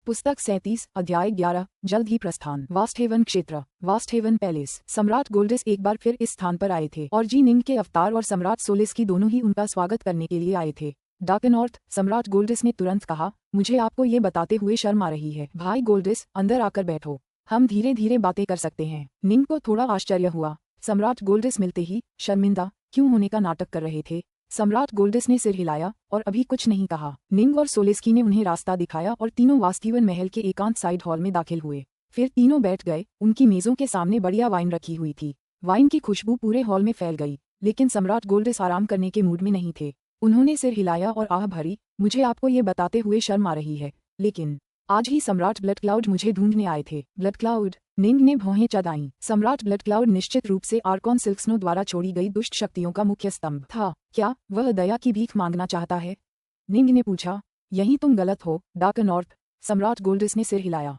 पुस्तक 37 अध्याय 11 जल्द ही प्रस्थान। वास्टहेवन क्षेत्र, वास्टहेवन पैलेस। सम्राट गोल्डिस एक बार फिर इस स्थान पर आए थे और जी निंग के अवतार और सम्राट सोलिस्की दोनों ही उनका स्वागत करने के लिए आए थे। डार्कनॉर्थ, सम्राट गोल्डिस ने तुरंत कहा, मुझे आपको ये बताते हुए शर्म आ रही है। भाई गोल्डिस, अंदर आकर बैठो, हम धीरे धीरे बातें कर सकते हैं। निंग को थोड़ा आश्चर्य हुआ। सम्राट गोल्डिस मिलते ही शर्मिंदा क्यों होने का नाटक कर रहे थे। सम्राट गोल्डिस ने सिर हिलाया और अभी कुछ नहीं कहा। निंग और सोलिस्की ने उन्हें रास्ता दिखाया और तीनों वास्टहेवन महल के एकांत साइड हॉल में दाखिल हुए। फिर तीनों बैठ गए। उनकी मेजों के सामने बढ़िया वाइन रखी हुई थी। वाइन की खुशबू पूरे हॉल में फैल गई, लेकिन सम्राट गोल्डिस आराम करने के मूड में नहीं थे। उन्होंने सिर हिलाया और आह भरी, मुझे आपको ये बताते हुए शर्म आ रही है, लेकिन आज ही सम्राट ब्लड क्लाउड मुझे ढूंढने आए थे। Blood cloud? निंग ने भौहें चढ़ाईं। सम्राट ब्लड क्लाउड निश्चित रूप से आर्कॉन सिल्क्सनो द्वारा छोड़ी गई दुष्ट शक्तियों का मुख्य स्तंभ था। क्या वह दया की भीख मांगना चाहता है? निंग ने पूछा। यहीं तुम गलत हो डार्कनॉर्थ, सम्राट गोल्डिस ने सिर हिलाया।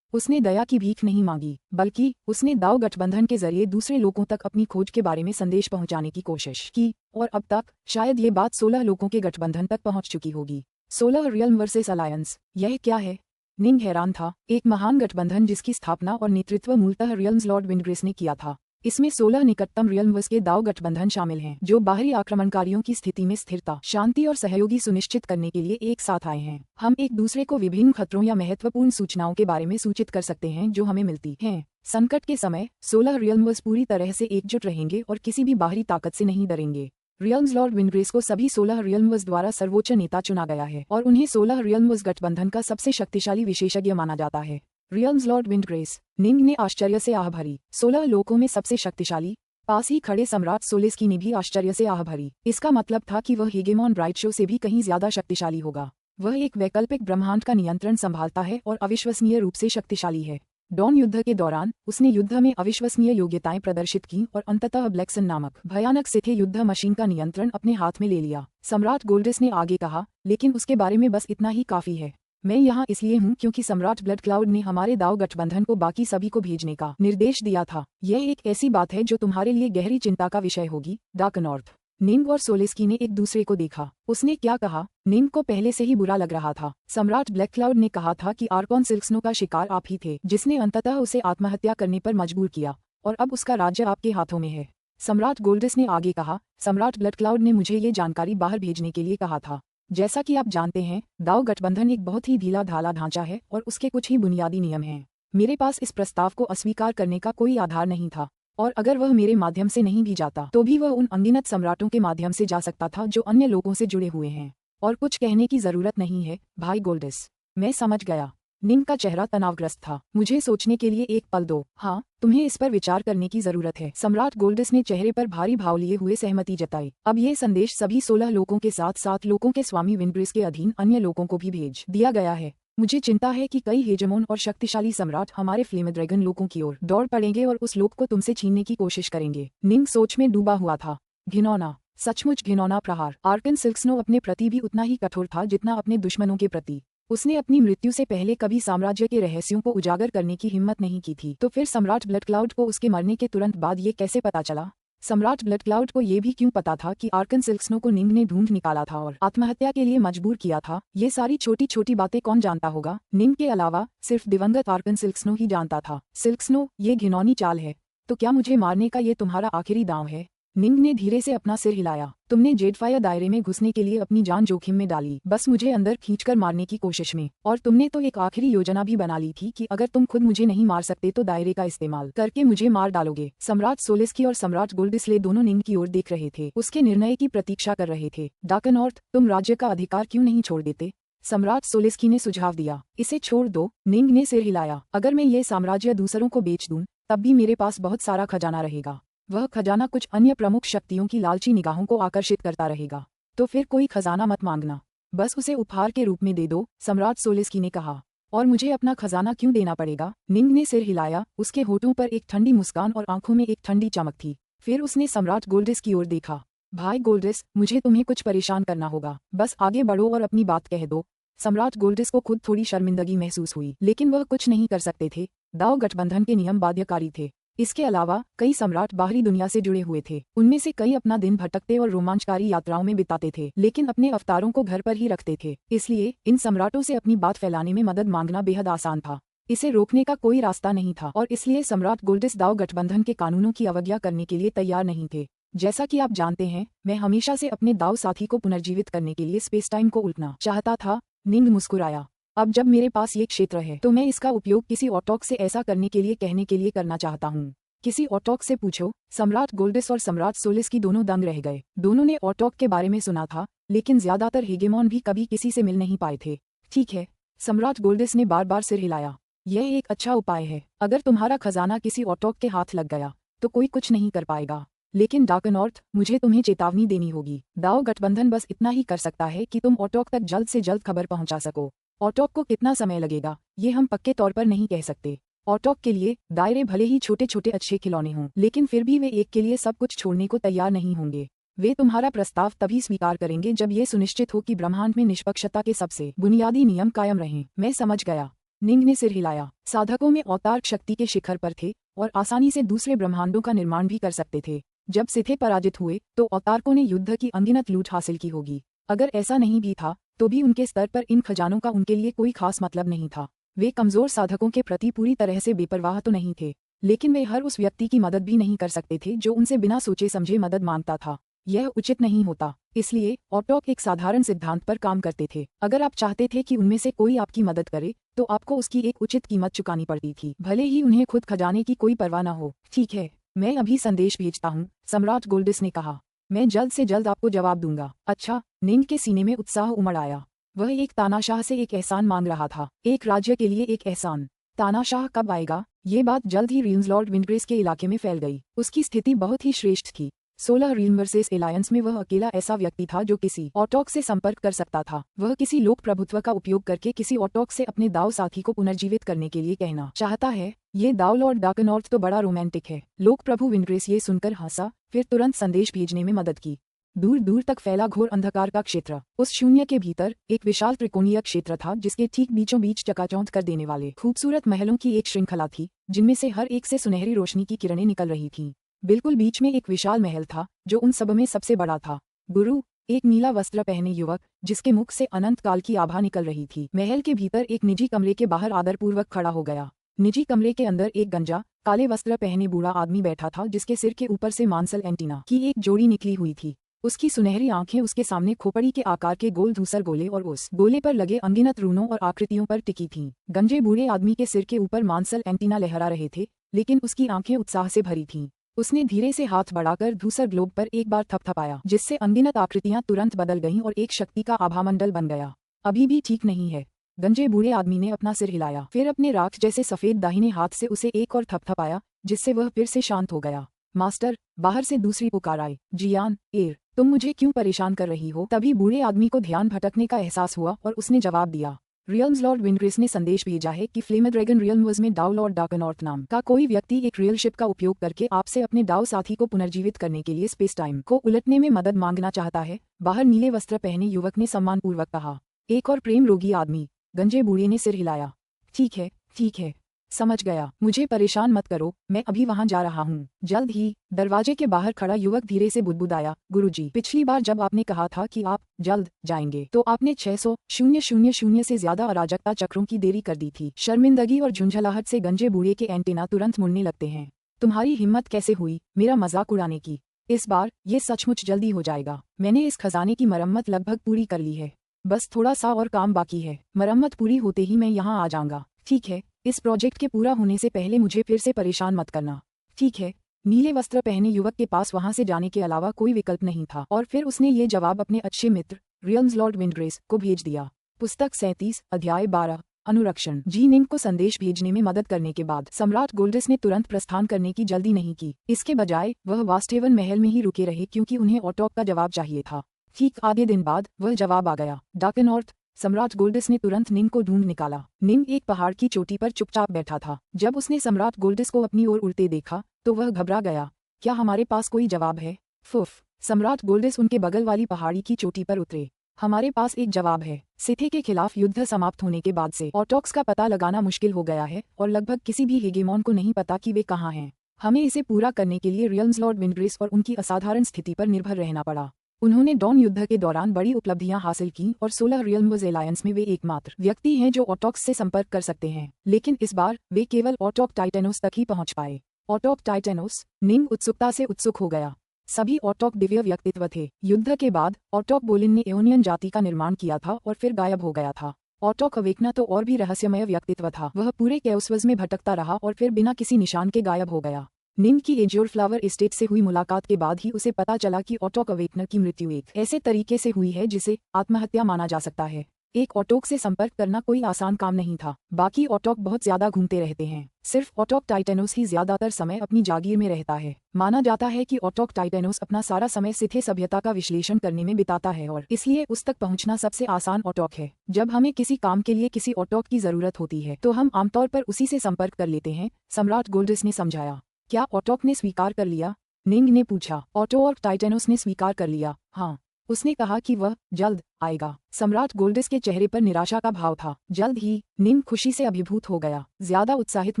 उसने दया की भीख नहीं मांगी, बल्कि उसने दाव गठबंधन के जरिए दूसरे लोगों तक अपनी खोज के बारे में संदेश पहुंचाने की कोशिश की, और अब तक शायद ये बात 16 लोगों के गठबंधन तक पहुंच चुकी होगी। 16 रियल्म वर्सेस अलायंस, यह क्या है? निंग हैरान था। एक महान गठबंधन जिसकी स्थापना और नेतृत्व मूलतः रियल्म्स लॉर्ड विंडग्रेस ने किया था। इसमें 16 निकटतम रियल्म्स के दाव गठबंधन शामिल हैं, जो बाहरी आक्रमणकारियों की स्थिति में स्थिरता, शांति और सहयोगी सुनिश्चित करने के लिए एक साथ आए हैं। हम एक दूसरे को विभिन्न खतरों या महत्वपूर्ण सूचनाओं के बारे में सूचित कर सकते हैं जो हमें मिलती हैं। संकट के समय 16 रियल्म्स पूरी तरह से एकजुट रहेंगे और किसी भी बाहरी ताकत से नहीं डरेंगे। रियल्म्स लॉर्ड विंडग्रेस को सभी 16 रियल्म्स द्वारा सर्वोच्च नेता चुना गया है और उन्हें 16 रियल्म्स गठबंधन का सबसे शक्तिशाली विशेषज्ञ माना जाता है। रियल्म्स लॉर्ड विंडग्रेस, निंग ने आश्चर्य से आह भरी। 16 लोकों में सबसे शक्तिशाली? पास ही खड़े सम्राट सोलिस्की ने भी आश्चर्य से आह भरी। इसका मतलब था कि वह हेगेमॉन ब्राइट शो से भी कहीं ज्यादा शक्तिशाली होगा। वह एक वैकल्पिक ब्रह्मांड का नियंत्रण संभालता है और अविश्वसनीय रूप से शक्तिशाली है। डॉन युद्ध के दौरान उसने युद्ध में अविश्वसनीय योग्यताएं प्रदर्शित की और अंततः ब्लैक्सन नामक भयानक सिथे युद्ध मशीन का नियंत्रण अपने हाथ में ले लिया। सम्राट गोल्डिस ने आगे कहा, लेकिन उसके बारे में बस इतना ही काफी है। मैं यहाँ इसलिए हूँ क्योंकि सम्राट ब्लड क्लाउड ने हमारे दाव गठबंधन को बाकी सभी को भेजने का निर्देश दिया था। यह एक ऐसी बात है जो तुम्हारे लिए गहरी चिंता का विषय होगी डार्कनॉर्थ। निंग और सोलिस्की ने एक दूसरे को देखा। उसने क्या कहा? निंग को पहले से ही बुरा लग रहा था। सम्राट ब्लैक क्लाउड ने कहा था कि आर्कॉन सिल्क्सनो का शिकार आप ही थे, जिसने अंततः उसे आत्महत्या करने पर मजबूर किया, और अब उसका राज्य आपके हाथों में है। सम्राट गोल्डिस ने आगे कहा, सम्राट ब्लड क्लाउड ने मुझे ये जानकारी बाहर भेजने के लिए कहा था। जैसा कि आप जानते हैं, दाव गठबंधन एक बहुत ही ढीला ढाला ढांचा है और उसके कुछ ही बुनियादी नियम हैं। मेरे पास इस प्रस्ताव को अस्वीकार करने का कोई आधार नहीं था, और अगर वह मेरे माध्यम से नहीं भी जाता तो भी वह उन अनगिनत सम्राटों के माध्यम से जा सकता था जो अन्य लोगों से जुड़े हुए हैं। और कुछ कहने की जरूरत नहीं है भाई गोल्डिस, मैं समझ गया। निंग का चेहरा तनावग्रस्त था। मुझे सोचने के लिए एक पल दो। हाँ, तुम्हें इस पर विचार करने की जरूरत है। सम्राट गोल्डिस ने चेहरे पर भारी भाव लिए हुए सहमति जताई। अब ये संदेश सभी 16 लोगों के साथ 7 लोगों के स्वामी विंडग्रेस के अधीन अन्य लोगों को भी भेज दिया गया है। मुझे चिंता है कि कई हेजेमोन और शक्तिशाली सम्राट हमारे फ्लेम ड्रैगन लोगों की ओर दौड़ पड़ेंगे और उस लोक को तुमसे छीनने की कोशिश करेंगे। निंग सोच में डूबा हुआ था। घिनौना, सचमुच घिनौना प्रहार। आर्कन सिल्क्सनो अपने प्रति भी उतना ही कठोर था जितना अपने दुश्मनों के प्रति। उसने अपनी मृत्यु से पहले कभी साम्राज्य के रहस्यों को उजागर करने की हिम्मत नहीं की थी। तो फिर सम्राट ब्लड क्लाउड को उसके मरने के तुरंत बाद ये कैसे पता चला? सम्राट ब्लड क्लाउड को ये भी क्यों पता था कि आर्कन सिल्क्सनो को निंग ने ढूंढ निकाला था और आत्महत्या के लिए मजबूर किया था? ये सारी छोटी छोटी बातें कौन जानता होगा? निंग के अलावा सिर्फ दिवंगत आर्कन सिल्क्सनो ही जानता था। सिल्क्सनो, ये घिनौनी चाल है। तो क्या मुझे मारने का ये तुम्हारा आखिरी दांव है? निंग ने धीरे से अपना सिर हिलाया। तुमने जेडफायर दायरे में घुसने के लिए अपनी जान जोखिम में डाली, बस मुझे अंदर खींचकर मारने की कोशिश में। और तुमने तो एक आखिरी योजना भी बना ली थी कि अगर तुम खुद मुझे नहीं मार सकते तो दायरे का इस्तेमाल करके मुझे मार डालोगे। सम्राट सोलिस्की और सम्राट गोल्डिसले दोनों निंग की ओर देख रहे थे, उसके निर्णय की प्रतीक्षा कर रहे थे। डार्कनॉर्थ, तुम राज्य का अधिकार क्यों नहीं छोड़ देते? सम्राट सोलिस्की ने सुझाव दिया। इसे छोड़ दो, निंग ने सिर हिलाया। अगर मैं ये साम्राज्य दूसरों को बेच दूं, तब भी मेरे पास बहुत सारा खजाना रहेगा। वह खजाना कुछ अन्य प्रमुख शक्तियों की लालची निगाहों को आकर्षित करता रहेगा। तो फिर कोई खजाना मत मांगना, बस उसे उपहार के रूप में दे दो, सम्राट सोलिस्की ने कहा। और मुझे अपना खजाना क्यों देना पड़ेगा? निंग ने सिर हिलाया। उसके होठों पर एक ठंडी मुस्कान और आंखों में एक ठंडी चमक थी। फिर उसने सम्राट गोल्डिस की ओर देखा। भाई गोल्डिस, मुझे तुम्हें कुछ परेशान करना होगा, बस आगे बढ़ो और अपनी बात कह दो। सम्राट गोल्डिस को खुद थोड़ी शर्मिंदगी महसूस हुई, लेकिन वह कुछ नहीं कर सकते थे। दाव गठबंधन के नियम बाध्यकारी थे। इसके अलावा कई सम्राट बाहरी दुनिया से जुड़े हुए थे। उनमें से कई अपना दिन भटकते और रोमांचकारी यात्राओं में बिताते थे, लेकिन अपने अवतारों को घर पर ही रखते थे। इसलिए इन सम्राटों से अपनी बात फैलाने में मदद मांगना बेहद आसान था। इसे रोकने का कोई रास्ता नहीं था और इसलिए सम्राट गोल्डिस दाव गठबंधन के कानूनों की अवज्ञा करने के लिए तैयार नहीं थे। जैसा कि आप जानते हैं, मैं हमेशा से अपने दाव साथी को पुनर्जीवित करने के लिए स्पेस टाइम को उल्टना चाहता था। निंग मुस्कुराया। अब जब मेरे पास ये क्षेत्र है तो मैं इसका उपयोग किसी ऑटोक से ऐसा करने के लिए कहने के लिए करना चाहता हूँ। किसी ऑटोक से पूछो। सम्राट गोल्डिस और सम्राट सोलिस की दोनों दंग रह गए। दोनों ने ऑटोक के बारे में सुना था, लेकिन ज्यादातर हेगेमॉन भी कभी किसी से मिल नहीं पाए थे। ठीक है, सम्राट गोल्डिस ने बार बार सिर हिलाया। यह एक अच्छा उपाय है। अगर तुम्हारा खजाना किसी ऑटोक के हाथ लग गया तो कोई कुछ नहीं कर पाएगा। लेकिन डार्कनॉर्थ, मुझे तुम्हें चेतावनी देनी होगी। दाव गठबंधन बस इतना ही कर सकता है कि तुम ऑटोक तक जल्द से जल्द खबर पहुंचा सको। ऑटोक को कितना समय लगेगा ये हम पक्के तौर पर नहीं कह सकते। ऑटोक के लिए दायरे भले ही छोटे छोटे अच्छे खिलौने हों, लेकिन फिर भी वे एक के लिए सब कुछ छोड़ने को तैयार नहीं होंगे। वे तुम्हारा प्रस्ताव तभी स्वीकार करेंगे जब ये सुनिश्चित हो कि ब्रह्मांड में निष्पक्षता के सबसे बुनियादी नियम कायम रहें। मैं समझ गया। निंग ने सिर हिलाया। साधकों में अवतार शक्ति के शिखर पर थे और आसानी से दूसरे ब्रह्मांडों का निर्माण भी कर सकते थे। जब सिथे पराजित हुए तो अवतारकों ने युद्ध की अनगिनत लूट हासिल की होगी। अगर ऐसा नहीं भी था तो भी उनके स्तर पर इन खजानों का उनके लिए कोई खास मतलब नहीं था। वे कमजोर साधकों के प्रति पूरी तरह से बेपरवाह तो नहीं थे, लेकिन वे हर उस व्यक्ति की मदद भी नहीं कर सकते थे जो उनसे बिना सोचे समझे मदद मांगता था। यह उचित नहीं होता। इसलिए ऑटोक एक साधारण सिद्धांत पर काम करते थे। अगर आप चाहते थे कि उनमें से कोई आपकी मदद करे तो आपको उसकी एक उचित कीमत चुकानी पड़ती थी, भले ही उन्हें खुद खजाने की कोई परवाह न हो। ठीक है, मैं अभी संदेश भेजता हूँ, सम्राट गोल्डिस ने कहा। मैं जल्द से जल्द आपको जवाब दूंगा। अच्छा। निंग के सीने में उत्साह उमड़ आया। वह एक तानाशाह से एक एहसान मांग रहा था। एक राज्य के लिए एक एहसान। तानाशाह कब आएगा? ये बात जल्द ही रील्स लॉर्ड विंड्रेस के इलाके में फैल गई। उसकी स्थिति बहुत ही श्रेष्ठ थी। 16 रील वर्सेस एलायंस में वह अकेला ऐसा व्यक्ति था जो किसी ऑटोक से संपर्क कर सकता था। वह किसी लोक प्रभुत्व का उपयोग करके किसी ऑटोक से अपने दाव साथी को पुनर्जीवित करने के लिए कहना चाहता है। ये दाव लॉर्ड डार्कनॉर्थ तो बड़ा रोमांटिक है। लोक प्रभु विंड्रेस ये सुनकर हंसा, फिर तुरंत संदेश भेजने में मदद की। दूर दूर तक फैला घोर अंधकार का क्षेत्र। उस शून्य के भीतर एक विशाल त्रिकोणीय क्षेत्र था जिसके ठीक बीचों बीच चकाचौंध कर देने वाले खूबसूरत महलों की एक श्रृंखला थी, जिनमें से हर एक से सुनहरी रोशनी की किरणें निकल रही थीं। बिल्कुल बीच में एक विशाल महल था जो उन सब में सबसे बड़ा था। गुरु, एक नीला वस्त्र पहने युवक जिसके मुख से अनंत काल की आभा निकल रही थी, महल के भीतर एक निजी कमरे के बाहर आदरपूर्वक खड़ा हो गया। निजी कमरे के अंदर एक गंजा काले वस्त्र पहने बूढ़ा आदमी बैठा था जिसके सिर के ऊपर से मांसल एंटीना की एक जोड़ी निकली हुई थी। उसकी सुनहरी आंखें उसके सामने खोपड़ी के आकार के गोल धूसर गोले और उस गोले पर लगे अनगिनत रूनों और आकृतियों पर टिकी थीं। गंजे बूढ़े आदमी के सिर के ऊपर मांसल एंटीना लहरा रहे थे, लेकिन उसकी आंखें उत्साह से भरी थीं। उसने धीरे से हाथ बढ़ाकर धूसर ग्लोब पर एक बार थपथपाया, जिससे अनगिनत आकृतियां तुरंत बदल गईं और एक शक्ति का आभामंडल बन गया। अभी भी ठीक नहीं है। गंजे बूढ़े आदमी ने अपना सिर हिलाया, फिर अपने राख जैसे सफेद दाहिने हाथ से उसे एक और थपथपाया, जिससे वह फिर से शांत हो गया। मास्टर, बाहर से दूसरी पुकार आई। जियान, एर, तुम मुझे क्यों परेशान कर रही हो? तभी बूढ़े आदमी को ध्यान भटकने का एहसास हुआ और उसने जवाब दिया। रियल्स लॉर्ड विंड्रेस ने संदेश भेजा है कि फ्लेम ड्रैगन रियल्म्स में दाव लॉर्ड डार्कनॉर्थ नाम का कोई व्यक्ति एक रियल शिप का उपयोग करके आपसे अपने दाव साथी को पुनर्जीवित करने के लिए स्पेस टाइम को उलटने में मदद मांगना चाहता है। बाहर नीले वस्त्र पहने युवक ने सम्मानपूर्वक कहा। एक और प्रेम रोगी आदमी। गंजे बूढ़े ने सिर हिलाया। ठीक है, ठीक है, समझ गया। मुझे परेशान मत करो, मैं अभी वहां जा रहा हूँ। जल्द ही। दरवाजे के बाहर खड़ा युवक धीरे से बुदबुदाया। गुरुजी, पिछली बार जब आपने कहा था कि आप जल्द जाएंगे तो आपने 600,000 से ज्यादा अराजकता चक्रों की देरी कर दी थी। शर्मिंदगी और झुंझलाहट से गंजे बूढ़े के एंटीना तुरंत मुड़ने लगते हैं। तुम्हारी हिम्मत कैसे हुई मेरा मजाक उड़ाने की? इस बार ये सचमुच जल्दी हो जाएगा। मैंने इस खजाने की मरम्मत लगभग पूरी कर ली है। बस थोड़ा सा और काम बाकी है। मरम्मत पूरी होते ही मैं यहाँ आ जाऊंगा। ठीक है, इस प्रोजेक्ट के पूरा होने से पहले मुझे फिर से परेशान मत करना। ठीक है। नीले वस्त्र पहने युवक के पास वहां से जाने के अलावा कोई विकल्प नहीं था और फिर उसने ये जवाब अपने अच्छे मित्र रियल्स लॉर्ड विंड्रेस को भेज दिया। पुस्तक 37 अध्याय 12 अनुरक्षण। जी निंग को संदेश भेजने में मदद करने के बाद सम्राट गोल्डिस ने तुरंत प्रस्थान करने की जल्दी नहीं की। इसके बजाय वह वास्टेवन महल में ही रुके रहे क्योंकि उन्हें ऑटोक का जवाब चाहिए था। ठीक आधे दिन बाद वह जवाब आ गया। डार्कनॉर्थ। सम्राट गोल्डिस ने तुरंत निंग को ढूंढ निकाला। निंग एक पहाड़ की चोटी पर चुपचाप बैठा था। जब उसने सम्राट गोल्डिस को अपनी ओर उड़ते देखा तो वह घबरा गया। क्या हमारे पास कोई जवाब है? फुफ। सम्राट गोल्डिस उनके बगल वाली पहाड़ी की चोटी पर उतरे। हमारे पास एक जवाब है। सिथे के खिलाफ युद्ध समाप्त होने के बाद से ऑटोक्स का पता लगाना मुश्किल हो गया है और लगभग किसी भी हेगेमॉन को नहीं पता कि वे कहाँ हैं। हमें इसे पूरा करने के लिए रियल्म्स लॉर्ड विंडग्रेस और उनकी असाधारण स्थिति पर निर्भर रहना पड़ा। उन्होंने डॉन युद्ध के दौरान बड़ी उपलब्धियां हासिल की और 16 रियल्म्स एलायंस में वे एकमात्र व्यक्ति हैं जो ऑटोक्स से संपर्क कर सकते हैं, लेकिन इस बार वे केवल ऑटोक टाइटेनोस तक ही पहुंच पाए। ऑटोक टाइटेनोस, निंग उत्सुकता से उत्सुक हो गया। सभी ऑटोक दिव्य व्यक्तित्व थे। युद्ध के बाद ऑटोक बोलिन ने एओनियन जाति का निर्माण किया था और फिर गायब हो गया था। ऑटोक अवेकना तो और भी रहस्यमय व्यक्तित्व था। वह पूरे कैओसवर्स में भटकता रहा और फिर बिना किसी निशान के गायब हो गया। निंग की एज्योर फ्लावर एस्टेट से हुई मुलाकात के बाद ही उसे पता चला कि ऑटोक अवेकनर की मृत्यु एक ऐसे तरीके से हुई है जिसे आत्महत्या माना जा सकता है। एक ऑटोक से संपर्क करना कोई आसान काम नहीं था। बाकी ऑटोक बहुत ज्यादा घूमते रहते हैं। सिर्फ ऑटोक टाइटेनोस ही ज्यादातर समय अपनी जागीर में रहता है। माना जाता है कि ऑटोक टाइटेनोस अपना सारा समय सिथे सभ्यता का विश्लेषण करने में बिताता है और इसलिए उस तक पहुंचना सबसे आसान ऑटोक है। जब हमें किसी काम के लिए किसी ऑटोक की जरूरत होती है तो हम आमतौर पर उसी से संपर्क कर लेते हैं, सम्राट गोल्डस ने समझाया। क्या ऑटोक ने स्वीकार कर लिया? निंग ने पूछा। ऑटोक टाइटेनोस ने स्वीकार कर लिया, हाँ। उसने कहा कि वह जल्द आएगा। सम्राट गोल्डस के चेहरे पर निराशा का भाव था। जल्द ही? निंग खुशी से अभिभूत हो गया। ज्यादा उत्साहित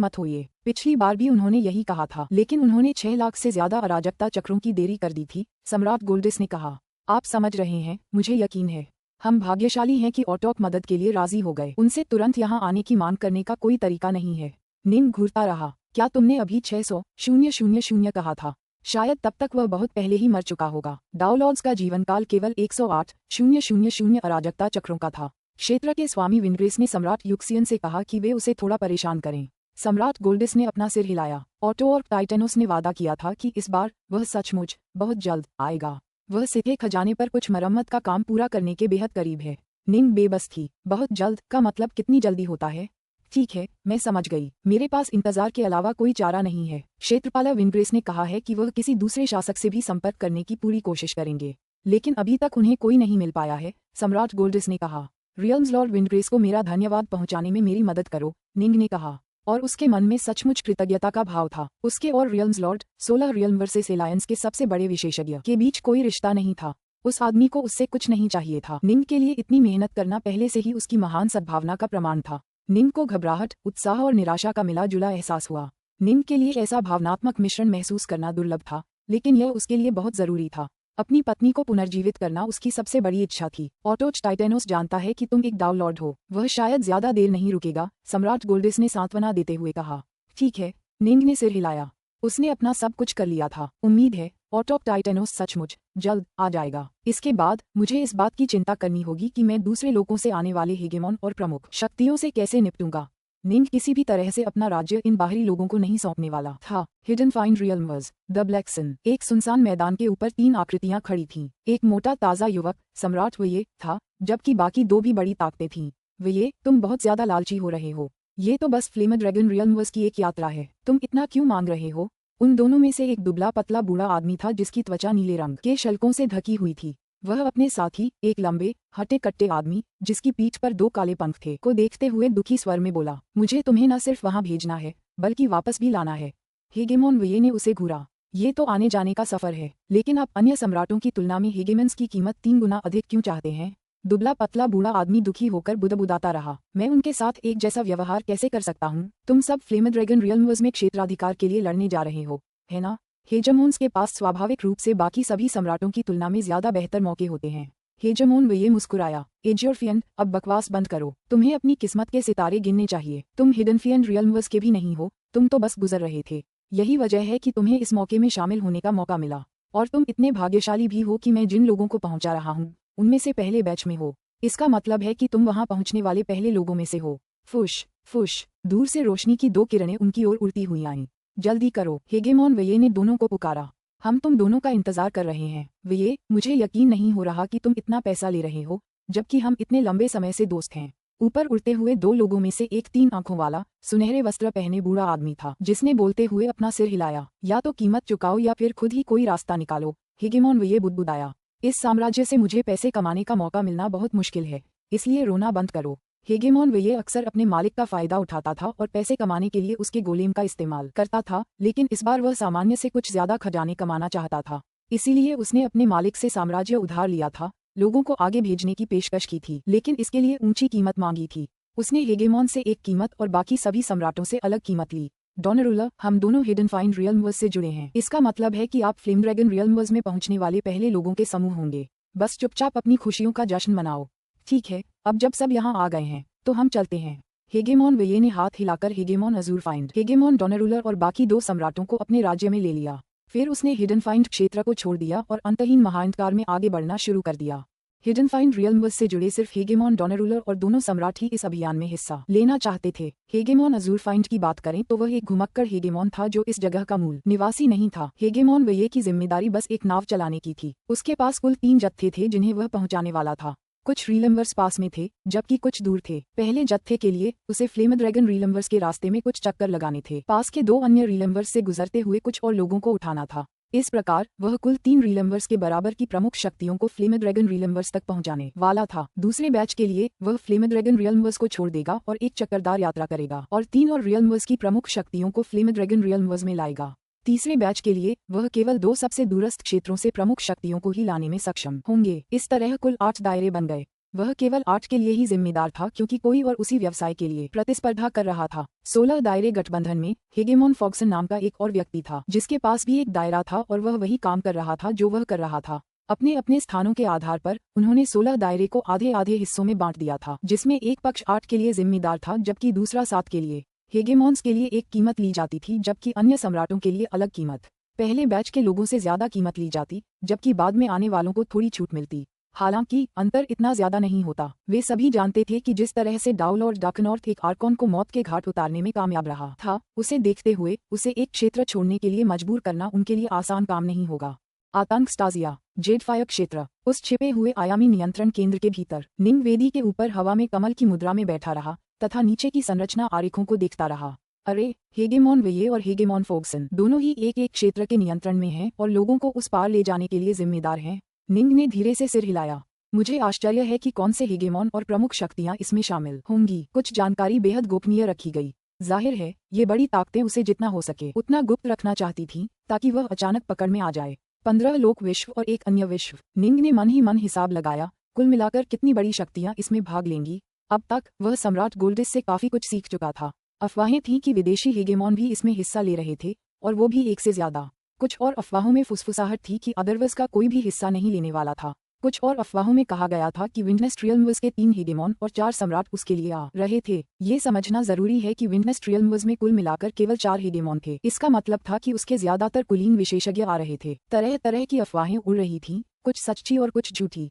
मत होइए। पिछली बार भी उन्होंने यही कहा था, लेकिन उन्होंने 6 लाख से ज्यादा अराजकता चक्रों की देरी कर दी थी। सम्राट गोल्डस ने कहा। आप समझ रहे हैं, मुझे यकीन है। हम भाग्यशाली हैं कि ऑटोक मदद के लिए राजी हो गए। उनसे तुरंत यहाँ आने की मांग करने का कोई तरीका नहीं है। निंग घूरता रहा। क्या तुमने अभी 600,000 कहा था? शायद तब तक वह बहुत पहले ही मर चुका होगा। डाउलॉर्ड्स का जीवनकाल केवल 108,000 अराजकता चक्रों का था। क्षेत्र के स्वामी विंडग्रेस ने सम्राट यूक्सियन से कहा कि वे उसे थोड़ा परेशान करें। सम्राट गोल्डस ने अपना सिर हिलाया। ऑटो और टाइटेनोस ने वादा किया था कि इस बार वह सचमुच बहुत जल्द आएगा। वह सिथे खजाने पर कुछ मरम्मत का काम पूरा करने के बेहद करीब है। निंग बेबस थी। बहुत जल्द का मतलब कितनी जल्दी होता है? ठीक है, मैं समझ गई। मेरे पास इंतजार के अलावा कोई चारा नहीं है। क्षेत्रपाल विंडग्रेस ने कहा है कि वह किसी दूसरे शासक से भी संपर्क करने की पूरी कोशिश करेंगे, लेकिन अभी तक उन्हें कोई नहीं मिल पाया है। सम्राट गोल्डस ने कहा। रियल्म्स लॉर्ड विंडग्रेस को मेरा धन्यवाद पहुंचाने में मेरी मदद करो, निंग ने कहा, और उसके मन में सचमुच कृतज्ञता का भाव था। उसके और रियल्म्स लॉर्ड 16 रियल्म वर्सेस एलायंस के सबसे बड़े विशेषज्ञ के बीच कोई रिश्ता नहीं था। उस आदमी को उससे कुछ नहीं चाहिए था। निंग के लिए इतनी मेहनत करना पहले से ही उसकी महान सद्भावना का प्रमाण था। निंग को घबराहट, उत्साह और निराशा का मिला जुला एहसास हुआ। निंग के लिए ऐसा भावनात्मक मिश्रण महसूस करना दुर्लभ था, लेकिन यह उसके लिए बहुत जरूरी था। अपनी पत्नी को पुनर्जीवित करना उसकी सबसे बड़ी इच्छा थी। ऑटोच टाइटेनोस जानता है कि तुम एक डाउलॉर्ड हो। वह शायद ज्यादा देर नहीं रुकेगा, सम्राट गोल्डस ने सांत्वना देते हुए कहा। ठीक है, निंग ने सिर हिलाया। उसने अपना सब कुछ कर लिया था। उम्मीद है ऑटोक टाइटेनोस सचमुच जल्द आ जाएगा। इसके बाद मुझे इस बात की चिंता करनी होगी कि मैं दूसरे लोगों से आने वाले हेगेमॉन और प्रमुख शक्तियों से कैसे निपटूंगा। निंग किसी भी तरह से अपना राज्य इन बाहरी लोगों को नहीं सौंपने वाला था। Hidden find रियल्म्स, the black sun. एक सुनसान मैदान के ऊपर 3 आकृतियां खड़ी थीं। एक मोटा ताजा युवक सम्राट वये था, जबकि बाकी 2 भी बड़ी ताकतें थीं। वये, तुम बहुत ज्यादा लालची हो रहे हो। ये तो बस फ्लेम ड्रैगन रियल्म्स की एक यात्रा है। तुम इतना क्यों मांग रहे हो? उन दोनों में से एक दुबला पतला बूढ़ा आदमी था जिसकी त्वचा नीले रंग के शल्कों से ढकी हुई थी। वह अपने साथी, एक लंबे हटे कट्टे आदमी जिसकी पीठ पर 2 काले पंख थे, को देखते हुए दुखी स्वर में बोला, मुझे तुम्हें न सिर्फ वहां भेजना है बल्कि वापस भी लाना है। हेगेमॉन वये ने उसे घूरा। ये तो आने जाने का सफर है, लेकिन आप अन्य सम्राटों की तुलना में हेगेमन्स की कीमत 3 गुना अधिक क्यों चाहते हैं? दुबला पतला बूढ़ा आदमी दुखी होकर बुदबुदाता रहा। मैं उनके साथ एक जैसा व्यवहार कैसे कर सकता हूँ? तुम सब फ्लेम ड्रैगन रियल्म्स में क्षेत्राधिकार के लिए लड़ने जा रहे हो, है ना? हेजेमोन्स के पास स्वाभाविक रूप से बाकी सभी सम्राटों की तुलना में ज्यादा बेहतर मौके होते हैं। हेजेमोन वये मुस्कुराया। एजियोरफियन, अब बकवास बंद करो। तुम्हें अपनी किस्मत के सितारे गिनने चाहिए। तुम हिडनफियन रियल्म्स के भी नहीं हो, तुम तो बस गुजर रहे थे। यही वजह है कि तुम्हें इस मौके में शामिल होने का मौका मिला। और तुम इतने भाग्यशाली भी हो कि मैं जिन लोगों को पहुंचा रहा हूँ उनमें से पहले बैच में हो। इसका मतलब है कि तुम वहां पहुंचने वाले पहले लोगों में से हो। फुश फुश, दूर से रोशनी की 2 किरणें उनकी ओर उड़ती हुई आईं। जल्दी करो, हेगेमॉन वये ने दोनों को पुकारा। हम तुम दोनों का इंतजार कर रहे हैं। वये, मुझे यकीन नहीं हो रहा कि तुम इतना पैसा ले रहे हो, जबकि हम इतने लंबे समय से दोस्त हैं। ऊपर उड़ते हुए 2 लोगों में से एक 3 आंखों वाला, सुनहरे वस्त्र पहने बूढ़ा आदमी था, जिसने बोलते हुए अपना सिर हिलाया। या तो कीमत चुकाओ या फिर खुद ही कोई रास्ता निकालो, हेगेमॉन वये बुदबुदाया। इस साम्राज्य से मुझे पैसे कमाने का मौका मिलना बहुत मुश्किल है, इसलिए रोना बंद करो। हेगेमॉन वये अक्सर अपने मालिक का फायदा उठाता था और पैसे कमाने के लिए उसके गोलेम का इस्तेमाल करता था, लेकिन इस बार वह सामान्य से कुछ ज्यादा खजाने कमाना चाहता था। इसीलिए उसने अपने मालिक से साम्राज्य उधार लिया था, लोगों को आगे भेजने की पेशकश की थी, लेकिन इसके लिए ऊंची कीमत मांगी थी। उसने हेगेमॉन से एक कीमत और बाकी सभी सम्राटों से अलग कीमत ली। डोनारूला, हम दोनों हिडन फाइंड रियलमवर्स से जुड़े हैं। इसका मतलब है कि आप फ्लेम ड्रैगन रियलमवर्स में पहुंचने वाले पहले लोगों के समूह होंगे। बस चुपचाप अपनी खुशियों का जश्न मनाओ। ठीक है, अब जब सब यहाँ आ गए हैं तो हम चलते हैं। हेगेमॉन वेये ने हाथ हिलाकर हेगेमॉन अजूर फाइंड, हेगेमॉन डोनारूला और बाकी 2 सम्राटों को अपने राज्य में ले लिया। फिर उसने हिडन फाइंड क्षेत्र को छोड़ दिया और अंतहीन महाअंधकार में आगे बढ़ना शुरू कर दिया। हिडन फाइंड रियलमवर्स से जुड़े सिर्फ हेगेमॉन डोनारूला और दोनों सम्राट ही इस अभियान में हिस्सा लेना चाहते थे। हेगेमॉन अजूर फाइंड की बात करें तो वह एक घुमक्कड़ हेगेमॉन था जो इस जगह का मूल निवासी नहीं था। हेगेमॉन वेये की जिम्मेदारी बस एक नाव चलाने की थी। उसके पास कुल 3 जत्थे थे जिन्हें वह पहुंचाने वाला था। कुछ रियलमवर्स पास में थे जबकि कुछ दूर थे। पहले जत्थे के लिए उसे फ्लेम ड्रैगन रियलमवर्स के रास्ते में कुछ चक्कर लगाने थे। पास के 2 अन्य रियलमवर्स से गुजरते हुए कुछ और लोगों को उठाना था। इस प्रकार वह कुल 3 रियलमवर्स के बराबर की प्रमुख शक्तियों को फ्लेम ड्रैगन रियलमवर्स तक पहुंचाने वाला था। दूसरे बैच के लिए वह फ्लेम ड्रैगन रियलमवर्स को छोड़ देगा और एक चक्करदार यात्रा करेगा और 3 और रियलमवर्स की प्रमुख शक्तियों को फ्लेम ड्रैगन रियलमवर्स में लाएगा। तीसरे बैच के लिए वह केवल 2 सबसे दूरस्थ क्षेत्रों से प्रमुख शक्तियों को ही लाने में सक्षम होंगे। इस तरह कुल 8 दायरे बन गए। वह केवल 8 के लिए ही जिम्मेदार था क्योंकि कोई और उसी व्यवसाय के लिए प्रतिस्पर्धा कर रहा था। 16 दायरे गठबंधन में हेगेमॉन फॉक्सन नाम का एक और व्यक्ति था जिसके पास भी एक दायरा था और वह वही काम कर रहा था जो वह कर रहा था। अपने अपने स्थानों के आधार पर उन्होंने 16 दायरे को आधे आधे हिस्सों में बांट दिया था, जिसमें एक पक्ष 8 के लिए जिम्मेदार था जबकि दूसरा 7 के लिए। हेगेमॉन्स के लिए एक कीमत ली जाती थी जबकि अन्य सम्राटों के लिए अलग कीमत। पहले बैच के लोगों से ज्यादा कीमत ली जाती जबकि बाद में आने वालों को थोड़ी छूट मिलती। हालांकि अंतर इतना ज्यादा नहीं होता। वे सभी जानते थे कि जिस तरह से डाउल और डाकनॉर्थ एक आर्कॉन को मौत के घाट उतारने में कामयाब रहा था, उसे देखते हुए उसे एक क्षेत्र छोड़ने के लिए मजबूर करना उनके लिए आसान काम नहीं होगा। आतंक स्टाजिया जेडफायर क्षेत्र। उस छिपे हुए आयामी नियंत्रण केंद्र के भीतर निंग वेदी के ऊपर हवा में कमल की मुद्रा में बैठा रहा तथा नीचे की संरचना आरेखों को देखता रहा। अरे, हेगेमॉन वेये और हेगेमॉन फोक्सन दोनों ही एक एक क्षेत्र के नियंत्रण में हैं और लोगों को उस पार ले जाने के लिए जिम्मेदार हैं। निंग ने धीरे से सिर हिलाया। मुझे आश्चर्य है कि कौन से हेगेमॉन और प्रमुख शक्तियां इसमें शामिल होंगी। कुछ जानकारी बेहद गोपनीय रखी गई। जाहिर है ये बड़ी ताकतें उसे जितना हो सके उतना गुप्त रखना चाहती थीं ताकि वह अचानक पकड़ में आ जाए। 15 लोक विश्व और एक अन्य विश्व। निंग ने मन ही मन हिसाब लगाया, कुल मिलाकर कितनी बड़ी शक्तियां इसमें भाग लेंगी। अब तक वह सम्राट गोल्डिस से काफी कुछ सीख चुका था। अफवाहें थीं कि विदेशी हेगेमॉन भी इसमें हिस्सा ले रहे थे और वो भी एक से ज्यादा। कुछ और अफवाहों में फुसफुसाहट थी कि अदरवर्स का कोई भी हिस्सा नहीं लेने वाला था। कुछ और अफवाहों में कहा गया था कि विंडनेस्ट रियलमवर्स के 3 हेगेमॉन और 4 सम्राट उसके लिए आ रहे थे। ये समझना जरूरी है कि विंडनेस्ट रियलमवर्स में कुल मिलाकर केवल 4 हेगेमॉन थे। इसका मतलब था कि उसके ज्यादातर कुलीन विशेषज्ञ आ रहे थे। तरह तरह की अफवाहें उड़ रही थीं, कुछ सच्ची और कुछ झूठी।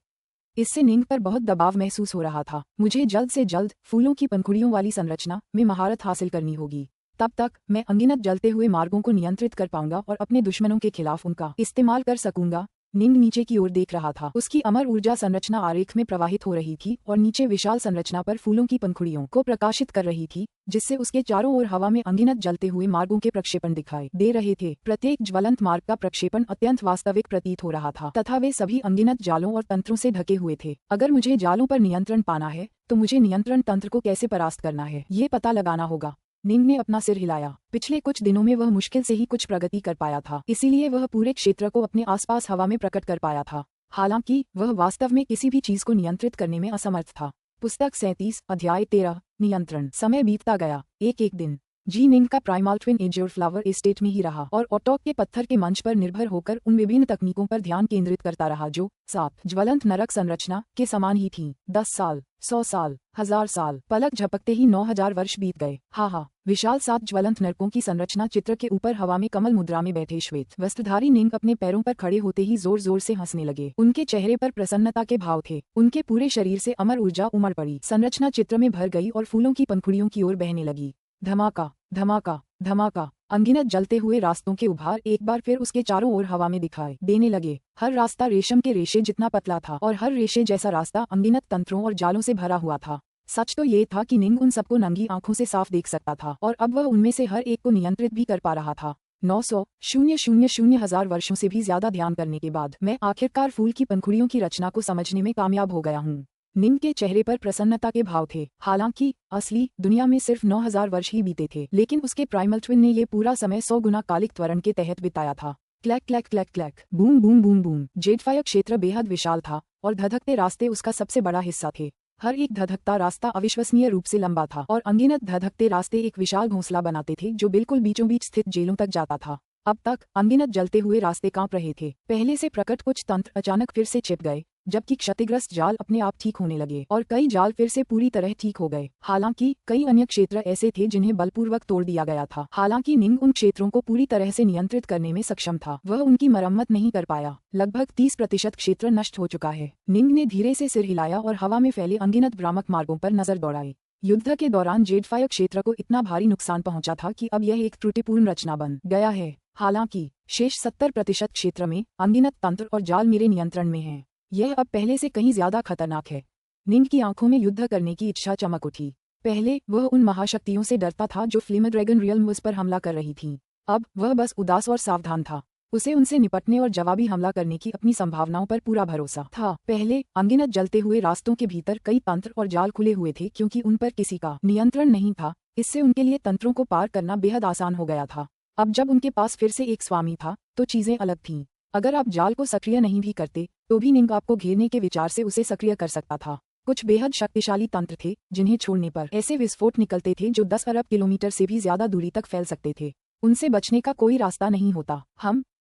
इससे निंग पर बहुत दबाव महसूस हो रहा था। मुझे जल्द से जल्द फूलों की पंखुड़ियों वाली संरचना में महारत हासिल करनी होगी। तब तक मैं अनगिनत जलते हुए मार्गों को नियंत्रित कर पाऊंगा और अपने दुश्मनों के खिलाफ उनका इस्तेमाल कर सकूंगा। निंग नीचे की ओर देख रहा था। उसकी अमर ऊर्जा संरचना आरेख में प्रवाहित हो रही थी और नीचे विशाल संरचना पर फूलों की पंखुड़ियों को प्रकाशित कर रही थी, जिससे उसके चारों ओर हवा में अनगिनत जलते हुए मार्गों के प्रक्षेपण दिखाई दे रहे थे। प्रत्येक ज्वलंत मार्ग का प्रक्षेपण अत्यंत वास्तविक प्रतीत हो रहा था तथा वे सभी अनगिनत जालों और तंत्रों से ढके हुए थे। अगर मुझे जालों पर नियंत्रण पाना है तो मुझे नियंत्रण तंत्र को कैसे परास्त करना है ये पता लगाना होगा। निंग ने अपना सिर हिलाया। पिछले कुछ दिनों में वह मुश्किल से ही कुछ प्रगति कर पाया था, इसीलिए वह पूरे क्षेत्र को अपने आसपास हवा में प्रकट कर पाया था। हालांकि वह वास्तव में किसी भी चीज को नियंत्रित करने में असमर्थ था। पुस्तक 37 अध्याय 13 नियंत्रण। समय बीतता गया। एक दिन जी निंग का primal twin azure flower estate में ही रहा और ओटॉक के पत्थर के मंच पर निर्भर होकर उन विभिन्न तकनीकों पर ध्यान केंद्रित करता रहा जो 7 ज्वलंत नरक संरचना के समान ही थीं। 10 साल, 100 साल, 1000 साल, पलक झपकते ही 9000 वर्ष बीत गए। हा, विशाल 7 ज्वलंत नरकों की संरचना चित्र के ऊपर हवा में कमल मुद्रा में बैठे श्वेत वस्त्रधारी निंग अपने पैरों पर खड़े होते ही जोर जोर से हंसने लगे। उनके चेहरे पर प्रसन्नता के भाव थे। उनके पूरे शरीर से अमर ऊर्जा उमड़ पड़ी। संरचना चित्र में भर गई और फूलों की पंखुड़ियों की ओर बहने लगी। धमाका, धमाका, धमाका। अनगिनत जलते हुए रास्तों के उभार एक बार फिर उसके चारों ओर हवा में दिखाई देने लगे। हर रास्ता रेशम के रेशे जितना पतला था और हर रेशे जैसा रास्ता अनगिनत तंत्रों और जालों से भरा हुआ था। सच तो ये था कि निंग उन सबको नंगी आंखों से साफ देख सकता था और अब वह उनमें से हर एक को नियंत्रित भी कर पा रहा था। 900,000 वर्षों से भी ज्यादा ध्यान करने के बाद मैं आखिरकार फूल की पंखुड़ियों की रचना को समझने में कामयाब हो गया हूँ। निंग के चेहरे पर प्रसन्नता के भाव थे। हालांकि असली दुनिया में सिर्फ 9000 वर्ष ही बीते थे, लेकिन उसके प्राइमल ट्विन ने ये पूरा समय 100 गुना कालिक त्वरण के तहत बिताया था। Clack clack clack clack, boom boom boom boom. जेडफायर क्षेत्र बेहद विशाल था और धधकते रास्ते उसका सबसे बड़ा हिस्सा थे। हर एक धधकता रास्ता अविश्वसनीय रूप से लंबा था और अनगिनत धधकते रास्ते एक विशाल घोंसला बनाते थे जो बिल्कुल बीचों बीच स्थित जेलों तक जाता था। अब तक अनगिनत जलते हुए रास्ते कांप रहे थे। पहले से प्रकट कुछ तंत्र अचानक फिर से छिप गए, जबकि क्षतिग्रस्त जाल अपने आप ठीक होने लगे और कई जाल फिर से पूरी तरह ठीक हो गए। हालांकि कई अन्य क्षेत्र ऐसे थे जिन्हें बलपूर्वक तोड़ दिया गया था। हालांकि निंग उन क्षेत्रों को पूरी तरह से नियंत्रित करने में सक्षम था। वह उनकी मरम्मत नहीं कर पाया। लगभग 30% क्षेत्र नष्ट हो चुका है। निंग ने धीरे से सिर हिलाया और हवा में फैले अनगिनत भ्रामक मार्गों पर नजर दौड़ाई। युद्ध के दौरान जेडफायर क्षेत्र को इतना भारी नुकसान पहुंचा था कि अब यह एक त्रुटिपूर्ण रचना बन गया है। हालांकि शेष 70% क्षेत्र में अनगिनत तंत्र और जाल मेरे नियंत्रण में हैं। यह अब पहले से कहीं ज्यादा खतरनाक है। निंग की आंखों में युद्ध करने की इच्छा चमक उठी। पहले वह उन महाशक्तियों से डरता था जो फ्लेम ड्रैगन रियल्म्स पर हमला कर रही थीं। अब वह बस उदास और सावधान था। उसे उनसे निपटने और जवाबी हमला करने की अपनी संभावनाओं पर पूरा भरोसा था। पहले अनगिनत जलते हुए रास्तों के भीतर कई तंत्र और जाल खुले हुए थे क्योंकि उन पर किसी का नियंत्रण नहीं था। इससे उनके लिए तंत्रों को पार करना बेहद आसान हो गया था। अब जब उनके पास फिर से एक स्वामी था तो चीजें अलग थीं। अगर आप जाल को सक्रिय नहीं भी करते तो भी निंग आपको घेरने के विचार से उसे सक्रिय कर सकता था। कुछ बेहद शक्तिशाली तंत्र थे जिन्हें छोड़ने पर ऐसे विस्फोट निकलते थे जो 10 अरब किलोमीटर से भी ज्यादा दूरी तक फैल सकते थे। उनसे बचने का कोई रास्ता नहीं होता।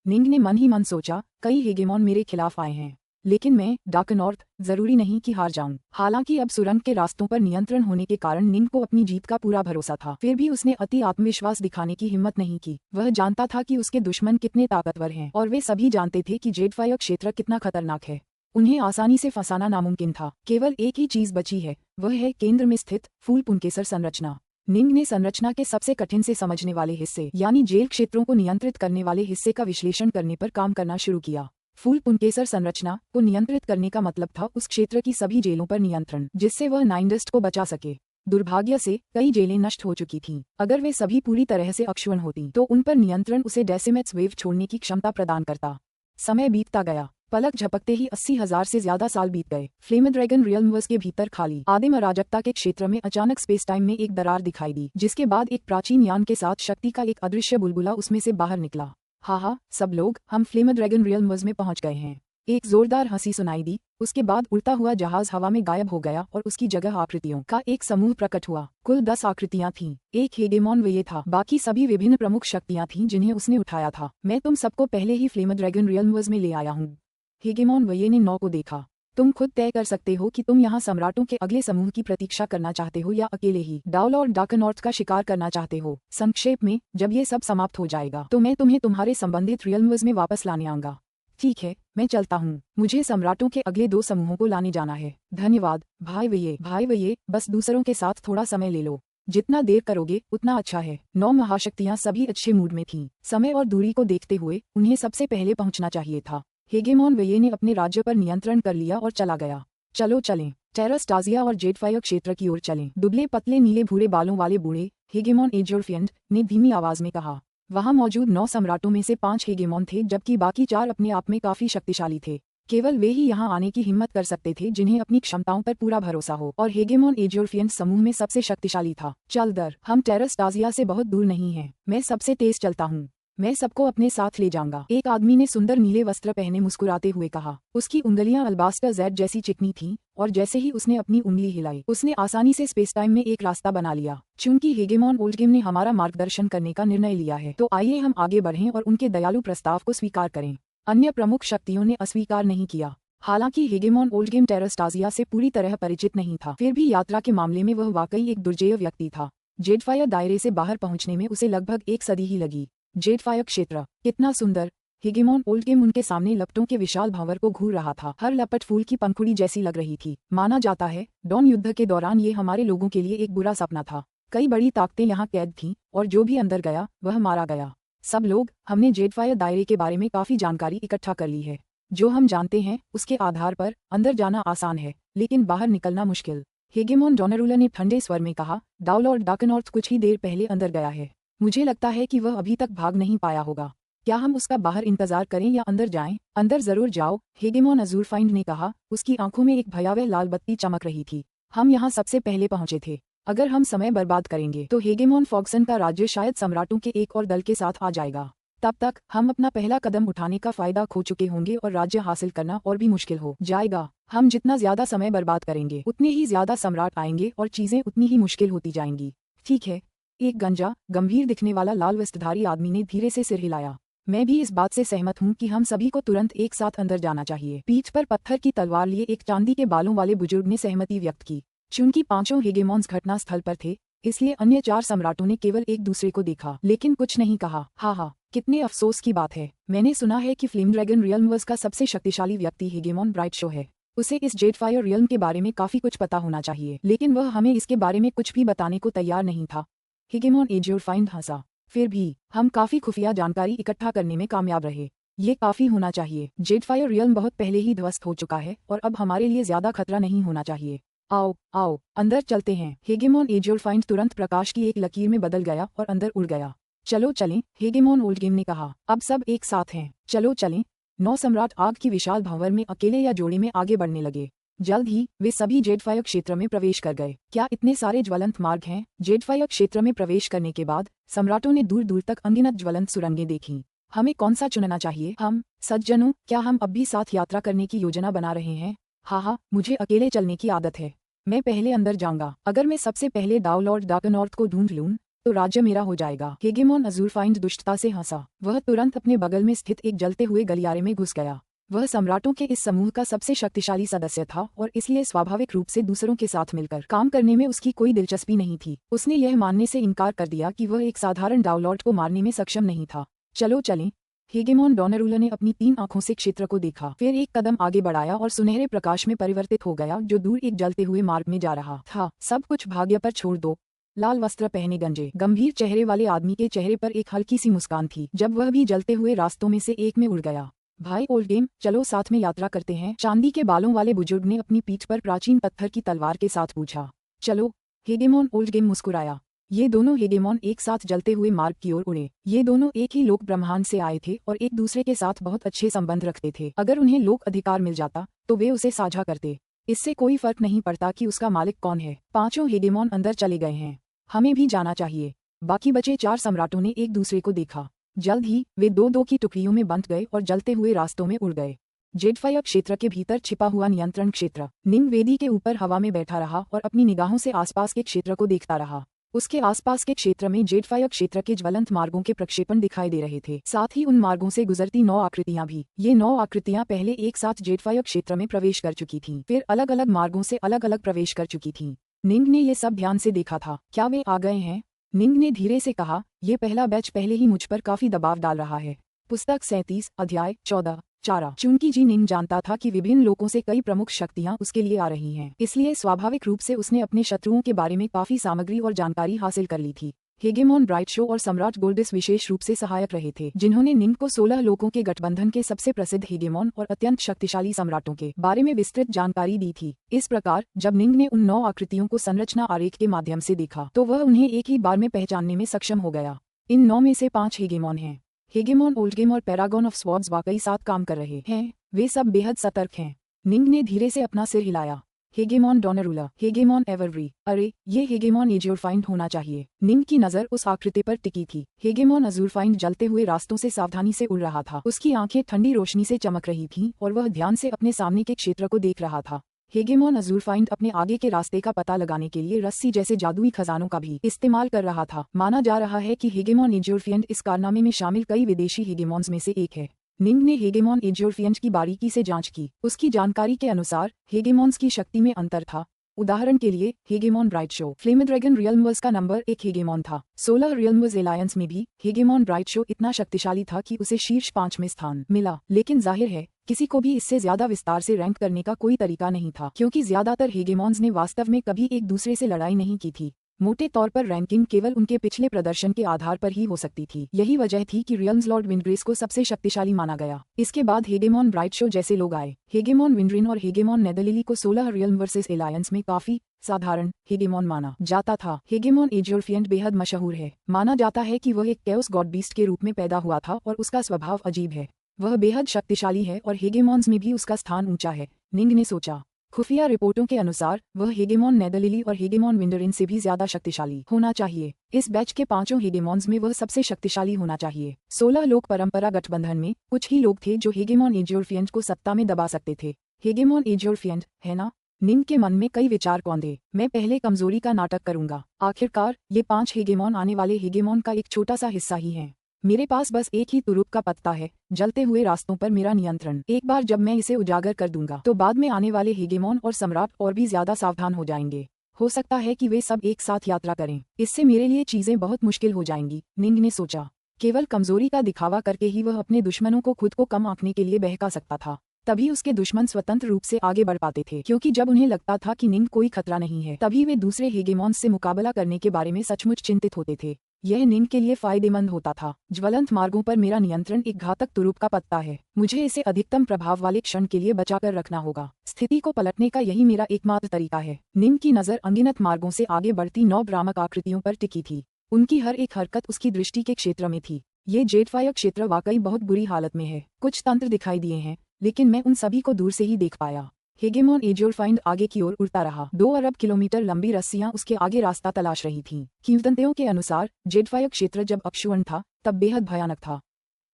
निंग ने मन ही मन सोचा, कई हेगेमॉन मेरे खिलाफ आए हैं, लेकिन मैं डार्क नॉर्थ जरूरी नहीं कि हार जाऊं। हालांकि अब सुरंग के रास्तों पर नियंत्रण होने के कारण निंग को अपनी जीत का पूरा भरोसा था। फिर भी उसने अति आत्मविश्वास दिखाने की हिम्मत नहीं की। वह जानता था कि उसके दुश्मन कितने ताकतवर हैं और वे सभी जानते थे कि जेडफायर क्षेत्र कितना खतरनाक है। उन्हें आसानी से फंसाना नामुमकिन था। केवल एक ही चीज बची है, वह है केंद्र में स्थित फूल पुनकेसर संरचना। निंग ने संरचना के सबसे कठिन से समझने वाले हिस्से यानी जेल क्षेत्रों को नियंत्रित करने वाले हिस्से का विश्लेषण करने पर काम करना शुरू किया। फूल पुनकेसर संरचना को नियंत्रित करने का मतलब था उस क्षेत्र की सभी जेलों पर नियंत्रण, जिससे वह नाइनडस्ट को बचा सके। दुर्भाग्य से कई जेलें नष्ट हो चुकी थीं। अगर वे सभी पूरी तरह से अक्षुण्ण होती तो उन पर नियंत्रण उसे डेसिमेट्स वेव छोड़ने की क्षमता प्रदान करता। समय बीतता गया। पलक झपकते ही 80,000 से ज्यादा साल बीत गए। फ्लेम ड्रैगन रियल्म्स के भीतर खाली आदिम अराजकता के क्षेत्र में अचानक स्पेस टाइम में एक दरार दिखाई दी, जिसके बाद एक प्राचीन यान के साथ शक्ति का एक अदृश्य बुलबुला उसमें से बाहर निकला। हा सब लोग, हम फ्लेम ड्रैगन रियल्म्स में पहुंच गए हैं। एक जोरदार हंसी सुनाई दी। उसके बाद उड़ता हुआ जहाज हवा में गायब हो गया और उसकी जगह आकृतियों का एक समूह प्रकट हुआ। कुल 10 आकृतियां थीं। एक हेगेमॉन वये था, बाकी सभी विभिन्न प्रमुख शक्तियां थीं जिन्हें उसने उठाया था। मैं तुम सबको पहले ही फ्लेम ड्रैगन रियल्म्स में ले आया हूँ। हेगेमॉन वये ने 9 को देखा। तुम खुद तय कर सकते हो कि तुम यहाँ सम्राटों के अगले समूह की प्रतीक्षा करना चाहते हो या अकेले ही डाउल और डार्क नॉर्थ का शिकार करना चाहते हो। संक्षेप में, जब ये सब समाप्त हो जाएगा तो मैं तुम्हें तुम्हारे संबंधित रियल्म्स में वापस लाने आऊंगा। ठीक है, मैं चलता हूँ। मुझे सम्राटों के अगले 2 समूहों को लाने जाना है। धन्यवाद भाई वये, बस दूसरों के साथ थोड़ा समय ले लो। जितना देर करोगे उतना अच्छा है। 9 महाशक्तियाँ सभी अच्छे मूड में थीं। समय और दूरी को देखते हुए उन्हें सबसे पहले पहुंचना चाहिए था। हेगेमॉन वये ने अपने राज्य पर नियंत्रण कर लिया और चला गया। चलो चलें, टेरास्टाजिया और जेडफायर क्षेत्र की ओर चलें। दुबले पतले नीले भूरे बालों वाले बूढ़े हेगेमॉन एजोरफियंड ने धीमी आवाज में कहा। वहां मौजूद 9 सम्राटों में से 5 हेगेमॉन थे, जबकि बाकी 4 अपने आप में काफी शक्तिशाली थे। केवल वे ही यहाँ आने की हिम्मत कर सकते थे जिन्हें अपनी क्षमताओं पर पूरा भरोसा हो, और हेगेमॉन एजोरफियंड समूह में सबसे शक्तिशाली था। चल दर, हम टेरास्टाजिया से बहुत दूर नहीं हैं। मैं सबसे तेज चलता हूँ। मैं सबको अपने साथ ले जाऊंगा। एक आदमी ने सुंदर नीले वस्त्र पहने मुस्कुराते हुए कहा। उसकी उंगलियां अल्बास्टर जेड जैसी चिकनी थीं, और जैसे ही उसने अपनी उंगली हिलाई उसने आसानी से स्पेस टाइम में एक रास्ता बना लिया। चूंकि हेगेमॉन ओल्डगेम ने हमारा मार्गदर्शन करने का निर्णय लिया है, तो आइए हम आगे बढ़ें और उनके दयालु प्रस्ताव को स्वीकार करें। अन्य प्रमुख शक्तियों ने अस्वीकार नहीं किया। हालांकि हेगेमॉन ओल्डगेम टेरास्टाजिया से पूरी तरह परिचित नहीं था, फिर भी यात्रा के मामले में वह वाकई एक दुर्जेय व्यक्ति था। जेडफायर दायरे से बाहर पहुंचने में उसे लगभग 1 सदी ही लगी। जेडफायर क्षेत्र कितना सुंदर! हेगेमॉन ओल्डगेम उनके सामने लपटों के विशाल भंवर को घूर रहा था। हर लपट फूल की पंखुड़ी जैसी लग रही थी। माना जाता है डॉन युद्ध के दौरान ये हमारे लोगों के लिए एक बुरा सपना था। कई बड़ी ताकतें यहाँ कैद थीं, और जो भी अंदर गया वह मारा गया। सब लोग, हमने जेडफायर दायरे के बारे में काफी जानकारी इकट्ठा कर ली है। जो हम जानते हैं उसके आधार पर अंदर जाना आसान है, लेकिन बाहर निकलना मुश्किल। हेगेमॉन डोनारूला ने ठंडे स्वर में कहा। डाउल और डार्क नॉर्थ कुछ ही देर पहले अंदर गया है। मुझे लगता है कि वह अभी तक भाग नहीं पाया होगा। क्या हम उसका बाहर इंतजार करें या अंदर जाएं? अंदर जरूर जाओ, हेगेमॉन अजूरफाइंड ने कहा। उसकी आंखों में एक भयावह लाल बत्ती चमक रही थी। हम यहाँ सबसे पहले पहुंचे थे। अगर हम समय बर्बाद करेंगे तो हेगेमॉन फॉक्सन का राज्य शायद सम्राटों के एक और दल के साथ आ जाएगा। तब तक हम अपना पहला कदम उठाने का फायदा खो चुके होंगे और राज्य हासिल करना और भी मुश्किल हो जाएगा। हम जितना ज्यादा समय बर्बाद करेंगे उतने ही ज्यादा सम्राट आएंगे और चीजें उतनी ही मुश्किल होती जाएंगी। ठीक है, एक गंजा गंभीर दिखने वाला लाल वस्त्रधारी आदमी ने धीरे से सिर हिलाया। मैं भी इस बात से सहमत हूँ कि हम सभी को तुरंत एक साथ अंदर जाना चाहिए। पीठ पर पत्थर की तलवार लिए एक चांदी के बालों वाले बुजुर्ग ने सहमति व्यक्त की। चूंकि पांचों हेगेमॉन्स घटना स्थल पर थे, इसलिए अन्य 4 सम्राटों ने केवल एक दूसरे को देखा लेकिन कुछ नहीं कहा। हाँ, कितने अफसोस की बात है। मैंने सुना है कि फ्लेम ड्रैगन रियल्मवर्स का सबसे शक्तिशाली व्यक्ति हेगेमॉन ब्राइटशो है। उसे इस जेडफायर रियल्म के बारे में काफी कुछ पता होना चाहिए, लेकिन वह हमें इसके बारे में कुछ भी बताने को तैयार नहीं था। हेगेमॉन एज्योरफाइंड हंसा। फिर भी हम काफी खुफिया जानकारी इकट्ठा करने में कामयाब रहे। ये काफी होना चाहिए। जेडफायर रियल्म बहुत पहले ही ध्वस्त हो चुका है और अब हमारे लिए ज्यादा खतरा नहीं होना चाहिए। आओ अंदर चलते हैं। हेगेमॉन एज्योरफाइंड तुरंत प्रकाश की एक लकीर में बदल गया और अंदर उड़ गया। चलो चलें, हेगेमॉन ओल्डगेम ने कहा। अब सब एक साथ हैं, चलो चलें। 9 सम्राट आग की विशाल भंवर में अकेले या जोड़े में आगे बढ़ने लगे। जल्द ही वे सभी जेडफायर क्षेत्र में प्रवेश कर गए। क्या इतने सारे ज्वलंत मार्ग हैं? जेडफायर क्षेत्र में प्रवेश करने के बाद सम्राटों ने दूर दूर तक अनगिनत ज्वलंत सुरंगें देखीं। हमें कौन सा चुनना चाहिए? हम सज्जनों, क्या हम अब भी साथ यात्रा करने की योजना बना रहे हैं? हाँ, मुझे अकेले चलने की आदत है। मैं पहले अंदर जाऊंगा। अगर मैं सबसे पहले डाउ लॉर्ड डार्कनॉर्थ को ढूंढ लूं तो राज्य मेरा हो जाएगा। हेगेमॉन अज़ूरफाइंड दुष्टता से हंसा। वह तुरंत अपने बगल में स्थित एक जलते हुए गलियारे में घुस गया। वह सम्राटों के इस समूह का सबसे शक्तिशाली सदस्य था और इसलिए स्वाभाविक रूप से दूसरों के साथ मिलकर काम करने में उसकी कोई दिलचस्पी नहीं थी। उसने यह मानने से इनकार कर दिया कि वह एक साधारण डाउलॉर्ड को मारने में सक्षम नहीं था। चलो चलें। हेगेमॉन डोनारूला ने अपनी 3 आंखों से क्षेत्र को देखा, फिर एक कदम आगे बढ़ाया और सुनहरे प्रकाश में परिवर्तित हो गया जो दूर एक जलते हुए मार्ग में जा रहा था। सब कुछ भाग्य पर छोड़ दो। लाल वस्त्र पहने गंजे गंभीर चेहरे वाले आदमी के चेहरे पर एक हल्की सी मुस्कान थी जब वह भी जलते हुए रास्तों में से एक में उड़ गया। भाई ओल्डगेम, चलो साथ में यात्रा करते हैं। चांदी के बालों वाले बुजुर्ग ने अपनी पीठ पर प्राचीन पत्थर की तलवार के साथ पूछा। चलो। हेगेमॉन ओल्डगेम मुस्कुराया। ये दोनों हेगेमॉन एक साथ जलते हुए मार्ग की ओर उड़े। ये दोनों एक ही लोक ब्रह्मांड से आए थे और एक दूसरे के साथ बहुत अच्छे संबंध रखते थे। अगर उन्हें लोक अधिकार मिल जाता तो वे उसे साझा करते। इससे कोई फर्क नहीं पड़ता कि उसका मालिक कौन है। पांचों हेगेमॉन अंदर चले गए हैं। हमें भी जाना चाहिए। बाकी बचे 4 सम्राटों ने एक दूसरे को देखा। जल्द ही वे 2-2 की टुकड़ियों में बंट गए और जलते हुए रास्तों में उड़ गए। जेडफायर क्षेत्र के भीतर छिपा हुआ नियंत्रण क्षेत्र निंग वेदी के ऊपर हवा में बैठा रहा और अपनी निगाहों से आसपास के क्षेत्र को देखता रहा। उसके आसपास के क्षेत्र में जेडफायर क्षेत्र के ज्वलंत मार्गों के प्रक्षेपण दिखाई दे रहे थे, साथ ही उन मार्गों से गुजरती 9 आकृतियां भी। ये 9 आकृतियां पहले एक साथ जेडफायर क्षेत्र में प्रवेश कर चुकी थीं, फिर अलग अलग मार्गों से अलग अलग प्रवेश कर चुकी थीं। निंग ने ये सब ध्यान से देखा था। क्या वे आ गए हैं? निंग ने धीरे से कहा। ये पहला बैच पहले ही मुझ पर काफी दबाव डाल रहा है। पुस्तक 37 अध्याय 14 चारा। चूंकि जी निंग जानता था कि विभिन्न लोगों से कई प्रमुख शक्तियां उसके लिए आ रही हैं, इसलिए स्वाभाविक रूप से उसने अपने शत्रुओं के बारे में काफी सामग्री और जानकारी हासिल कर ली थी। हेगेमॉन ब्राइटशो और सम्राट गोल्डिस विशेष रूप से सहायक रहे थे, जिन्होंने निंग को 16 लोगों के गठबंधन के सबसे प्रसिद्ध हेगेमॉन और अत्यंत शक्तिशाली सम्राटों के बारे में विस्तृत जानकारी दी थी। इस प्रकार जब निंग ने उन 9 आकृतियों को संरचना आरेख के माध्यम से देखा तो वह उन्हें एक ही बार में पहचानने में सक्षम हो गया। इन 9 में से 5 हेगेमॉन हैं। हेगेमॉन ओल्डगेम और पैरागॉन ऑफ स्वॉर्ड्स वाकई साथ काम कर रहे हैं। वे सब बेहद सतर्क हैं। निंग ने धीरे से अपना सिर हिलाया। हेगेमॉन डोनारूला, हेगेमॉन एवररी, अरे ये हेगेमॉन एज्योरफाइंड होना चाहिए। निंग की नजर उस आकृति पर टिकी थी। हेगेमॉन अज़ूरफाइंड जलते हुए रास्तों से सावधानी से उड़ रहा था। उसकी आंखें ठंडी रोशनी से चमक रही थीं और वह ध्यान से अपने सामने के क्षेत्र को देख रहा था। हेगेमॉन अज़ूरफाइंड अपने आगे के रास्ते का पता लगाने के लिए रस्सी जैसे जादुई खजानों का भी इस्तेमाल कर रहा था। माना जा रहा है कि हेगेमॉन एज्योरफियंड इस कारनामे में शामिल कई विदेशी हेगेमॉन्स में से एक है। निंग ने हेगेमॉन एज्योरफियंड की बारीकी से जांच की। उसकी जानकारी के अनुसार हेगेमॉन्स की शक्ति में अंतर था। उदाहरण के लिए हेगेमॉन ब्राइटशो फ्लेम ड्रैगन रियल्मवर्स का नंबर 1 हेगेमॉन था। 16 रियल्मवर्स एलायंस में भी हेगेमॉन ब्राइटशो इतना शक्तिशाली था कि उसे शीर्ष 5 में स्थान मिला। लेकिन जाहिर है किसी को भी इससे ज्यादा विस्तार से रैंक करने का कोई तरीका नहीं था, क्योंकि ज्यादातर हेगेमॉन्स ने वास्तव में कभी एक दूसरे से लड़ाई नहीं की थी। मोटे तौर पर रैंकिंग केवल उनके पिछले प्रदर्शन के आधार पर ही हो सकती थी। यही वजह थी कि रियल्म्स लॉर्ड विंड्रेस को सबसे शक्तिशाली माना गया। इसके बाद हेगेमॉन ब्राइटशो जैसे लोग आए। हेगेमॉन विंड्रिन और हेगेमॉन नेदरलिली को 16 रियल्म वर्सेस एलायंस में काफी साधारण हेगेमॉन माना जाता था। हेगेमॉन एज्योरफियंड बेहद मशहूर है। माना जाता है कि वह एक कैओस गॉड बीस्ट के रूप में पैदा हुआ था और उसका स्वभाव अजीब है। वह बेहद शक्तिशाली है और हेगेमॉन्स में भी उसका स्थान ऊंचा है। निंग ने सोचा। खुफिया रिपोर्टों के अनुसार वह हेगेमॉन नेदरलिली और हेगेमॉन विंडरिन से भी ज्यादा शक्तिशाली होना चाहिए। इस बैच के 5 हेगेमॉन्स में वह सबसे शक्तिशाली होना चाहिए। 16 लोग परंपरा गठबंधन में कुछ ही लोग थे जो हेगेमॉन एजियोरफिएंट को सत्ता में दबा सकते थे। हेगेमॉन एजियोरफिएंट, है ना? निंग के मन में कई विचार कौंधे। मैं पहले कमजोरी का नाटक करूंगा। आखिरकार ये 5 हेगेमॉन आने वाले हेगेमॉन का एक छोटा सा हिस्सा ही है। मेरे पास बस एक ही तुरुप का पत्ता है, जलते हुए रास्तों पर मेरा नियंत्रण। एक बार जब मैं इसे उजागर कर दूंगा तो बाद में आने वाले हेगेमॉन और सम्राट और भी ज्यादा सावधान हो जाएंगे। हो सकता है कि वे सब एक साथ यात्रा करें। इससे मेरे लिए चीजें बहुत मुश्किल हो जाएंगी, निंग ने सोचा। केवल कमजोरी का दिखावा करके ही वह अपने दुश्मनों को खुद को कम आंकने के लिए बहका सकता था। तभी उसके दुश्मन स्वतंत्र रूप से आगे बढ़ पाते थे, क्योंकि जब उन्हें लगता था कि निंग कोई खतरा नहीं है तभी वे दूसरे हेगेमॉन्स से मुकाबला करने के बारे में सचमुच चिंतित होते थे। यह निंग के लिए फायदेमंद होता था। ज्वलंत मार्गों पर मेरा नियंत्रण एक घातक तुरुप का पत्ता है। मुझे इसे अधिकतम प्रभाव वाले क्षण के लिए बचाकर रखना होगा। स्थिति को पलटने का यही मेरा एकमात्र तरीका है। निंग की नजर अनगिनत मार्गों से आगे बढ़ती 9 भ्रामक आकृतियों पर टिकी थी। उनकी हर एक हरकत उसकी दृष्टि के क्षेत्र में थी। ये जेडफायर क्षेत्र वाकई बहुत बुरी हालत में है। कुछ तंत्र दिखाई दिए हैं, लेकिन मैं उन सभी को दूर से ही देख पाया। हेगेमॉन एजियोरफाइंड आगे की ओर उड़ता रहा। 2 अरब किलोमीटर लंबी रस्सियां उसके आगे रास्ता तलाश रही थीं। किंवदंतियों के अनुसार जेडफायर क्षेत्र जब अपशुअन था तब बेहद भयानक था।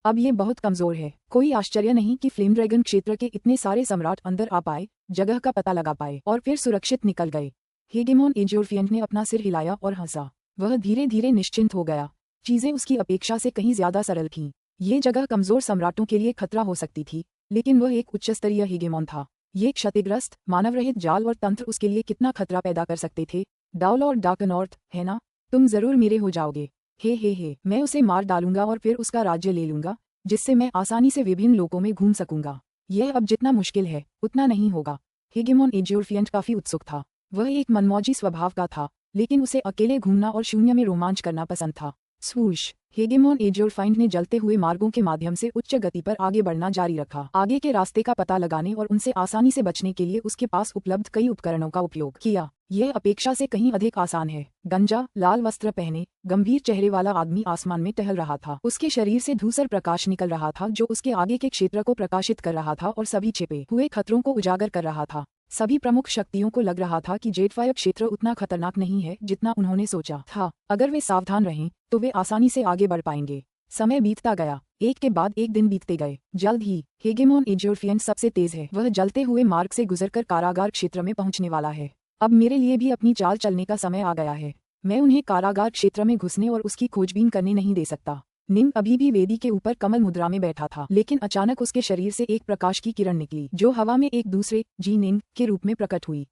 अब ये बहुत कमजोर है। कोई आश्चर्य नहीं कि फ्लेम ड्रैगन क्षेत्र के इतने सारे सम्राट अंदर आ पाए, जगह का पता लगा पाए और फिर सुरक्षित निकल गए। हेगेमॉन एजियोरफिएंट ने अपना सिर हिलाया और हंसा। वह धीरे धीरे निश्चिंत हो गया। चीजें उसकी अपेक्षा से कहीं ज्यादा सरल थीं। ये जगह कमजोर सम्राटों के लिए खतरा हो सकती थी, लेकिन वह एक उच्चस्तरीय हेगेमॉन था। ये क्षतिग्रस्त मानवरहित जाल और तंत्र उसके लिए कितना खतरा पैदा कर सकते थे। डाउल और डार्कनॉर्थ, है ना? तुम जरूर मेरे हो जाओगे। हे, मैं उसे मार डालूंगा और फिर उसका राज्य ले लूंगा, जिससे मैं आसानी से विभिन्न लोकों में घूम सकूंगा। यह अब जितना मुश्किल है उतना नहीं होगा। हेगेमॉन एजियोरफिएंट काफी उत्सुक था। वह एक मनमौजी स्वभाव का था, लेकिन उसे अकेले घूमना और शून्य में रोमांच करना पसंद था। स्वूश! हेगेमॉन एजियोरफाइंड ने जलते हुए मार्गों के माध्यम से उच्च गति पर आगे बढ़ना जारी रखा। आगे के रास्ते का पता लगाने और उनसे आसानी से बचने के लिए उसके पास उपलब्ध कई उपकरणों का उपयोग किया। यह अपेक्षा से कहीं अधिक आसान है। गंजा लाल वस्त्र पहने गंभीर चेहरे वाला आदमी आसमान में टहल रहा था। उसके शरीर से धूसर प्रकाश निकल रहा था जो उसके आगे के क्षेत्र को प्रकाशित कर रहा था और सभी छिपे हुए खतरों को उजागर कर रहा था। सभी प्रमुख शक्तियों को लग रहा था कि जेडफायर क्षेत्र उतना खतरनाक नहीं है जितना उन्होंने सोचा था। अगर वे सावधान रहें तो वे आसानी से आगे बढ़ पाएंगे। समय बीतता गया। एक के बाद एक दिन बीतते गए। जल्द ही हेगेमॉन एजियोरफिएंट सबसे तेज है। वह जलते हुए मार्ग से गुजरकर कारागार क्षेत्र में पहुंचने वाला है। अब मेरे लिए भी अपनी चाल चलने का समय आ गया है। मैं उन्हें कारागार क्षेत्र में घुसने और उसकी खोजबीन करने नहीं दे सकता। निंग अभी भी वेदी के ऊपर कमल मुद्रा में बैठा था, लेकिन अचानक उसके शरीर से एक प्रकाश की किरण निकली जो हवा में एक दूसरे निंग के रूप में प्रकट हुई।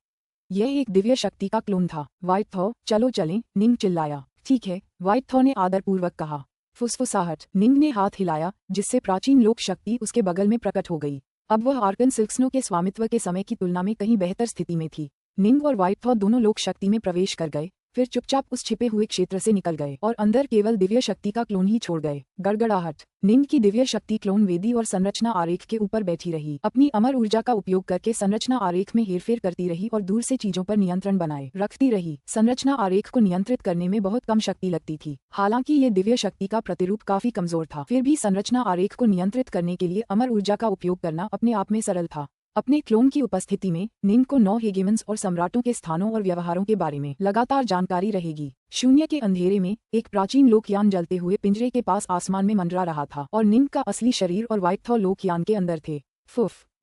यह एक दिव्य शक्ति का क्लोन था। व्हाइट थॉ, चलो चलें, निंग चिल्लाया। ठीक है, व्हाइट थॉ ने आदरपूर्वक कहा। फुसफुसाहट। निंग ने हाथ हिलाया, जिससे प्राचीन लोक शक्ति उसके बगल में प्रकट हो गई। अब वह आर्कन सिल्क्सनो के स्वामित्व के समय की तुलना में कहीं बेहतर स्थिति में थी। निंग और व्हाइट थॉ दोनों लोक शक्ति में प्रवेश कर गए, फिर चुपचाप उस छिपे हुए क्षेत्र से निकल गए और अंदर केवल दिव्य शक्ति का क्लोन ही छोड़ गए। गड़गड़ाहट। निंग की दिव्य शक्ति क्लोन वेदी और संरचना आरेख के ऊपर बैठी रही। अपनी अमर ऊर्जा का उपयोग करके संरचना आरेख में हेरफेर करती रही और दूर से चीजों पर नियंत्रण बनाए रखती रही। संरचना आरेख को नियंत्रित करने में बहुत कम शक्ति लगती थी। हालांकि ये दिव्य शक्ति का प्रतिरूप काफी कमजोर था, फिर भी संरचना आरेख को नियंत्रित करने के लिए अमर ऊर्जा का उपयोग करना अपने आप में सरल था। अपने क्लोन की उपस्थिति में निंग को 9 हेगेमन्स और सम्राटों के स्थानों और व्यवहारों के बारे में लगातार जानकारी रहेगी। शून्य के अंधेरे में एक प्राचीन लोकयान जलते हुए पिंजरे के पास आसमान में मंडरा रहा था और निंग का असली शरीर और व्हाइट थॉ लोकयान के अंदर थे।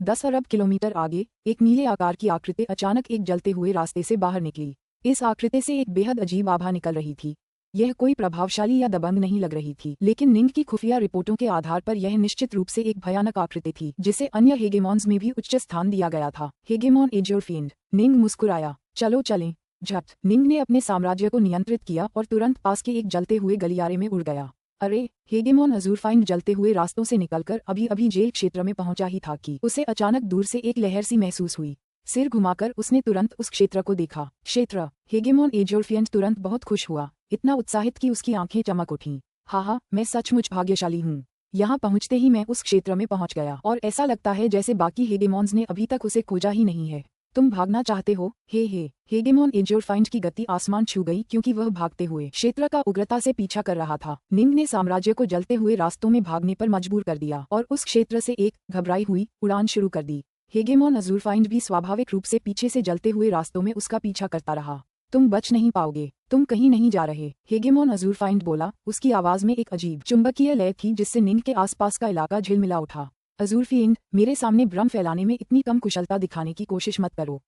10 अरब किलोमीटर आगे एक नीले आकार की आकृति अचानक एक जलते हुए रास्ते से बाहर निकली। इस आकृति से एक बेहद अजीब आभा निकल रही थी। यह कोई प्रभावशाली या दबंग नहीं लग रही थी, लेकिन निंग की खुफिया रिपोर्टों के आधार पर यह निश्चित रूप से एक भयानक आकृति थी जिसे अन्य हेगेमॉन्स में भी उच्च स्थान दिया गया था। हेगेमॉन एजियोरफिएंट। निंग मुस्कुराया। चलो चलें। झट। निंग ने अपने साम्राज्य को नियंत्रित किया और तुरंत पास के एक जलते हुए गलियारे में उड़ गया। अरे! हेगेमॉन अजूरफाइंड जलते हुए रास्तों से निकलकर अभी अभी जेल क्षेत्र में पहुंचा ही था कि उसे अचानक दूर से एक लहर सी महसूस हुई। सिर घुमाकर उसने तुरंत उस क्षेत्र को देखा। क्षेत्र। हेगेमॉन एजियोरफिएंट तुरंत बहुत खुश हुआ, इतना उत्साहित कि उसकी आंखें चमक उठीं। हाँ, मैं सचमुच भाग्यशाली हूँ। यहाँ पहुँचते ही मैं उस क्षेत्र में पहुँच गया और ऐसा लगता है जैसे बाकी हेगेमॉन्स ने अभी तक उसे खोजा ही नहीं है। तुम भागना चाहते हो? हे। हेगेमॉन एजियोरफाइंड की गति आसमान छू गई क्योंकि वह भागते हुए क्षेत्र का उग्रता से पीछा कर रहा था। निंग ने साम्राज्य को जलते हुए रास्तों में भागने पर मजबूर कर दिया और उस क्षेत्र से एक घबराई हुई उड़ान शुरू कर दी। हेगेमॉन अज़ुरफाइंड भी स्वाभाविक रूप से पीछे से जलते हुए रास्तों में उसका पीछा करता रहा। तुम बच नहीं पाओगे, तुम कहीं नहीं जा रहे, हेगेमॉन अज़ुरफाइंड बोला। उसकी आवाज में एक अजीब चुंबकीय लय थी जिससे निंग के आसपास का इलाका झिलमिला उठा। अज़ुरफाइंड, मेरे सामने भ्रम फैलाने में इतनी कम कुशलता दिखाने की कोशिश मत करो।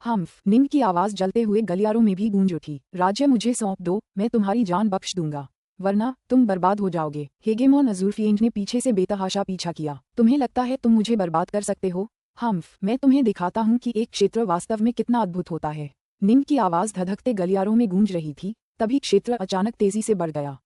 हम्फ, निंग की आवाज जलते हुए गलियारों में भी गूंज उठी। राज्य मुझे सौंप दो, मैं तुम्हारी जान बख्श दूंगा, वरना तुम बर्बाद हो जाओगे। हेगेमॉन अज़ुरफाइंड ने पीछे से बेतहाशा पीछा किया। तुम्हें लगता है तुम मुझे बर्बाद कर सकते हो? हम्फ, मैं तुम्हें दिखाता हूँ कि एक क्षेत्र वास्तव में कितना अद्भुत होता है। निंग की आवाज धधकते गलियारों में गूंज रही थी। तभी क्षेत्र अचानक तेजी से बढ़ गया।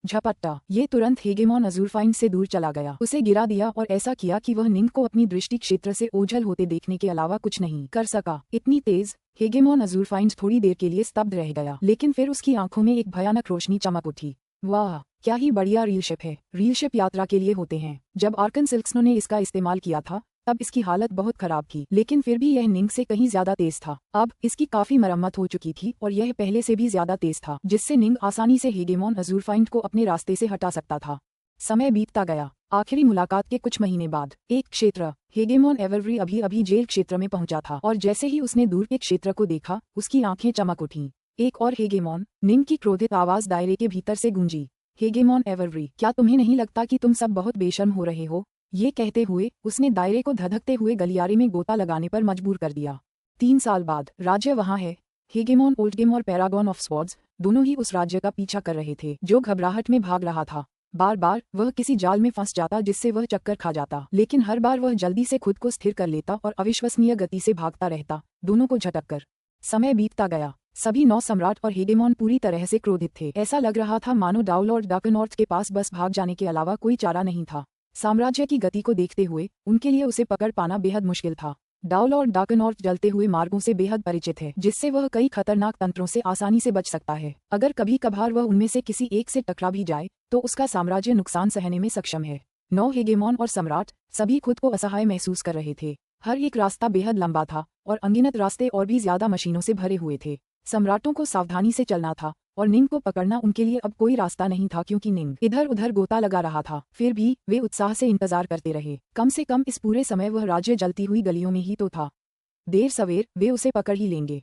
झपट्टा, ये तुरंत हेगेमॉन अज़ुरफाइंड से दूर चला गया, उसे गिरा दिया और ऐसा किया कि वह निंग को अपनी दृष्टि क्षेत्र से ओझल होते देखने के अलावा कुछ नहीं कर सका। इतनी तेज, हेगेमॉन अज़ुरफाइंड थोड़ी देर के लिए स्तब्ध रह गया, लेकिन फिर उसकी आंखों में एक भयानक रोशनी चमक उठी। वाह, क्या ही बढ़िया रीलशिप है। रीलशिप यात्रा के लिए होते हैं। जब आर्कन सिल्क्सनो ने इसका इस्तेमाल किया था तब इसकी हालत बहुत खराब थी, लेकिन फिर भी यह निंग से कहीं ज्यादा तेज था। अब इसकी काफी मरम्मत हो चुकी थी और यह पहले से भी ज्यादा तेज था, जिससे निंग आसानी से हेगेमॉन अज़ुरफाइंड को अपने रास्ते से हटा सकता था। समय बीतता गया। आखिरी मुलाकात के कुछ महीने बाद एक क्षेत्र, हेगेमॉन एवरव्री अभी अभी जेल क्षेत्र में पहुंचा था और जैसे ही उसने दूर के क्षेत्र को देखा उसकी आंखें चमक उठीं। एक और हेगेमॉन, निंग की क्रोधित आवाज दायरे के भीतर से गूंजी। हेगेमॉन एवरव्री, क्या तुम्हें नहीं लगता कि तुम सब बहुत बेशर्म हो रहे हो? ये कहते हुए उसने दायरे को धधकते हुए गलियारे में गोता लगाने पर मजबूर कर दिया। 3 साल बाद राज्य वहां है। हेगेमॉन ओल्डगेम और पैरागॉन ऑफ स्वॉर्ड्स दोनों ही उस राज्य का पीछा कर रहे थे जो घबराहट में भाग रहा था। बार बार वह किसी जाल में फंस जाता जिससे वह चक्कर खा जाता, लेकिन हर बार वह जल्दी से खुद को स्थिर कर लेता और अविश्वसनीय गति से भागता रहता, दोनों को झटक कर। समय बीतता गया। सभी 9 सम्राट और हेगेमॉन पूरी तरह से क्रोधित थे। ऐसा लग रहा था मानो डाउलॉर्ड डार्कनॉर्थ के पास बस भाग जाने के अलावा कोई चारा नहीं था। साम्राज्य की गति को देखते हुए उनके लिए उसे पकड़ पाना बेहद मुश्किल था। डाउलॉर्ड डार्कनॉर्थ जलते हुए मार्गों से बेहद परिचित है, जिससे वह कई खतरनाक तंत्रों से आसानी से बच सकता है। अगर कभी कभार वह उनमें से किसी एक से टकरा भी जाए तो उसका साम्राज्य नुकसान सहने में सक्षम है। 9 हेगेमॉन और सम्राट सभी खुद को असहाय महसूस कर रहे थे। हर एक रास्ता बेहद लंबा था और अनगिनत रास्ते और भी ज्यादा मशीनों से भरे हुए थे। सम्राटों को सावधानी से चलना था और निंग को पकड़ना उनके लिए अब कोई रास्ता नहीं था, क्योंकि निंग इधर उधर गोता लगा रहा था। फिर भी वे उत्साह से इंतजार करते रहे। कम से कम इस पूरे समय वह राज्य जलती हुई गलियों में ही तो था। देर सवेर वे उसे पकड़ ही लेंगे।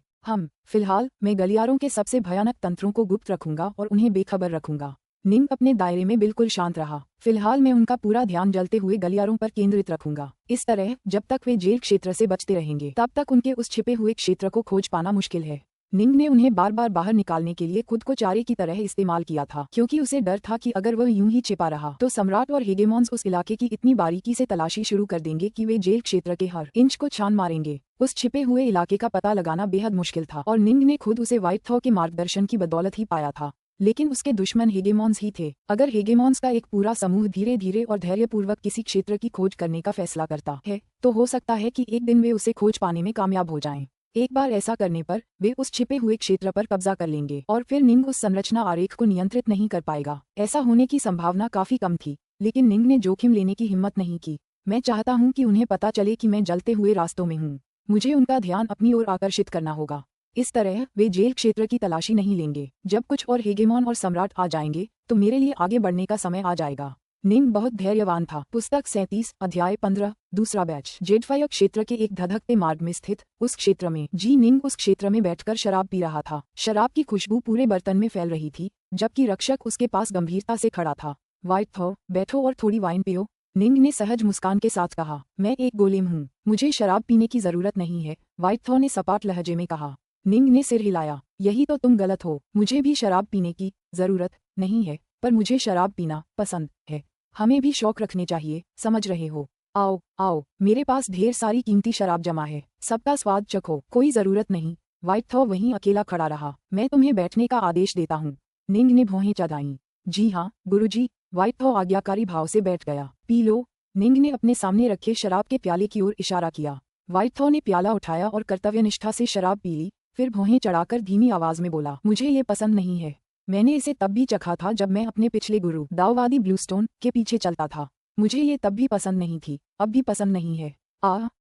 फिलहाल मैं गलियारों के सबसे भयानक तंत्रों को गुप्त रखूंगा और उन्हें बेखबर रखूंगा। निंग अपने दायरे में बिल्कुल शांत रहा। फिलहाल मैं उनका पूरा ध्यान जलते हुए गलियारों पर केंद्रित रखूंगा। इस तरह जब तक वे जेल क्षेत्र से बचते रहेंगे तब तक उनके उस छिपे हुए क्षेत्र को खोज पाना मुश्किल है। निंग ने उन्हें बार बार बाहर निकालने के लिए खुद को चारे की तरह इस्तेमाल किया था, क्योंकि उसे डर था कि अगर वह यूं ही छिपा रहा तो सम्राट और हेगेमॉन्स उस इलाके की इतनी बारीकी से तलाशी शुरू कर देंगे कि वे जेल क्षेत्र के हर इंच को छान मारेंगे। उस छिपे हुए इलाके का पता लगाना बेहद मुश्किल था और निंग ने खुद उसे व्हाइट थॉ के मार्गदर्शन की बदौलत ही पाया था। लेकिन उसके दुश्मन हेगेमॉन्स ही थे। अगर हेगेमॉन्स का एक पूरा समूह धीरे धीरे और धैर्यपूर्वक किसी क्षेत्र की खोज करने का फैसला करता है तो हो सकता है कि एक दिन वे उसे खोज पाने में कामयाब हो जाएं। एक बार ऐसा करने पर वे उस छिपे हुए क्षेत्र पर कब्जा कर लेंगे और फिर निंग उस संरचना आरेख को नियंत्रित नहीं कर पाएगा। ऐसा होने की संभावना काफी कम थी, लेकिन निंग ने जोखिम लेने की हिम्मत नहीं की। मैं चाहता हूं कि उन्हें पता चले कि मैं जलते हुए रास्तों में हूं। मुझे उनका ध्यान अपनी ओर आकर्षित करना होगा। इस तरह वे जेल क्षेत्र की तलाशी नहीं लेंगे। जब कुछ और हेगेमॉन और सम्राट आ जाएंगे तो मेरे लिए आगे बढ़ने का समय आ जाएगा। निंग बहुत धैर्यवान था। पुस्तक 37 अध्याय 15 दूसरा बैच। जेडफायर क्षेत्र के एक धधकते मार्ग में स्थित उस क्षेत्र में निंग उस क्षेत्र में बैठकर शराब पी रहा था। शराब की खुशबू पूरे बर्तन में फैल रही थी, जबकि रक्षक उसके पास गंभीरता से खड़ा था। व्हाइट थॉ, बैठो और थोड़ी वाइन पियो, निंग ने सहज मुस्कान के साथ कहा। मैं एक गोलेम हूँ, मुझे शराब पीने की जरूरत नहीं है, व्हाइट थॉ ने सपाट लहजे में कहा। निंग ने सिर हिलाया। यही तो तुम गलत हो, मुझे भी शराब पीने की जरूरत नहीं है, पर मुझे शराब पीना पसंद है। हमें भी शौक रखने चाहिए, समझ रहे हो? आओ आओ, मेरे पास ढेर सारी कीमती शराब जमा है, सबका स्वाद चखो। कोई जरूरत नहीं। व्हाइट थॉ वहीं अकेला खड़ा रहा। मैं तुम्हें बैठने का आदेश देता हूँ, निंग ने भौहें चढ़ाईं। जी हाँ गुरुजी, व्हाइट थॉ आज्ञाकारी भाव से बैठ गया। पी लो, निंग ने अपने सामने रखे शराब के प्याले की ओर इशारा किया। व्हाइट थॉ ने प्याला उठाया और कर्तव्यनिष्ठा से शराब पी ली, फिर भौहें चढ़ाकर धीमी आवाज में बोला, मुझे ये पसंद नहीं है। मैंने इसे तब भी चखा था जब मैं अपने पिछले गुरु दाओवादी ब्लूस्टोन के पीछे चलता था। मुझे ये तब भी पसंद नहीं थी, अब भी पसंद नहीं है।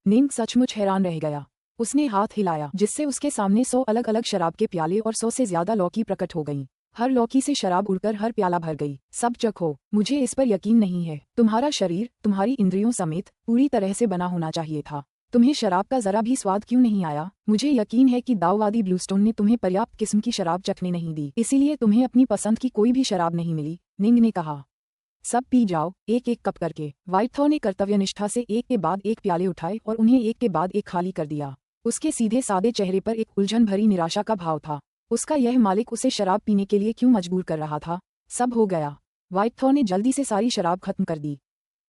निंग सचमुच हैरान रह गया। उसने हाथ हिलाया जिससे उसके सामने 100 अलग अलग शराब के प्याले और 100 से ज्यादा लौकी प्रकट हो गईं। हर लौकी से शराब उड़कर हर प्याला भर गई। सब चखो, मुझे इस पर यकीन नहीं है। तुम्हारा शरीर तुम्हारी इंद्रियों समेत पूरी तरह से बना होना चाहिए था। तुम्हें शराब का जरा भी स्वाद क्यों नहीं आया? मुझे यकीन है कि दाववादी ब्लूस्टोन ने तुम्हें पर्याप्त किस्म की शराब चखने नहीं दी, इसीलिए तुम्हें अपनी पसंद की कोई भी शराब नहीं मिली, निंग ने कहा। सब पी जाओ, एक एक कप करके। व्हाइटथॉ ने कर्तव्यनिष्ठा से एक के बाद एक प्याले उठाए और उन्हें एक के बाद एक खाली कर दिया। उसके सीधे सादे चेहरे पर एक उलझन भरी निराशा का भाव था। उसका यह मालिक उसे शराब पीने के लिए क्यों मजबूर कर रहा था? सब हो गया। व्हाइटथॉ ने जल्दी से सारी शराब खत्म कर दी।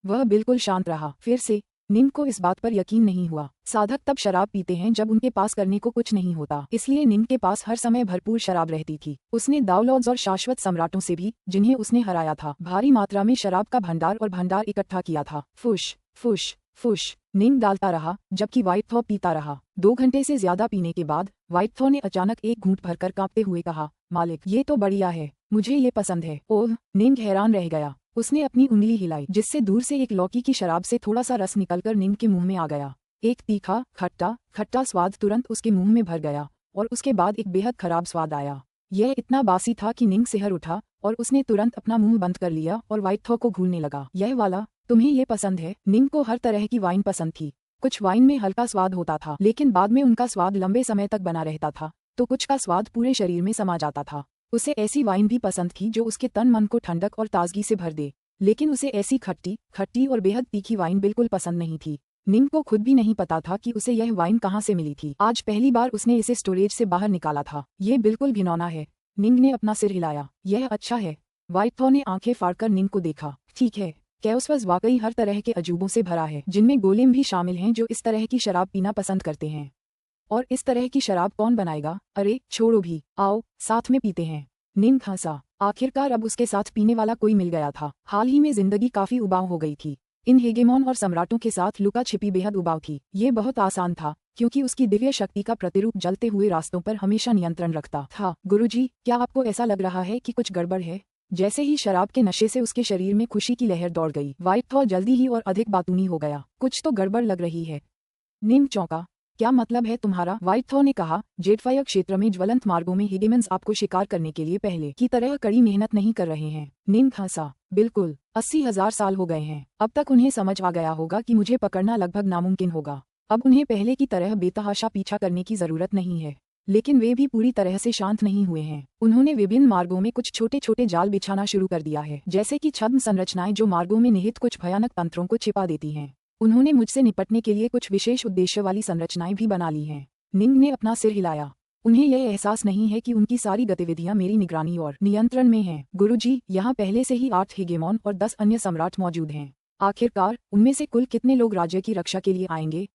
वह बिल्कुल शांत रहा। फिर से निंग को इस बात पर यकीन नहीं हुआ। साधक तब शराब पीते हैं जब उनके पास करने को कुछ नहीं होता, इसलिए निंग के पास हर समय भरपूर शराब रहती थी। उसने दावलॉर्ड्स और शाश्वत सम्राटों से भी, जिन्हें उसने हराया था, भारी मात्रा में शराब का भंडार इकट्ठा किया था। फुश फुश फुश निंग डालता रहा, जबकि व्हाइटथॉ पीता रहा। 2 घंटे से ज्यादा पीने के बाद व्हाइटथॉ ने अचानक एक घूंट भरकर कांपते हुए कहा, मालिक, ये तो बढ़िया है, मुझे ये पसंद है। ओह! निंग हैरान रह गया। उसने अपनी उंगली हिलाई, जिससे दूर से एक लौकी की शराब से थोड़ा सा रस निकलकर निंग के मुंह में आ गया। एक तीखा खट्टा स्वाद तुरंत उसके मुंह में भर गया और उसके बाद एक बेहद खराब स्वाद आया। यह इतना बासी था कि निंग सिहर उठा और उसने तुरंत अपना मुंह बंद कर लिया और व्हाइटथॉ को घूरने लगा। यह वाला, तुम्हें ये पसंद है? निंग को हर तरह की वाइन पसंद थी। कुछ वाइन में हल्का स्वाद होता था, लेकिन बाद में उनका स्वाद लंबे समय तक बना रहता था, तो कुछ का स्वाद पूरे शरीर में समा जाता था। उसे ऐसी वाइन भी पसंद थी जो उसके तन मन को ठंडक और ताजगी से भर दे, लेकिन उसे ऐसी खट्टी और बेहद तीखी वाइन बिल्कुल पसंद नहीं थी। निंग को खुद भी नहीं पता था कि उसे यह वाइन कहाँ से मिली थी। आज पहली बार उसने इसे स्टोरेज से बाहर निकाला था। ये बिल्कुल घिनौना है। निंग ने अपना सिर हिलाया। यह अच्छा है। व्हाइटथॉ ने आंखें फाड़कर निंग को देखा। ठीक है, कैओसवस वाकई हर तरह के अजूबों से भरा है, जिनमें गोलेम भी शामिल हैं जो इस तरह की शराब पीना पसंद करते हैं। और इस तरह की शराब कौन बनाएगा? अरे छोड़ो भी, आओ साथ में पीते हैं। निंग हंसा। आखिरकार अब उसके साथ पीने वाला कोई मिल गया था। हाल ही में जिंदगी काफी उबाऊ हो गई थी। इन हेगेमॉन और सम्राटों के साथ लुका छिपी बेहद उबाऊ थी। ये बहुत आसान था, क्योंकि उसकी दिव्य शक्ति का प्रतिरूप जलते हुए रास्तों पर हमेशा नियंत्रण रखता था। गुरुजी, क्या आपको ऐसा लग रहा है कि कुछ गड़बड़ है? जैसे ही शराब के नशे से उसके शरीर में खुशी की लहर दौड़ गई, व्हाइटथॉ जल्दी ही और अधिक बातूनी हो गया। कुछ तो गड़बड़ लग रही है। निंग चौंका। क्या मतलब है तुम्हारा? व्हाइटथॉ ने कहा, जेडफायर क्षेत्र में ज्वलंत मार्गों में हेगेमन्स आपको शिकार करने के लिए पहले की तरह कड़ी मेहनत नहीं कर रहे हैं। निंग हंसा। बिल्कुल, 80,000 साल हो गए हैं। अब तक उन्हें समझ आ गया होगा कि मुझे पकड़ना लगभग नामुमकिन होगा। अब उन्हें पहले की तरह बेतहाशा पीछा करने की जरूरत नहीं है। लेकिन वे भी पूरी तरह से शांत नहीं हुए हैं। उन्होंने विभिन्न मार्गों में कुछ छोटे छोटे जाल बिछाना शुरू कर दिया है, जैसे कि छद्म संरचनाएं जो मार्गों में निहित कुछ भयानक तंत्रों को छिपा देती हैं। उन्होंने मुझसे निपटने के लिए कुछ विशेष उद्देश्य वाली संरचनाएं भी बना ली हैं। निंग ने अपना सिर हिलाया। उन्हें यह एहसास नहीं है कि उनकी सारी गतिविधियां मेरी निगरानी और नियंत्रण में हैं। गुरुजी, यहाँ पहले से ही 8 हेगेमॉन और 10 अन्य सम्राट मौजूद हैं। आखिरकार उनमें से कुल कितने लोग राज्य की रक्षा के लिए आएंगे?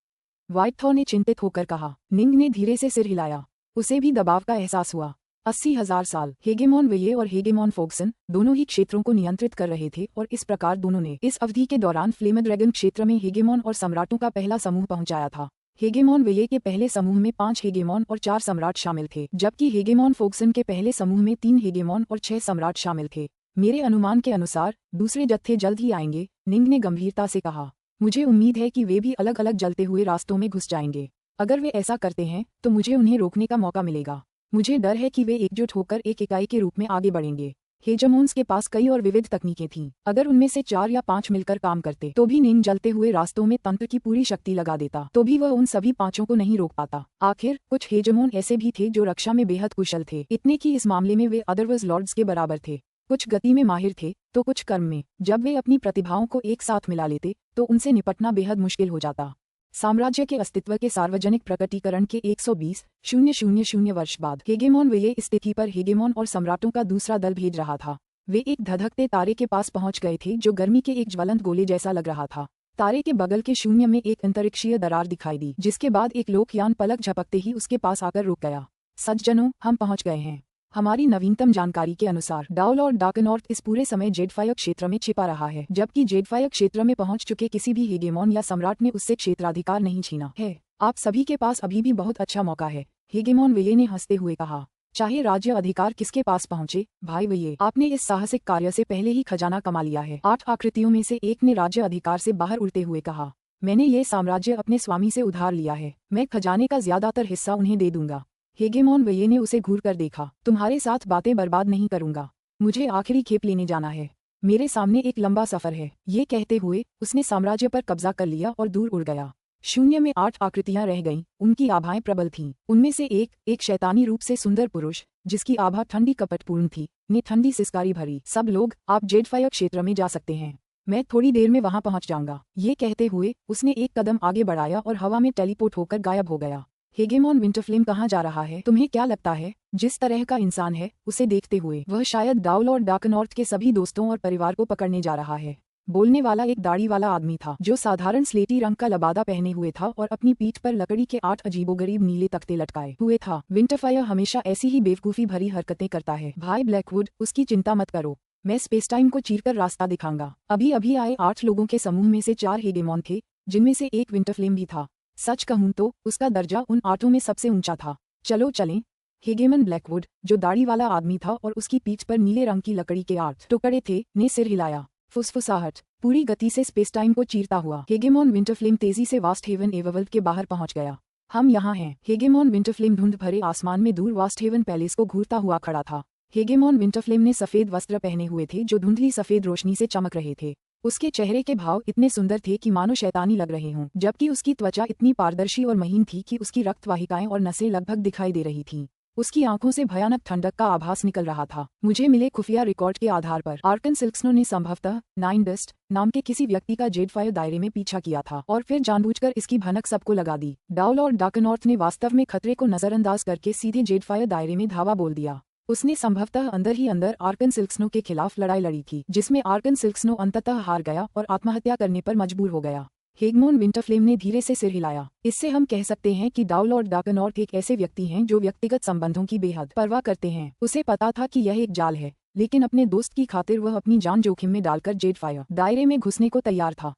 व्हाइटथॉ ने चिंतित होकर कहा। निंग ने धीरे से सिर हिलाया। उसे भी दबाव का एहसास हुआ। 80,000 साल। हेगेमॉन वेये और हेगेमॉन फोक्सन दोनों ही क्षेत्रों को नियंत्रित कर रहे थे और इस प्रकार दोनों ने इस अवधि के दौरान फ्लेमड्रैगन क्षेत्र में हेगेमॉन और सम्राटों का पहला समूह पहुंचाया था। हेगेमॉन वेये के पहले समूह में 5 हेगेमॉन और 4 सम्राट शामिल थे, जबकि हेगेमॉन फोक्सन के पहले समूह में 3 हेगेमॉन और 6 सम्राट शामिल थे। मेरे अनुमान के अनुसार दूसरे जत्थे जल्द ही आएंगे, निंग ने गंभीरता से कहा। मुझे उम्मीद है कि वे भी अलग अलग जलते हुए रास्तों में घुस जाएंगे। अगर वे ऐसा करते हैं तो मुझे उन्हें रोकने का मौका मिलेगा। मुझे डर है कि वे एकजुट होकर एक इकाई के रूप में आगे बढ़ेंगे। हेजेमोन्स के पास कई और विविध तकनीकें थीं। अगर उनमें से 4 या 5 मिलकर काम करते तो भी निंग जलते हुए रास्तों में तंत्र की पूरी शक्ति लगा देता, तो भी वह उन सभी 5 को नहीं रोक पाता। आखिर कुछ हेजेमोन ऐसे भी थे जो रक्षा में बेहद कुशल थे, इतने कि इस मामले में वे अदरवर्स लॉर्ड्स के बराबर थे। कुछ गति में माहिर थे तो कुछ कर्म में। जब वे अपनी प्रतिभाओं को एक साथ मिला लेते तो उनसे निपटना बेहद मुश्किल हो जाता। साम्राज्य के अस्तित्व के सार्वजनिक प्रकटीकरण के 120,000 वर्ष बाद हेगेमॉन वेये इस तिथि पर हेगेमॉन और सम्राटों का दूसरा दल भेज रहा था। वे एक धधकते तारे के पास पहुंच गए थे जो गर्मी के एक ज्वलंत गोले जैसा लग रहा था। तारे के बगल के शून्य में एक अंतरिक्षीय दरार दिखाई दी, जिसके बाद एक लोकयान पलक झपकते ही उसके पास आकर रुक गया। सज्जनों, हम पहुंच गए हैं। हमारी नवीनतम जानकारी के अनुसार डाउल और डार्कनॉर्थ इस पूरे समय जेडफायर क्षेत्र में छिपा रहा है, जबकि जेडफायर क्षेत्र में पहुंच चुके किसी भी हेगेमॉन या सम्राट ने उससे क्षेत्राधिकार नहीं छीना है। आप सभी के पास अभी भी बहुत अच्छा मौका है, हेगेमॉन वेये ने हंसते हुए कहा। चाहे राज्य अधिकार किसके पास पहुंचे, भाई वेये, आपने इस साहसिक कार्य से पहले ही खजाना कमा लिया है। 8 आकृतियों में से एक ने राज्य अधिकार से बाहर उड़ते हुए कहा। मैंने ये साम्राज्य अपने स्वामी से उधार लिया है। मैं खजाने का ज्यादातर हिस्सा उन्हें दे दूंगा। हेगेमॉन वेये ने उसे घूर कर देखा। तुम्हारे साथ बातें बर्बाद नहीं करूंगा। मुझे आखिरी खेप लेने जाना है। मेरे सामने एक लंबा सफर है। ये कहते हुए उसने साम्राज्य पर कब्जा कर लिया और दूर उड़ गया। शून्य में 8 आकृतियां रह गईं, उनकी आभाएं प्रबल थीं। उनमें से एक शैतानी रूप से सुंदर पुरुष, जिसकी आभा ठंडी कपटपूर्ण थी, ने ठंडी सिसकारी भरी। सब लोग, आप जेडफायर क्षेत्र में जा सकते हैं, मैं थोड़ी देर में वहां पहुंच जाऊंगा। ये कहते हुए उसने एक कदम आगे बढ़ाया और हवा में टेलीपोर्ट होकर गायब हो गया। हेगेमॉन विंटरफ्लेम कहाँ जा रहा है? तुम्हें क्या लगता है? जिस तरह का इंसान है, उसे देखते हुए वह शायद डाउलॉर्ड डार्कनॉर्थ के सभी दोस्तों और परिवार को पकड़ने जा रहा है। बोलने वाला एक दाढ़ी वाला आदमी था, जो साधारण स्लेटी रंग का लबादा पहने हुए था और अपनी पीठ पर लकड़ी के 8 अजीबोगरीब नीले तख्ते लटकाए हुए था। विंटरफायर हमेशा ऐसी ही बेवकूफी भरी हरकतें करता है। भाई ब्लैकवुड, उसकी चिंता मत करो, मैं स्पेस टाइम को चीरकर रास्ता दिखाऊंगा। अभी अभी आए 8 लोगों के समूह में से 4 हेगेमॉन थे, जिनमें से एक विंटरफ्लेम भी था। सच कहूं तो उसका दर्जा उन 8 में सबसे ऊंचा था। चलो चलें। हेगेमन ब्लैकवुड, जो दाढ़ी वाला आदमी था और उसकी पीठ पर नीले रंग की लकड़ी के 8 टुकड़े थे, ने सिर हिलाया। फुसफुसाहट पूरी गति से स्पेस टाइम को चीरता हुआ हेगेमॉन विंटरफ्लेम तेजी से वास्ट हेवन एवरवर्ल्ड के बाहर पहुंच गया। हम यहाँ हैं। हेगेमॉन विंटरफ्लेम धुंध भरे आसमान में दूर वास्ट हेवन पैलेस को घूरता हुआ खड़ा था। हेगेमॉन विंटरफ्लेम ने सफेद वस्त्र पहने हुए थे जो धुंधली सफेद रोशनी से चमक रहे थे। उसके चेहरे के भाव इतने सुंदर थे कि मानो शैतानी लग रहे हों, जबकि उसकी त्वचा इतनी पारदर्शी और महीन थी कि उसकी रक्तवाहिकाएं और नसें लगभग दिखाई दे रही थीं। उसकी आंखों से भयानक ठंडक का आभास निकल रहा था। मुझे मिले खुफिया रिकॉर्ड के आधार पर आर्कन सिल्क्सनो ने संभवतः नाइन डस्ट नाम के किसी व्यक्ति का जेडफायर दायरे में पीछा किया था और फिर जानबूझकर इसकी भनक सबको लगा दी। डाउलॉर्ड डार्कनॉर्थ ने वास्तव में खतरे को नजरअंदाज करके सीधे जेडफायर दायरे में धावा बोल दिया। उसने संभवतः अंदर ही अंदर आर्कन सिल्क्सनो के खिलाफ लड़ाई लड़ी थी, जिसमें आर्कन सिल्क्सनो अंततः हार गया और आत्महत्या करने पर मजबूर हो गया। हेगमोन विंटरफ्लेम ने धीरे से सिर हिलाया। इससे हम कह सकते हैं कि डाउलॉर्ड डार्कनॉर्थ एक ऐसे व्यक्ति हैं जो व्यक्तिगत संबंधों की बेहद परवाह करते हैं। उसे पता था कि यह एक जाल है, लेकिन अपने दोस्त की खातिर वह अपनी जान जोखिम में डालकर जेडफायर दायरे में घुसने को तैयार था।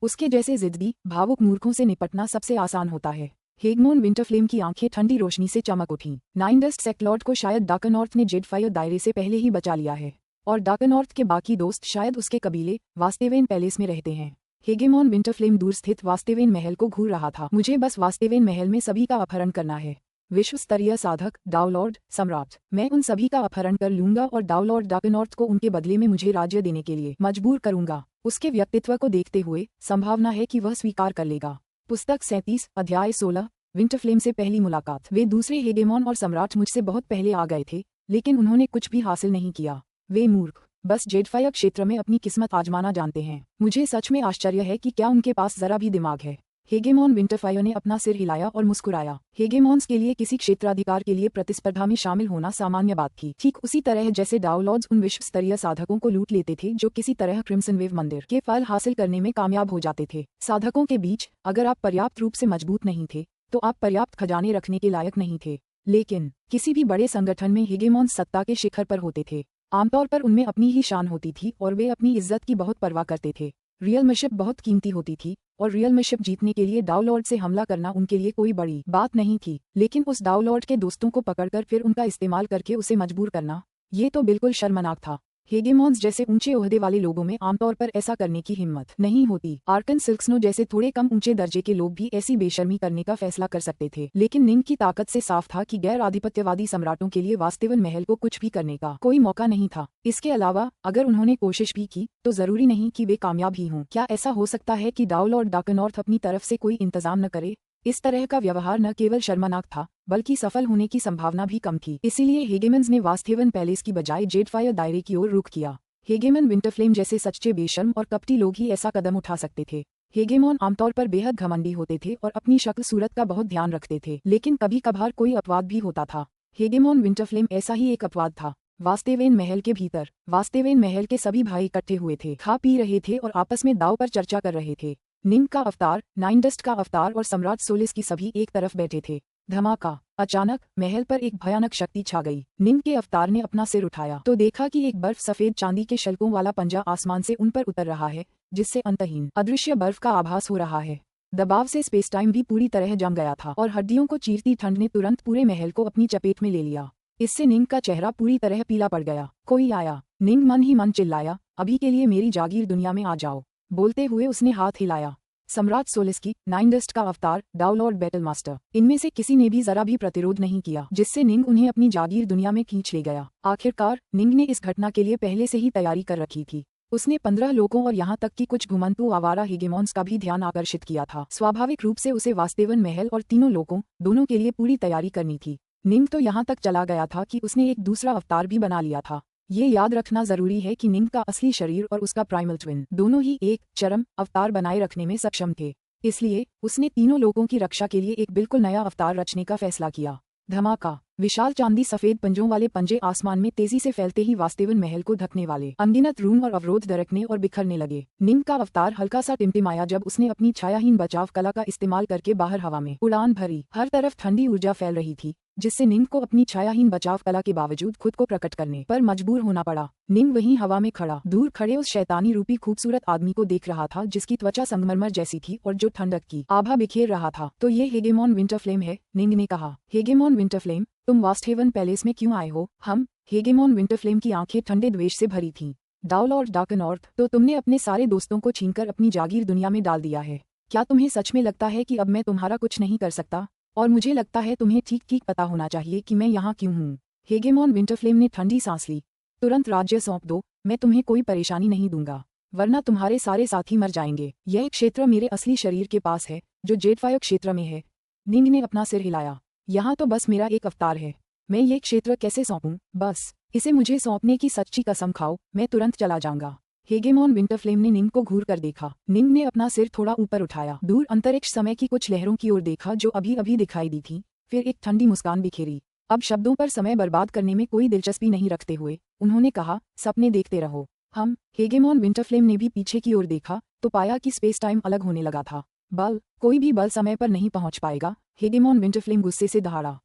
उसके जैसे जिद्दी, भावुक मूर्खों से निपटना सबसे आसान होता है। हेगमोन विंटरफ्लेम की आंखें ठंडी रोशनी से चमक उठीं। नाइन डस्ट सेक्लॉर्ड को शायद डार्कनॉर्थ ने जेडफायर दायरे से पहले ही बचा लिया है, और डार्कनॉर्थ के बाकी दोस्त शायद उसके कबीले वास्तेवेन पैलेस में रहते हैं। हेगेमॉन विंटरफ्लेम दूर स्थित वास्तेवेन महल को घूर रहा था। मुझे बस वास्तेवेन महल में सभी का अपहरण करना है। विश्व स्तरीय साधक, डाउलॉर्ड सम्राट, मैं उन सभी का अपहरण कर लूंगा और डाउलॉर्ड डार्कनॉर्थ को उनके बदले में मुझे राज्य देने के लिए मजबूर करूंगा। उसके व्यक्तित्व को देखते हुए संभावना है कि वह स्वीकार कर लेगा। पुस्तक 37, अध्याय 16, विंटरफ्लेम से पहली मुलाकात। वे दूसरे हेगेमॉन और सम्राट मुझसे बहुत पहले आ गए थे, लेकिन उन्होंने कुछ भी हासिल नहीं किया। वे मूर्ख, बस जेडफायर क्षेत्र में अपनी किस्मत आजमाना जानते हैं। मुझे सच में आश्चर्य है कि क्या उनके पास जरा भी दिमाग है। हेगेमॉन विंटरफायर ने अपना सिर हिलाया और मुस्कुराया। हेगेमॉन्स के लिए किसी क्षेत्राधिकार के लिए प्रतिस्पर्धा में शामिल होना सामान्य बात थी, ठीक उसी तरह जैसे डाउलॉर्ड्स उन विश्व स्तरीय साधकों को लूट लेते थे जो किसी तरह क्रिम्सन वेव मंदिर के फल हासिल करने में कामयाब हो जाते थे। साधकों के बीच अगर आप पर्याप्त रूप से मजबूत नहीं थे तो आप पर्याप्त खजाने रखने के लायक नहीं थे। लेकिन किसी भी बड़े संगठन में हेगेमॉन्स सत्ता के शिखर पर होते थे। आमतौर पर उनमें अपनी ही शान होती थी और वे अपनी इज्जत की बहुत परवाह करते थे। रियलमशिप बहुत कीमती होती थी और रियलमशिप जीतने के लिए डाउलॉर्ड से हमला करना उनके लिए कोई बड़ी बात नहीं थी। लेकिन उस डाउलॉर्ड के दोस्तों को पकड़कर फिर उनका इस्तेमाल करके उसे मजबूर करना, ये तो बिल्कुल शर्मनाक था। हेगेमॉन्स जैसे ऊंचे ओहदे वाले लोगों में आमतौर पर ऐसा करने की हिम्मत नहीं होती। आर्कन सिल्क्सनो जैसे थोड़े कम ऊंचे दर्जे के लोग भी ऐसी बेशर्मी करने का फैसला कर सकते थे, लेकिन निंग की ताकत से साफ था कि गैर आधिपत्यवादी सम्राटों के लिए वास्तेवन महल को कुछ भी करने का कोई मौका नहीं था। इसके अलावा अगर उन्होंने कोशिश भी की तो जरूरी नहीं कि वे कामयाब ही हों। क्या ऐसा हो सकता है कि डाउलॉर्ड डार्कनॉर्थ अपनी तरफ से कोई इंतजाम न करे? इस तरह का व्यवहार न केवल शर्मनाक था, बल्कि सफल होने की संभावना भी कम थी। इसीलिए हेगेमन्स ने वास्तेवन पैलेस की बजाय जेडफायर दायरे की ओर रुख किया। हेगेमन विंटरफ्लेम जैसे सच्चे बेशर्म और कपटी लोग ही ऐसा कदम उठा सकते थे। हेगेमॉन आमतौर पर बेहद घमंडी होते थे और अपनी शक्ल सूरत का बहुत ध्यान रखते थे, लेकिन कभी कभार कोई अपवाद भी होता था। हेगेमॉन विंटरफ्लेम ऐसा ही एक अपवाद था। वास्तेवेन महल के भीतर वास्तेवेन महल के सभी भाई इकट्ठे हुए थे, खा पी रहे थे और आपस में दाव पर चर्चा कर रहे थे। निंग का अवतार, नाइन डस्ट का अवतार और सम्राट सोलिस की सभी एक तरफ बैठे थे। धमाका! अचानक महल पर एक भयानक शक्ति छा गई। निंग के अवतार ने अपना सिर उठाया तो देखा कि एक बर्फ सफेद चांदी के शल्कों वाला पंजा आसमान से उन पर उतर रहा है, जिससे अंतहीन अदृश्य बर्फ का आभास हो रहा है। दबाव से स्पेस टाइम भी पूरी तरह जम गया था और हड्डियों को चीरती ठंड ने तुरंत पूरे महल को अपनी चपेट में ले लिया। इससे निंग का चेहरा पूरी तरह पीला पड़ गया। कोई आया! निंग मन ही मन चिल्लाया, अभी के लिए मेरी जागीर दुनिया में आ जाओ। बोलते हुए उसने हाथ हिलाया। सम्राट सोलिस्की, नाइन डस्ट का अवतार, डाउलॉर्ड बैटल मास्टर, इनमें से किसी ने भी जरा भी प्रतिरोध नहीं किया, जिससे निंग उन्हें अपनी जागीर दुनिया में खींच ले गया। आखिरकार निंग ने इस घटना के लिए पहले से ही तैयारी कर रखी थी। उसने 15 लोगों और यहाँ तक कि कुछ घुमंतू आवारा हेगेमॉन्स का भी ध्यान आकर्षित किया था। स्वाभाविक रूप से उसे वास्तेवन महल और तीनों लोगों दोनों के लिए पूरी तैयारी करनी थी। निंग तो यहाँ तक चला गया था कि उसने एक दूसरा अवतार भी बना लिया था। ये याद रखना जरूरी है कि निंग का असली शरीर और उसका प्राइमल ट्विन दोनों ही एक चरम अवतार बनाए रखने में सक्षम थे। इसलिए उसने तीनों लोगों की रक्षा के लिए एक बिल्कुल नया अवतार रचने का फैसला किया। धमाका। विशाल चांदी सफेद पंजों वाले पंजे आसमान में तेजी से फैलते ही वास्तेवन महल को ढकने वाले अनगिनत रूम और अवरोध दरकने और बिखरने लगे। निंग का अवतार हल्का सा टिमटिमाया जब उसने अपनी छायाहीन बचाव कला का इस्तेमाल करके बाहर हवा में उड़ान भरी। हर तरफ ठंडी ऊर्जा फैल रही थी, जिससे निंग को अपनी छायाहीन बचाव कला के बावजूद खुद को प्रकट करने पर मजबूर होना पड़ा। निंग वहीं हवा में खड़ा दूर खड़े उस शैतानी रूपी खूबसूरत आदमी को देख रहा था, जिसकी त्वचा संगमरमर जैसी थी और जो ठंडक की आभा बिखेर रहा था। तो ये हेगेमॉन विंटरफ्लेम है, निंग ने कहा। हेगेमॉन विंटरफ्लेम, तुम वास्टहेवन पैलेस में क्यों आए हो? हम हेगेमॉन विंटरफ्लेम की आंखें ठंडे द्वेष से भरी थीं। डाउल और डार्कनॉर्थ, तो तुमने अपने सारे दोस्तों को छीनकर अपनी जागीर दुनिया में डाल दिया है। क्या तुम्हें सच में लगता है कि अब मैं तुम्हारा कुछ नहीं कर सकता? और मुझे लगता है तुम्हें ठीक ठीक पता होना चाहिए कि मैं यहाँ क्यों हूँ। हेगेमॉन विंटरफ्लेम ने ठंडी सांस ली। तुरंत राज्य सौंप दो, मैं तुम्हें कोई परेशानी नहीं दूंगा, वरना तुम्हारे सारे साथी मर जाएंगे। यह क्षेत्र मेरे असली शरीर के पास है, जो जेडफायर क्षेत्र में है। निंग ने अपना सिर हिलाया। यहाँ तो बस मेरा एक अवतार है, मैं ये क्षेत्र कैसे सौंपूं? बस इसे मुझे सौंपने की सच्ची कसम खाओ, मैं तुरंत चला जाऊंगा। हेगेमॉन विंटरफ्लेम ने निंग को घूर कर देखा। निंग ने अपना सिर थोड़ा ऊपर उठाया, दूर अंतरिक्ष समय की कुछ लहरों की ओर देखा जो अभी अभी दिखाई दी थी, फिर एक ठंडी मुस्कान बिखेरी। अब शब्दों पर समय बर्बाद करने में कोई दिलचस्पी नहीं रखते हुए उन्होंने कहा, सपने देखते रहो। हम हेगेमॉन विंटरफ्लेम ने भी पीछे की ओर देखा तो पाया कि स्पेस टाइम अलग होने लगा था। बल, कोई भी बल समय पर नहीं पहुंच पाएगा, हेगेमॉन विंटरफ्लेम गुस्से से दहाड़ा।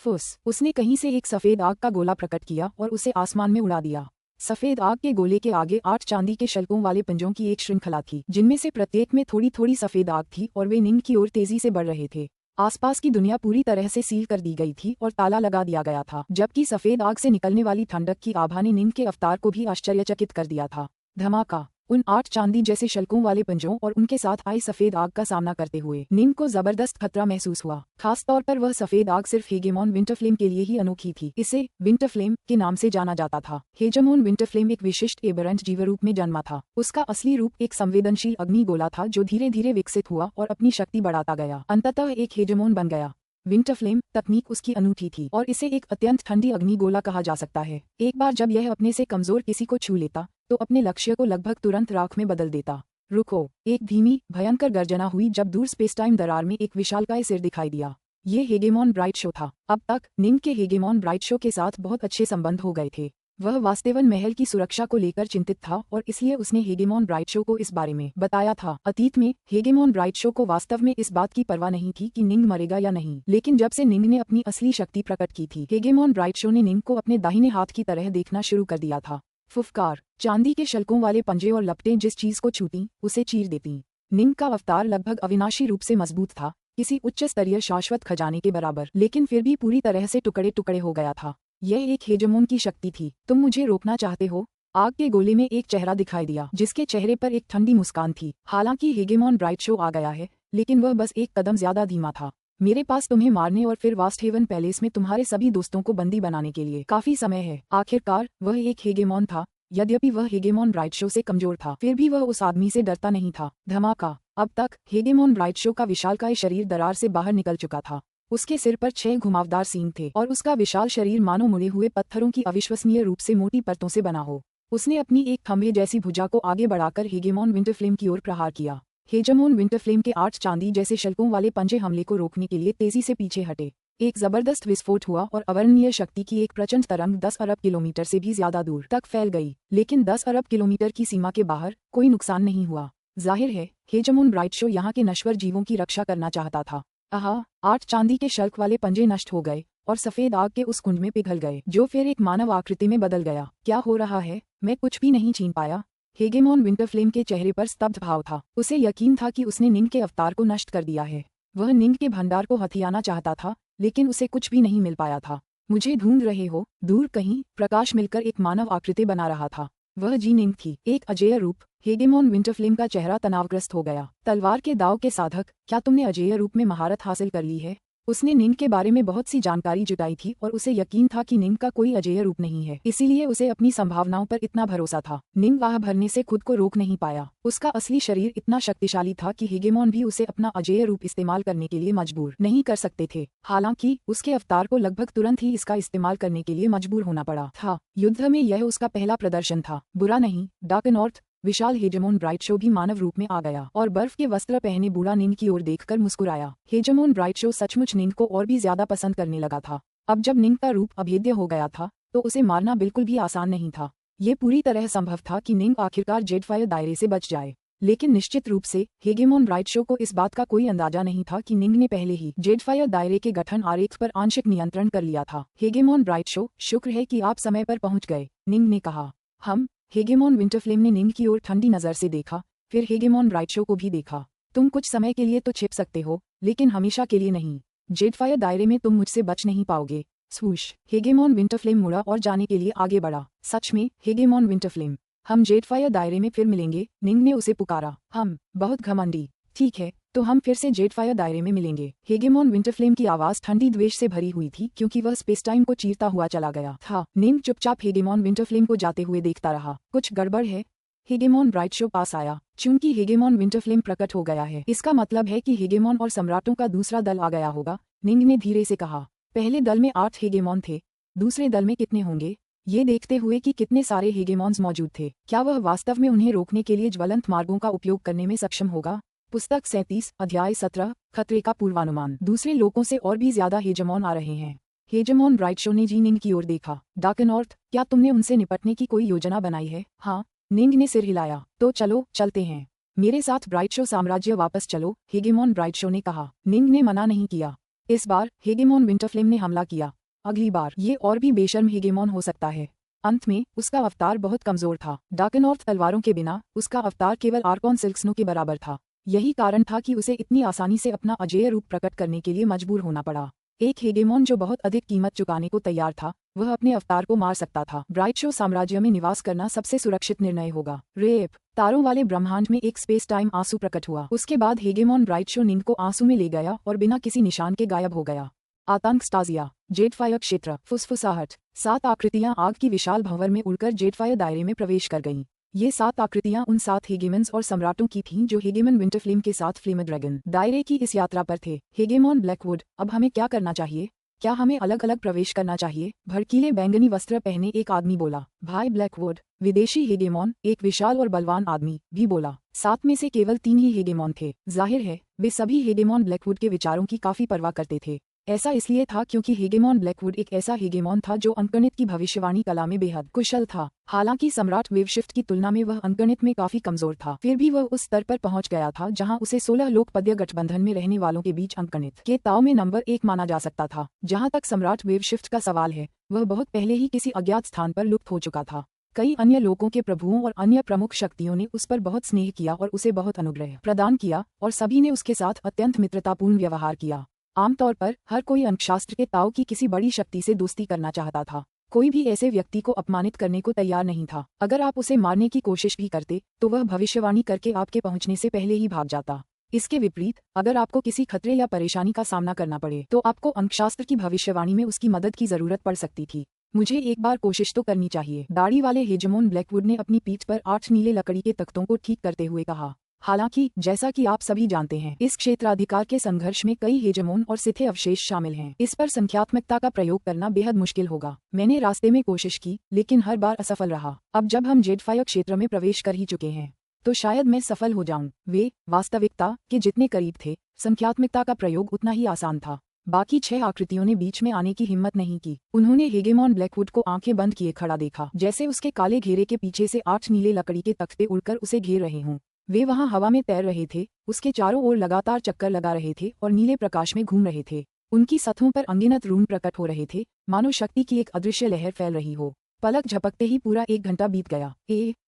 फुस, उसने कहीं से एक सफेद आग का गोला प्रकट किया और उसे आसमान में उड़ा दिया। सफेद आग के गोले के आगे 8 चांदी के शल्कों वाले पंजों की एक श्रृंखला थी, जिनमें से प्रत्येक में थोड़ी थोड़ी सफेद आग थी और वे निंग की ओर तेजी से बढ़ रहे थे। आसपास की दुनिया पूरी तरह से सील कर दी गई थी और ताला लगा दिया गया था, जबकि सफेद आग से निकलने वाली ठंडक की आभा ने निंग के अवतार को भी आश्चर्यचकित कर दिया था। धमाका। उन 8 चांदी जैसे शल्कों वाले पंजों और उनके साथ आई सफेद आग का सामना करते हुए निंग को जबरदस्त खतरा महसूस हुआ। खास तौर पर वह सफेद आग सिर्फ हेगेमॉन विंटरफ्लेम के लिए ही अनोखी थी। इसे विंटरफ्लेम के नाम से जाना जाता था। हेगेमॉन विंटरफ्लेम एक विशिष्ट एबरंट जीवरूप में जन्मा था। उसका असली रूप एक संवेदनशील अग्निगोला था जो धीरे धीरे विकसित हुआ और अपनी शक्ति बढ़ाता गया, अंततः एक हेगेमॉन बन गया। विंटरफ्लेम तकनीक उसकी अनूठी थी और इसे एक अत्यंत ठंडी अग्निगोला कहा जा सकता है। एक बार जब यह अपने से कमजोर किसी को छू लेता तो अपने लक्ष्य को लगभग तुरंत राख में बदल देता। रुको, एक धीमी भयंकर गर्जना हुई जब दूर स्पेस टाइम दरार में एक विशालकाय सिर दिखाई दिया। ये हेगेमॉन ब्राइट शो था। अब तक निंग के हेगेमॉन ब्राइट शो के साथ बहुत अच्छे संबंध हो गए थे। वह वास्तेवन महल की सुरक्षा को लेकर चिंतित था और इसलिए उसने हेगेमॉन ब्राइट शो को इस बारे में बताया था। अतीत में हेगेमॉन ब्राइट शो को वास्तव में इस बात की परवाह नहीं थी कि निंग मरेगा या नहीं, लेकिन जब से निंग ने अपनी असली शक्ति प्रकट की थी, हेगेमॉन ब्राइट शो ने निंग को अपने दाहिने हाथ की तरह देखना शुरू कर दिया था। फुफकार। चांदी के शल्कों वाले पंजे और लपटें जिस चीज को छूती उसे चीर देती। निंग का अवतार लगभग अविनाशी रूप से मजबूत था, किसी उच्च स्तरीय शाश्वत खजाने के बराबर, लेकिन फिर भी पूरी तरह से टुकड़े टुकड़े हो गया था। यह एक हेगेमॉन की शक्ति थी। तुम मुझे रोकना चाहते हो? आग के गोले में एक चेहरा दिखाई दिया, जिसके चेहरे पर एक ठंडी मुस्कान थी। हालांकि हेगेमॉन ब्राइट शो आ गया है, लेकिन वह बस एक कदम ज्यादा धीमा था। मेरे पास तुम्हें मारने और फिर वास्टहेवन पैलेस में तुम्हारे सभी दोस्तों को बंदी बनाने के लिए काफी समय है। आखिरकार वह एक हेगेमॉन था। यद्यपि वह हेगेमॉन ब्राइट शो से कमजोर था, फिर भी वह उस आदमी से डरता नहीं था। धमाका। अब तक हेगेमॉन ब्राइट शो का विशालकाय शरीर दरार से बाहर निकल चुका था। उसके सिर पर 6 घुमावदार सींग थे और उसका विशाल शरीर मानो मुड़े हुए पत्थरों की अविश्वसनीय रूप से मोटी परतों से बना हो। उसने अपनी एक खंभे जैसी भुजा को आगे बढ़ाकर हेगेमॉन विंटरफ्लेम की ओर प्रहार किया। हेगेमॉन विंटरफ्लेम के 8 चांदी जैसे शल्कों वाले पंजे हमले को रोकने के लिए तेजी से पीछे हटे। एक जबरदस्त विस्फोट हुआ और अवर्णनीय शक्ति की एक प्रचंड तरंग 10 अरब किलोमीटर से भी ज्यादा दूर तक फैल गई, लेकिन 10 अरब किलोमीटर की सीमा के बाहर कोई नुकसान नहीं हुआ। जाहिर है हेगेमॉन ब्राइट शो यहाँ के नश्वर जीवों की रक्षा करना चाहता था। 8 चांदी के शल्क वाले पंजे नष्ट हो गए और सफेद आग के उस कुंड में पिघल गए, जो फिर एक मानव आकृति में बदल गया। क्या हो रहा है? मैं कुछ भी नहीं छीन पाया। हेगेमॉन विंटरफ्लेम के चेहरे पर स्तब्ध भाव था। उसे यकीन था कि उसने निंग के अवतार को नष्ट कर दिया है। वह निंग के भंडार को हथियाना चाहता था, लेकिन उसे कुछ भी नहीं मिल पाया था। मुझे ढूंढ रहे हो? दूर कहीं प्रकाश मिलकर एक मानव आकृति बना रहा था। वह जी निंग थी, एक अजेय रूप। हेगेमॉन विंटरफ्लेम का चेहरा तनावग्रस्त हो गया। तलवार के दाव के साधक, क्या तुमने अजेय रूप में महारत हासिल कर ली है? उसने निंग के बारे में बहुत सी जानकारी जुटाई थी और उसे यकीन था कि निंग का कोई अजेय रूप नहीं है, इसीलिए उसे अपनी संभावनाओं पर इतना भरोसा था। निंग आह भरने से खुद को रोक नहीं पाया। उसका असली शरीर इतना शक्तिशाली था कि हेगेमोन भी उसे अपना अजेय रूप इस्तेमाल करने के लिए मजबूर नहीं कर सकते थे। हालांकि उसके अवतार को लगभग तुरंत ही इसका इस्तेमाल करने के लिए मजबूर होना पड़ा था। युद्ध में यह उसका पहला प्रदर्शन था। बुरा नहीं, डार्क नॉर्थ विशाल हेजेमोन ब्राइटशो भी मानव रूप में आ गया और बर्फ के वस्त्र पहने बूढ़ा निंग की ओर देखकर मुस्कुराया। हेजेमोन ब्राइटशो सचमुच निंग को और भी ज्यादा पसंद करने लगा था। अब जब निंग का रूप अभेद्य हो गया था तो उसे मारना बिल्कुल भी आसान नहीं था। ये पूरी तरह संभव था कि निंग आखिरकार जेडफायर दायरे से बच जाए, लेकिन निश्चित रूप से हेगेमोन ब्राइटशो को इस बात का कोई अंदाजा नहीं था कि निंग ने पहले ही जेडफायर दायरे के गठन आरेख पर आंशिक नियंत्रण कर लिया था। हेगेमोन ब्राइटशो, शुक्र है कि आप समय पर पहुंच गए, निंग ने कहा। हम हेगेमोन विंटरफ्लेम ने निंग की ओर ठंडी नजर से देखा, फिर हेगेमोन ब्राइटशो को भी देखा। तुम कुछ समय के लिए तो छिप सकते हो, लेकिन हमेशा के लिए नहीं। जेडफायर दायरे में तुम मुझसे बच नहीं पाओगे। स्वूश, हेगेमोन विंटरफ्लेम मुड़ा और जाने के लिए आगे बढ़ा। सच में, हेगेमोन विंटरफ्लेम, हम जेडफायर दायरे में फिर मिलेंगे, निंग ने उसे पुकारा। हम बहुत घमंडी। ठीक है, तो हम फिर से जेडफायर दायरे में मिलेंगे। हेगेमोन विंटरफ्लेम की आवाज ठंडी द्वेष से भरी हुई थी क्योंकि वह स्पेस टाइम को चीरता हुआ चला गया था। निंग चुपचाप हेगेमोन विंटरफ्लेम को जाते हुए देखता रहा। कुछ गड़बड़ है? हेगेमोन ब्राइटशो पास आया। चूंकि हेगेमोन विंटरफ्लेम प्रकट हो गया है, इसका मतलब है कि हेगेमोन और सम्राटों का दूसरा दल आ गया होगा, निंग ने धीरे से कहा। पहले दल में 8 हेगेमोन थे, दूसरे दल में कितने होंगे? ये देखते हुए कि कितने सारे हेगेमोन्स मौजूद थे, क्या वह वास्तव में उन्हें रोकने के लिए ज्वलंत मार्गों का उपयोग करने में सक्षम होगा? पुस्तक 37, अध्याय 17, खतरे का पूर्वानुमान। दूसरे लोगों से और भी ज्यादा हेजेमोन आ रहे हैं। हेजेमोन ब्राइटशो ने जी निंग की ओर देखा। डार्क नॉर्थ, क्या तुमने उनसे निपटने की कोई योजना बनाई है? हाँ, निंग ने सिर हिलाया। तो चलो, चलते हैं। मेरे साथ ब्राइटशो साम्राज्य वापस चलो, हेगेमोन ब्राइटशो ने कहा। निंग ने मना नहीं किया। इस बार हेगेमोन विंटरफ्लेम ने हमला किया। अगली बार ये और भी बेशर्म हेगेमोन हो सकता है। अंत में उसका अवतार बहुत कमजोर था। डार्क नॉर्थ तलवारों के बिना उसका अवतार केवल आर्कॉन सिल्क्सनो के बराबर था। यही कारण था कि उसे इतनी आसानी से अपना अजेय रूप प्रकट करने के लिए मजबूर होना पड़ा। एक हेगेमोन जो बहुत अधिक कीमत चुकाने को तैयार था, वह अपने अवतार को मार सकता था। ब्राइटशो साम्राज्य में निवास करना सबसे सुरक्षित निर्णय होगा। रेप, तारों वाले ब्रह्मांड में एक स्पेस टाइम आंसू प्रकट हुआ। उसके बाद हेगेमोन ब्राइटशो निंग को आंसू में ले गया और बिना किसी निशान के गायब हो गया। आतंक, स्टाजिया, जेडफायर क्षेत्र, फुसफुसाहट। 7 आकृतियां आग की विशाल भंवर में उड़कर जेडफायर दायरे में प्रवेश कर गईं। ये 7 आकृतियां उन 7 हेगेमन्स और सम्राटों की थीं जो हेगेमन विंटरफ्लेम के साथ फ्लेम ड्रैगन दायरे की इस यात्रा पर थे। हेगेमोन ब्लैकवुड, अब हमें क्या करना चाहिए? क्या हमें अलग अलग प्रवेश करना चाहिए? भड़कीले बैंगनी वस्त्र पहने एक आदमी बोला। भाई ब्लैकवुड, विदेशी हेगेमोन, एक विशाल और बलवान आदमी, भी बोला। 7 में से केवल 3 ही हेगेमोन थे। जाहिर है, वे सभी हेगेमोन ब्लैकवुड के विचारों की काफी परवाह करते थे। ऐसा इसलिए था क्योंकि हेगेमोन ब्लैकवुड एक ऐसा हेगेमोन था जो अंकगणित की भविष्यवाणी कला में बेहद कुशल था। हालांकि सम्राट वेवशिफ्ट की तुलना में वह अंकगणित में काफी कमजोर था, फिर भी वह उस स्तर पर पहुंच गया था जहां उसे 16 लोकपद्य गठबंधन में रहने वालों के बीच अंकगणित के ताव में नंबर 1 माना जा सकता था। जहां तक सम्राट वेवशिफ्ट का सवाल है, वह बहुत पहले ही किसी अज्ञात स्थान पर लुप्त हो चुका था। कई अन्य लोगों के प्रभुओं और अन्य प्रमुख शक्तियों ने उस पर बहुत स्नेह किया और उसे बहुत अनुग्रह प्रदान किया, और सभी ने उसके साथ अत्यंत मित्रतापूर्ण व्यवहार किया। आमतौर पर हर कोई अंकशास्त्र के ताव की किसी बड़ी शक्ति से दोस्ती करना चाहता था। कोई भी ऐसे व्यक्ति को अपमानित करने को तैयार नहीं था। अगर आप उसे मारने की कोशिश भी करते तो वह भविष्यवाणी करके आपके पहुंचने से पहले ही भाग जाता। इसके विपरीत, अगर आपको किसी खतरे या परेशानी का सामना करना पड़े तो आपको अंकशास्त्र की भविष्यवाणी में उसकी मदद की जरूरत पड़ सकती थी। मुझे एक बार कोशिश तो करनी चाहिए, दाढ़ी वाले हेजेमोन ब्लैकवुड ने अपनी पीठ पर 8 नीले लकड़ी के तख्तों को ठीक करते हुए कहा। हालांकि जैसा कि आप सभी जानते हैं, इस क्षेत्राधिकार के संघर्ष में कई हेजेमोन और सिथे अवशेष शामिल हैं। इस पर संख्यात्मकता का प्रयोग करना बेहद मुश्किल होगा। मैंने रास्ते में कोशिश की, लेकिन हर बार असफल रहा। अब जब हम जेडफायर क्षेत्र में प्रवेश कर ही चुके हैं, तो शायद मैं सफल हो जाऊं। वे वास्तविकता के जितने करीब थे, संख्यात्मकता का प्रयोग उतना ही आसान था। बाकी 6 आकृतियों ने बीच में आने की हिम्मत नहीं की। उन्होंने हेगेमोन ब्लैकवुड को आंखें बंद किए खड़ा देखा, जैसे उसके काले घेरे के पीछे से 8 नीले लकड़ी के तख्ते उड़कर उसे घेर रहे हों। वे वहां हवा में तैर रहे थे, उसके चारों ओर लगातार चक्कर लगा रहे थे और नीले प्रकाश में घूम रहे थे। उनकी सतहों पर अनगिनत रून प्रकट हो रहे थे, मानो शक्ति की एक अदृश्य लहर फैल रही हो। पलक झपकते ही पूरा 1 घंटा बीत गया।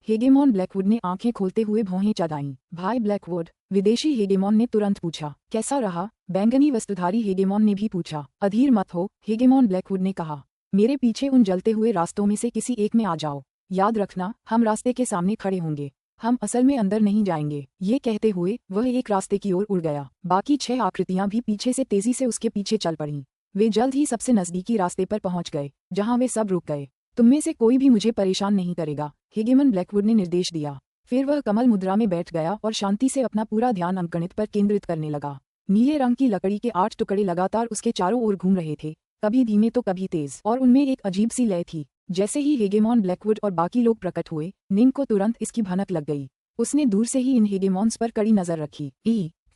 हेगेमोन ब्लैकवुड ने आंखें खोलते हुए भौहें चढ़ाईं। भाई ब्लैकवुड, विदेशी हेगेमोन ने तुरंत पूछा। कैसा रहा? बैंगनी वस्त्रधारी हेगेमोन ने भी पूछा। अधीर मत हो, हेगेमोन ब्लैकवुड ने कहा। मेरे पीछे उन जलते हुए रास्तों में से किसी एक में आ जाओ। याद रखना, हम रास्ते के सामने खड़े होंगे। हम असल में अंदर नहीं जाएंगे। ये कहते हुए वह एक रास्ते की ओर उड़ गया। बाकी 6 आकृतियां भी पीछे से तेजी से उसके पीछे चल पड़ीं। वे जल्द ही सबसे नजदीकी रास्ते पर पहुंच गए, जहां वे सब रुक गए। तुम में से कोई भी मुझे परेशान नहीं करेगा, हेगेमन ब्लैकवुड ने निर्देश दिया। फिर वह कमल मुद्रा में बैठ गया और शांति से अपना पूरा ध्यान अंकगणित पर केंद्रित करने लगा। नीले रंग की लकड़ी के 8 टुकड़े लगातार उसके चारों ओर घूम रहे थे, कभी धीमे तो कभी तेज, और उनमें एक अजीब सी लय थी। जैसे ही हेगेमॉन ब्लैकवुड और बाकी लोग प्रकट हुए, निंग को तुरंत इसकी भनक लग गई। उसने दूर से ही इन हेगेमॉन्स पर कड़ी नजर रखी।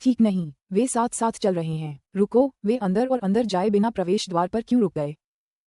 ठीक नहीं, वे साथ साथ चल रहे हैं। रुको, वे अंदर और अंदर जाए बिना प्रवेश द्वार पर क्यों रुक गए?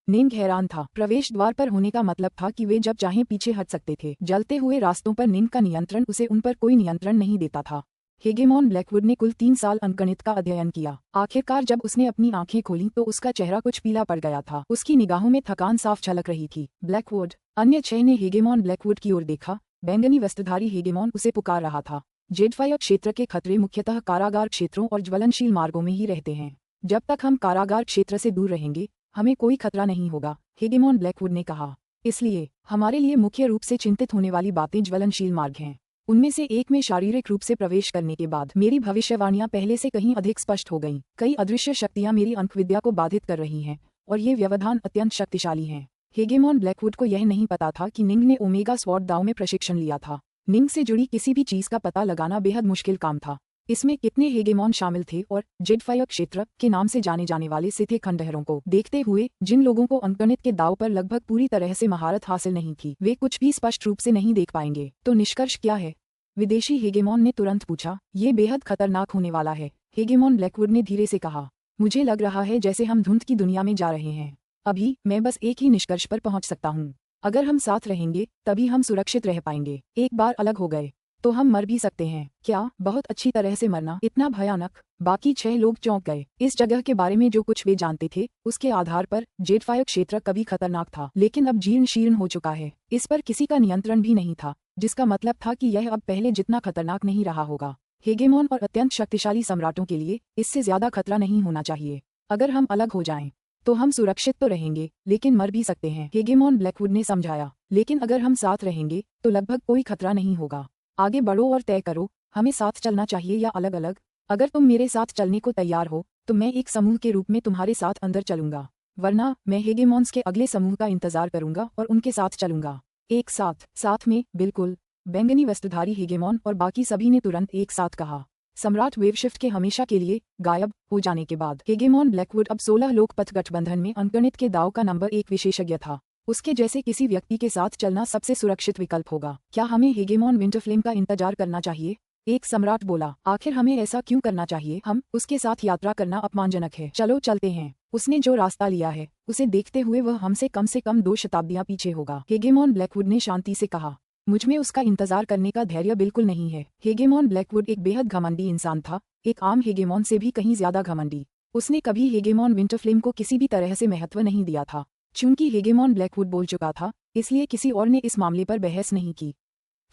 निंग हैरान था। प्रवेश द्वार पर होने का मतलब था कि वे जब चाहें पीछे हट सकते थे। जलते हुए रास्तों पर निंग का नियंत्रण उसे उन पर कोई नियंत्रण नहीं देता था। हेगेमॉन ब्लैकवुड ने कुल 3 साल अंकगणित का अध्ययन किया। आखिरकार जब उसने अपनी आंखें खोलीं तो उसका चेहरा कुछ पीला पड़ गया था। उसकी निगाहों में थकान साफ झलक रही थी। ब्लैकवुड। अन्य 6 ने हेगेमॉन ब्लैकवुड की ओर देखा। बैंगनी वस्त्रधारी हेगेमॉन उसे पुकार रहा था। जेडफायर क्षेत्र के खतरे मुख्यतः कारागार क्षेत्रों और ज्वलनशील मार्गों में ही रहते हैं। जब तक हम कारागार क्षेत्र से दूर रहेंगे, हमें कोई खतरा नहीं होगा, हेगेमॉन ब्लैकवुड ने कहा। इसलिए हमारे लिए मुख्य रूप से चिंतित होने वाली बातें ज्वलनशील मार्ग हैं। उनमें से एक में शारीरिक रूप से प्रवेश करने के बाद मेरी भविष्यवाणियां पहले से कहीं अधिक स्पष्ट हो गईं। कई अदृश्य शक्तियां मेरी अंकविद्या को बाधित कर रही हैं, और ये व्यवधान अत्यंत शक्तिशाली हैं। हेगेमॉन ब्लैकवुड को यह नहीं पता था कि निंग ने ओमेगा स्वॉर्ड दाव में प्रशिक्षण लिया था। निंग से जुड़ी किसी भी चीज का पता लगाना बेहद मुश्किल काम था। इसमें कितने हेगेमॉन शामिल थे और जेडफायर क्षेत्र के नाम से जाने जाने वाले सिथे खंडहरों को देखते हुए जिन लोगों को अंकगणित के दाव पर लगभग पूरी तरह से महारत हासिल नहीं थी, वे कुछ भी स्पष्ट रूप से नहीं देख पाएंगे। तो निष्कर्ष क्या है? विदेशी हेगेमॉन ने तुरंत पूछा। ये बेहद खतरनाक होने वाला है, हेगेमॉन ब्लैकवुड ने धीरे से कहा। मुझे लग रहा है जैसे हम धुंध की दुनिया में जा रहे हैं। अभी मैं बस एक ही निष्कर्ष पर पहुंच सकता हूं। अगर हम साथ रहेंगे तभी हम सुरक्षित रह पाएंगे। एक बार अलग हो गए तो हम मर भी सकते हैं। क्या? बहुत अच्छी तरह से मरना? इतना भयानक? बाकी 6 लोग चौंक गए। इस जगह के बारे में जो कुछ वे जानते थे उसके आधार पर जेडफायर क्षेत्र कभी खतरनाक था, लेकिन अब जीर्ण शीर्ण हो चुका है। इस पर किसी का नियंत्रण भी नहीं था, जिसका मतलब था कि यह अब पहले जितना खतरनाक नहीं रहा होगा। हेगेमॉन और अत्यंत शक्तिशाली सम्राटों के लिए इससे ज्यादा खतरा नहीं होना चाहिए। अगर हम अलग हो जाएं, तो हम सुरक्षित तो रहेंगे, लेकिन मर भी सकते हैं, हेगेमॉन ब्लैकवुड ने समझाया। लेकिन अगर हम साथ रहेंगे तो लगभग कोई खतरा नहीं होगा। आगे बढ़ो और तय करो, हमें साथ चलना चाहिए या अलग अलग। अगर तुम मेरे साथ चलने को तैयार हो तो मैं एक समूह के रूप में तुम्हारे साथ अंदर चलूंगा, वरना मैं हेगेमॉन्स के अगले समूह का इंतजार करूंगा और उनके साथ चलूंगा। एक साथ? साथ में? बिल्कुल, बैंगनी वस्त्रधारी हेगेमॉन और बाकी सभी ने तुरंत एक साथ कहा। सम्राट वेवशिफ्ट के हमेशा के लिए गायब हो जाने के बाद हेगेमॉन ब्लैकवुड अब 16 लोकपथ गठबंधन में अंकगणित के दाव का नंबर 1 विशेषज्ञ था। उसके जैसे किसी व्यक्ति के साथ चलना सबसे सुरक्षित विकल्प होगा। क्या हमें हेगेमॉन विंटरफ्लेम का इंतजार करना चाहिए? एक सम्राट बोला। आखिर हमें ऐसा क्यों करना चाहिए? हम उसके साथ यात्रा करना अपमानजनक है। चलो चलते हैं। उसने जो रास्ता लिया है उसे देखते हुए वह हमसे कम से कम 2 शताब्दियां पीछे होगा, हेगेमॉन ब्लैकवुड ने शांति से कहा। मुझमें उसका इंतजार करने का धैर्य बिल्कुल नहीं है। हेगेमॉन ब्लैकवुड एक बेहद घमंडी इंसान था, एक आम हेगेमॉन से भी कहीं ज्यादा घमंडी। उसने कभी हेगेमॉन विंटरफ्लेम को किसी भी तरह से महत्व नहीं दिया था। चूंकि हेगेमॉन ब्लैकवुड बोल चुका था, इसलिए किसी और ने इस मामले पर बहस नहीं की।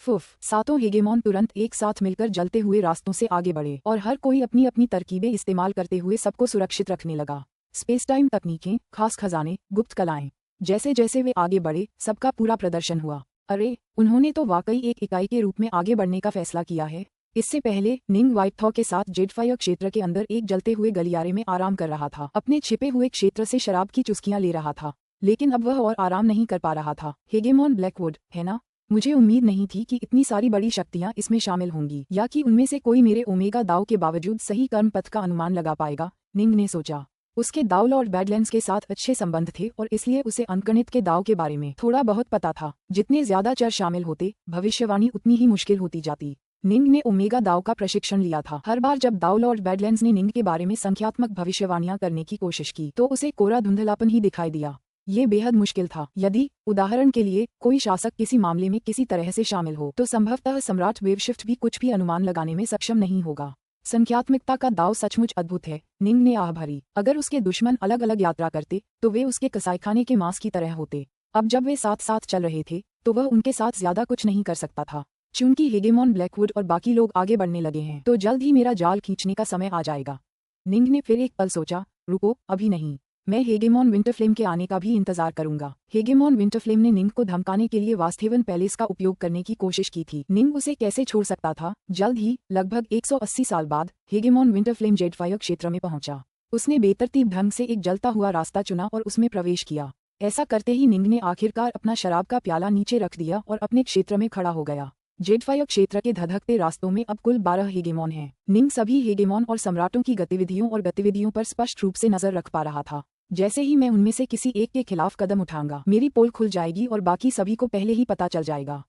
फुफ, सातों हेगेमॉन तुरंत एक साथ मिलकर जलते हुए रास्तों से आगे बढ़े और हर कोई अपनी अपनी तरकीबें इस्तेमाल करते हुए सबको सुरक्षित रखने लगा। स्पेस टाइम तकनीकें, खास खजाने, गुप्त कलाएं। जैसे जैसे वे आगे बढ़े, सबका पूरा प्रदर्शन हुआ। अरे, उन्होंने तो वाकई एक इकाई के रूप में आगे बढ़ने का फैसला किया है। इससे पहले निंग वाइटथॉ के साथ जेडफायर क्षेत्र के अंदर एक जलते हुए गलियारे में आराम कर रहा था, अपने छिपे हुए क्षेत्र से शराब की चुस्कियां ले रहा था। लेकिन अब वह और आराम नहीं कर पा रहा था। हेगेमॉन ब्लैकवुड, है ना? मुझे उम्मीद नहीं थी कि इतनी सारी बड़ी शक्तियां इसमें शामिल होंगी, या कि उनमें से कोई मेरे ओमेगा दाव के बावजूद सही कर्म पथ का अनुमान लगा पाएगा, निंग ने सोचा। उसके दाव लॉर्ड बैडलैंड्स के साथ अच्छे संबंध थे और इसलिए उसे अंकगणित के दाव के बारे में थोड़ा बहुत पता था। जितने ज्यादा चर शामिल होते, भविष्यवाणी उतनी ही मुश्किल होती जाती। निंग ने ओमेगा दाव का प्रशिक्षण लिया था। हर बार जब दाव लॉर्ड बैडलैंड्स ने निंग के बारे में संख्यात्मक भविष्यवाणियां करने की कोशिश की तो उसे कोरा धुंधलापन ही दिखाई दिया। ये बेहद मुश्किल था। यदि, उदाहरण के लिए, कोई शासक किसी मामले में किसी तरह से शामिल हो तो संभवतः सम्राट वेवशिफ्ट भी कुछ भी अनुमान लगाने में सक्षम नहीं होगा। संख्यात्मकता का दाव सचमुच अद्भुत है, निंग ने आह भरी। अगर उसके दुश्मन अलग अलग यात्रा करते तो वे उसके कसाईखाने के मांस की तरह होते। अब जब वे साथ साथ चल रहे थे तो वह उनके साथ ज्यादा कुछ नहीं कर सकता था। चूंकि हेगेमॉन ब्लैकवुड और बाकी लोग आगे बढ़ने लगे हैं तो जल्द ही मेरा जाल खींचने का समय आ जाएगा। निंग ने फिर एक पल सोचा। रुको, अभी नहीं। मैं हेगेमॉन विंटरफ्लेम के आने का भी इंतजार करूंगा। हेगेमॉन विंटरफ्लेम ने निंग को धमकाने के लिए वास्थेवन पैलेस का उपयोग करने की कोशिश की थी। निंग उसे कैसे छोड़ सकता था। जल्द ही लगभग 180 साल बाद हेगेमॉन विंटरफ्लेम जेडफायर क्षेत्र में पहुंचा। उसने बेतरतीब ढंग से एक जलता हुआ रास्ता चुना और उसमें प्रवेश किया। ऐसा करते ही निंग ने आखिरकार अपना शराब का प्याला नीचे रख दिया और अपने क्षेत्र में खड़ा हो गया। जेडफायर क्षेत्र के धधकते रास्तों में अब कुल 12 हेगेमॉन हैं। निंग सभी हेगेमॉन और सम्राटों की गतिविधियों पर स्पष्ट रूप से नजर रख पा रहा था। जैसे ही मैं उनमें से किसी एक के खिलाफ कदम उठाऊंगा, मेरी पोल खुल जाएगी और बाकी सभी को पहले ही पता चल जाएगा।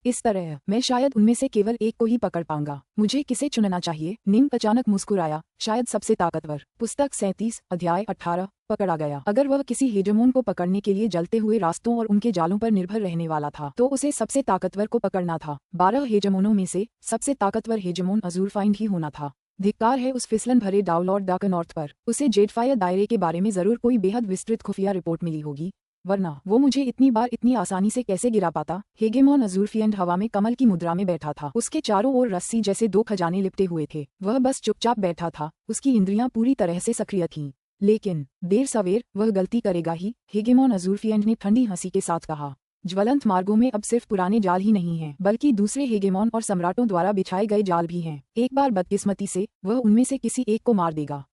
इस तरह मैं शायद उनमें से केवल एक को ही पकड़ पाऊंगा। मुझे किसे चुनना चाहिए? निंग अचानक मुस्कुराया। शायद सबसे ताकतवर। पुस्तक 37 अध्याय 18 पकड़ा गया। अगर वह किसी हेजेमोन को पकड़ने के लिए जलते हुए रास्तों और उनके जालों पर निर्भर रहने वाला था, तो उसे सबसे ताकतवर को पकड़ना था। 12 हेजेमोनों में से सबसे ताकतवर हेजेमोन अज़ूरफाइंड ही होना था। धिक्कार है उस फिसलन भरे डाउलॉर्ड डार्कनॉर्थ पर। उसे जेडफायर दायरे के बारे में जरूर कोई बेहद विस्तृत खुफिया रिपोर्ट मिली होगी, वरना वो मुझे इतनी बार इतनी आसानी से कैसे गिरा पाता। हेगेमॉन अज़ूरफिएंड हवा में कमल की मुद्रा में बैठा था। उसके चारों ओर रस्सी जैसे 2 खजाने लिपटे हुए थे। वह बस चुपचाप बैठा था। उसकी इंद्रियां पूरी तरह से सक्रिय थीं। लेकिन देर सवेर वह गलती करेगा ही। हेगेमॉन अज़ूरफिएंड ने ठंडी हंसी के साथ कहा। ज्वलंत मार्गों में अब सिर्फ पुराने जाल ही नहीं हैं, बल्कि दूसरे हेगेमॉन और सम्राटों द्वारा बिछाए गए जाल भी हैं। एक बार बदकिस्मती से वह उनमें से किसी एक को मार देगा।